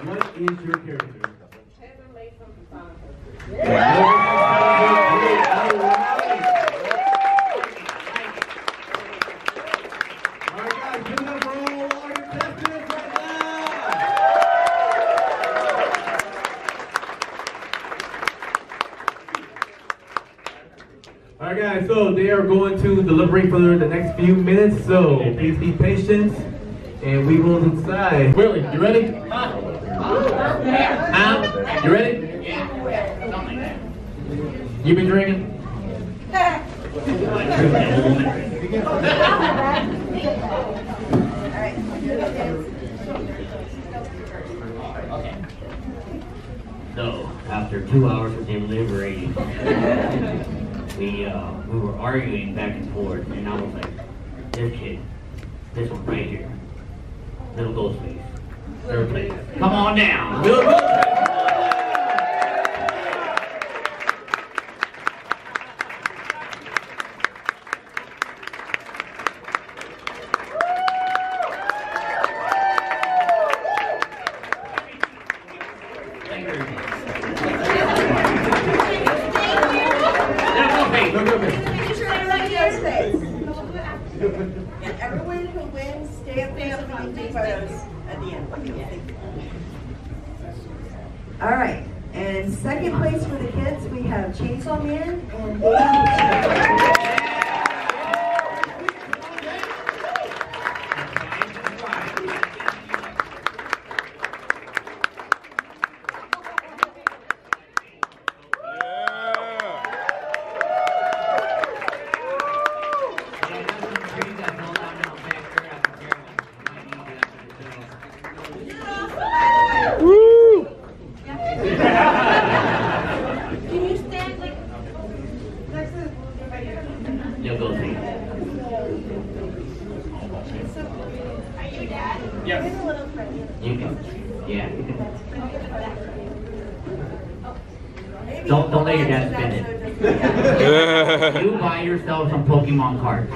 Speaker 22: What is your character? Alright guys, so they are going to deliberate for the next few minutes, so please be patient and we will decide. Willie, you ready? Huh? You ready?
Speaker 23: Yeah, something like that.
Speaker 22: You been drinking?
Speaker 23: Okay. So, after 2 hours of deliberating, we were arguing back and forth, and I was like, this kid, this one right here, little Ghostface, third place. Come on down. Little Ghostface.
Speaker 7: Everyone who wins, stay up there for the photos at the end. All right, and second place for the kids, we have Chainsaw Man and
Speaker 5: Can you stand like next to
Speaker 23: You'll go see.
Speaker 5: Are you dad?
Speaker 23: Yes.
Speaker 5: Get a little further.
Speaker 23: You can. Yeah. Don't let your dad spend it. You buy yourself some Pokemon cards.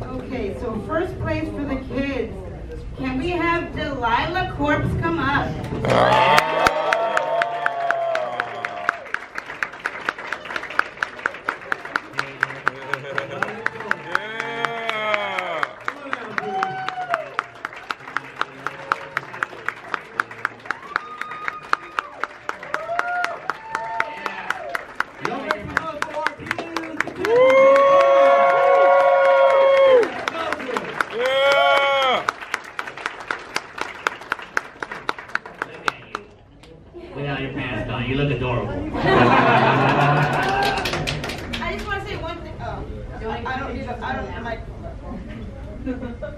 Speaker 5: Okay, so first place for the kids. Can we have Delilah Corpse come up?
Speaker 23: Without your pants on, you look adorable.
Speaker 5: I just want to say one thing. Oh, I don't need a microphone.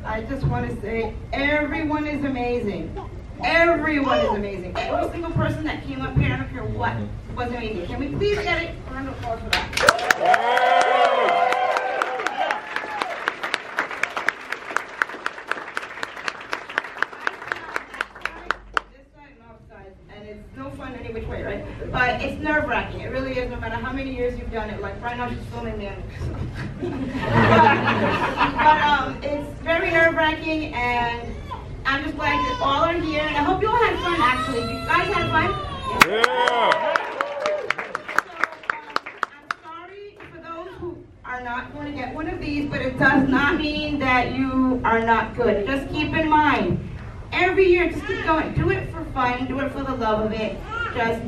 Speaker 5: I just want to say everyone is amazing. Everyone is amazing. Every single person that came up here, I don't care what, was amazing. Can we please get a round of applause for that? And it's no fun any which way, right? But it's nerve-wracking. It really is, no matter how many years you've done it. Like right now she's filming me. but it's very nerve-wracking, and I'm just glad you all are here. And I hope you all had fun, actually. You guys had fun? Yeah! I'm sorry for those who are not going to get one of these, but it does not mean that you are not good. Just keep in mind, every year, just keep going. Do it for fun. Do it for the love of it. Just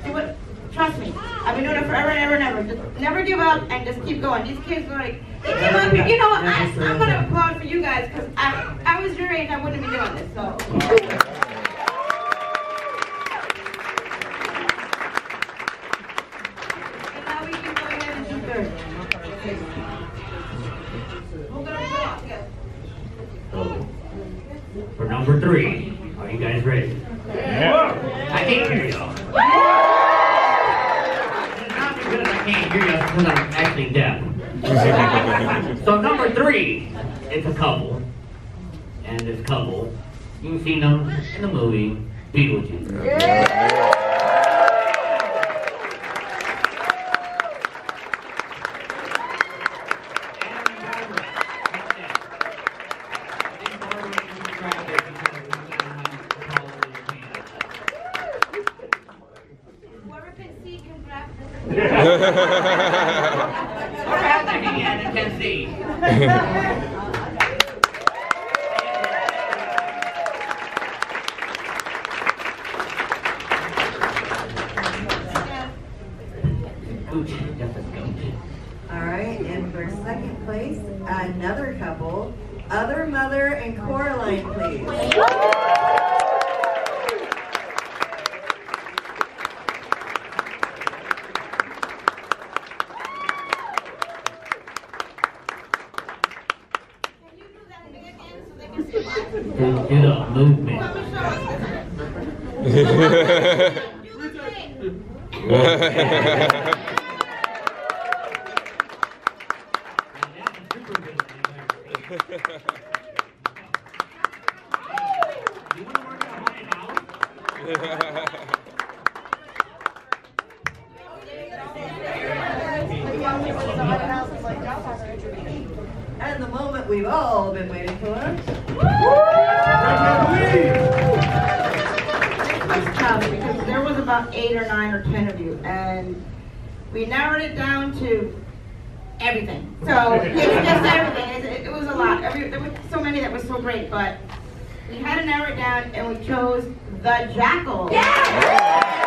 Speaker 5: do it. Trust me. I've been doing it forever and ever and ever. Just never give up and just keep going. These kids are like, they came up here. You know what? I'm going to applaud for you guys because I was your age. I wouldn't be doing this. So. And now we can go ahead and do third.
Speaker 23: number 3. Are you guys ready?
Speaker 22: Yeah.
Speaker 23: I can't hear y'all. Not because I can't hear y'all, because I'm actually deaf. So number 3, it's a couple. And this couple, you've seen them in the movie Beetlejuice.
Speaker 5: Whoever can see can grab this.
Speaker 23: Or have the hand and can see.
Speaker 7: All right, and for second place, another couple, Other Mother and Coraline, please.
Speaker 23: Get up, movement.
Speaker 7: And the moment we've all been waiting for.
Speaker 5: It was tough because there was about 8 or 9 or 10 of you, and we narrowed it down to everything. So it's just everything. It was a lot. There were so many that were so great, but we had to narrow it down, and we chose the Jackal. Yeah!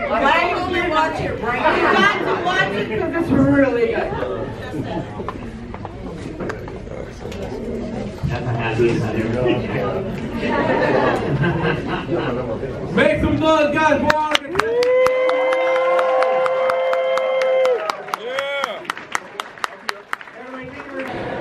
Speaker 7: Why don't you watch it right now?
Speaker 5: You got to watch it because it's really good.
Speaker 23: That's the happiest I've ever seen.
Speaker 22: Make some noise, guys, for all of it.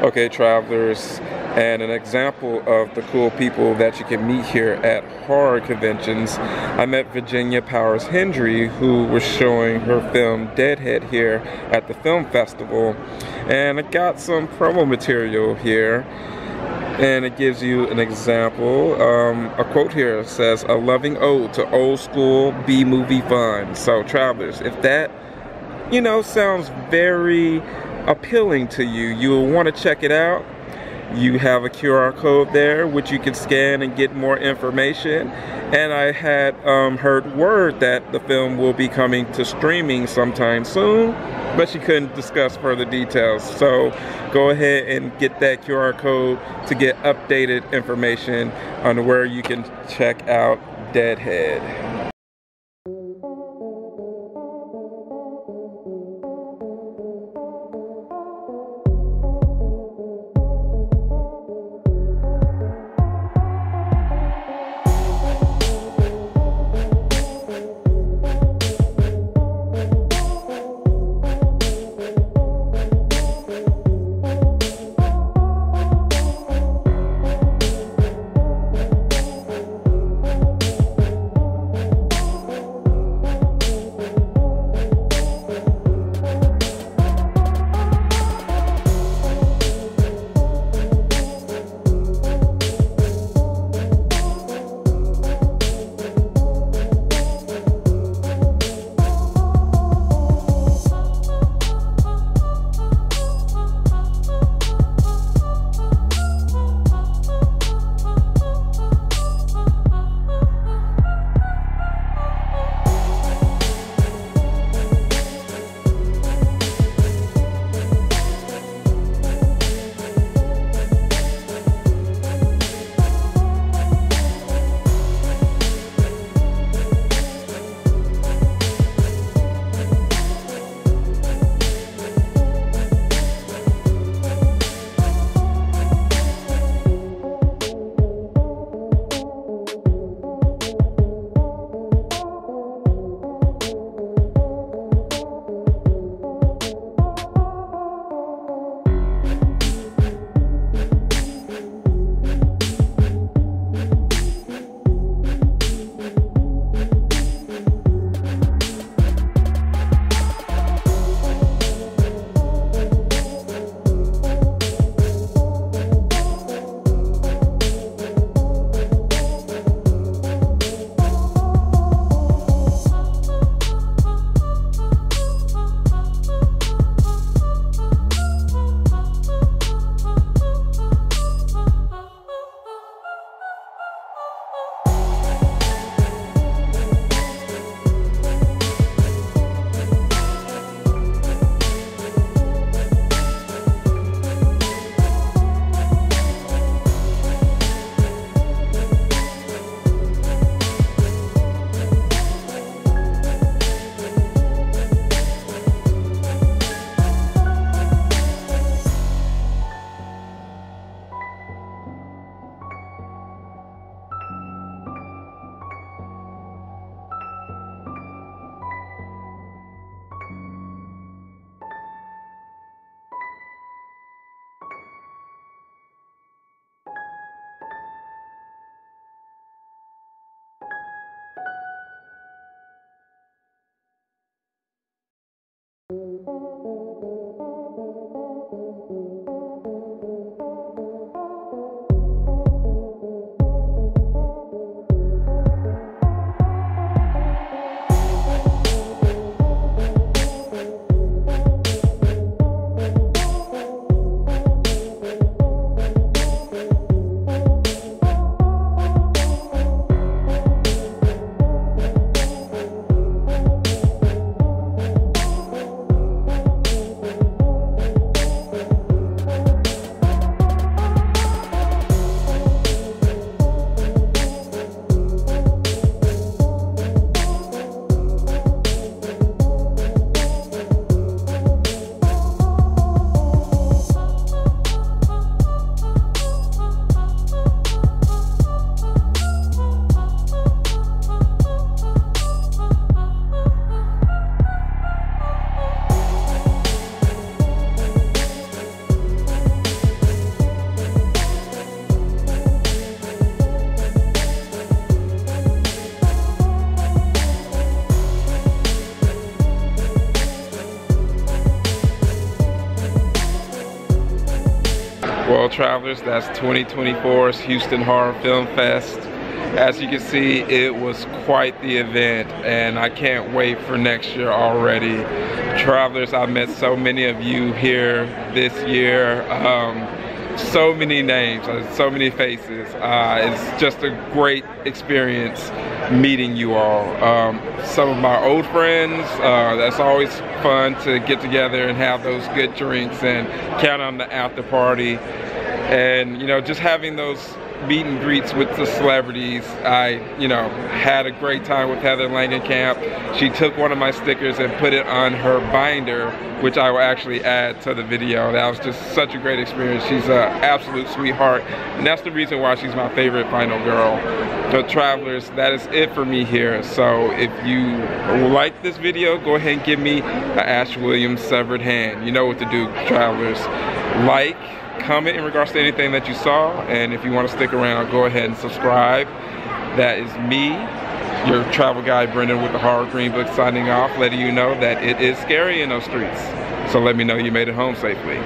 Speaker 1: Okay, travelers, and an example of the cool people that you can meet here at horror conventions. I met Virginia Powers Hendry, who was showing her film Deadhead here at the film festival, and I got some promo material here, and it gives you an example. A quote here says, "A loving ode to old school B-movie fun." So travelers, if that, you know, sounds very appealing to you, you'll want to check it out. You have a QR code there which you can scan and get more information, and I had heard word that the film will be coming to streaming sometime soon, but she couldn't discuss further details. So go ahead and get that QR code to get updated information on where you can check out Deadhead. Travelers. That's 2024's Houston Horror Film Fest. As you can see, it was quite the event, and I can't wait for next year already. Travelers, I've met so many of you here this year. So many names, so many faces. It's just a great experience meeting you all. Some of my old friends, that's always fun to get together and have those good drinks and count on the after party. And, you know, just having those meet and greets with the celebrities. I, had a great time with Heather Langenkamp. She took one of my stickers and put it on her binder, which I will actually add to the video. That was just such a great experience. She's an absolute sweetheart, and that's the reason why she's my favorite final girl. So Travelers, that is it for me here. So if you like this video, go ahead and give me an Ash Williams severed hand. You know what to do, Travelers. Like, comment in regards to anything that you saw, and if you want to stick around, go ahead and subscribe. That is me, your travel guide Brendan with the Horror Green Book, signing off, letting you know that it is scary in those streets. So let me know you made it home safely.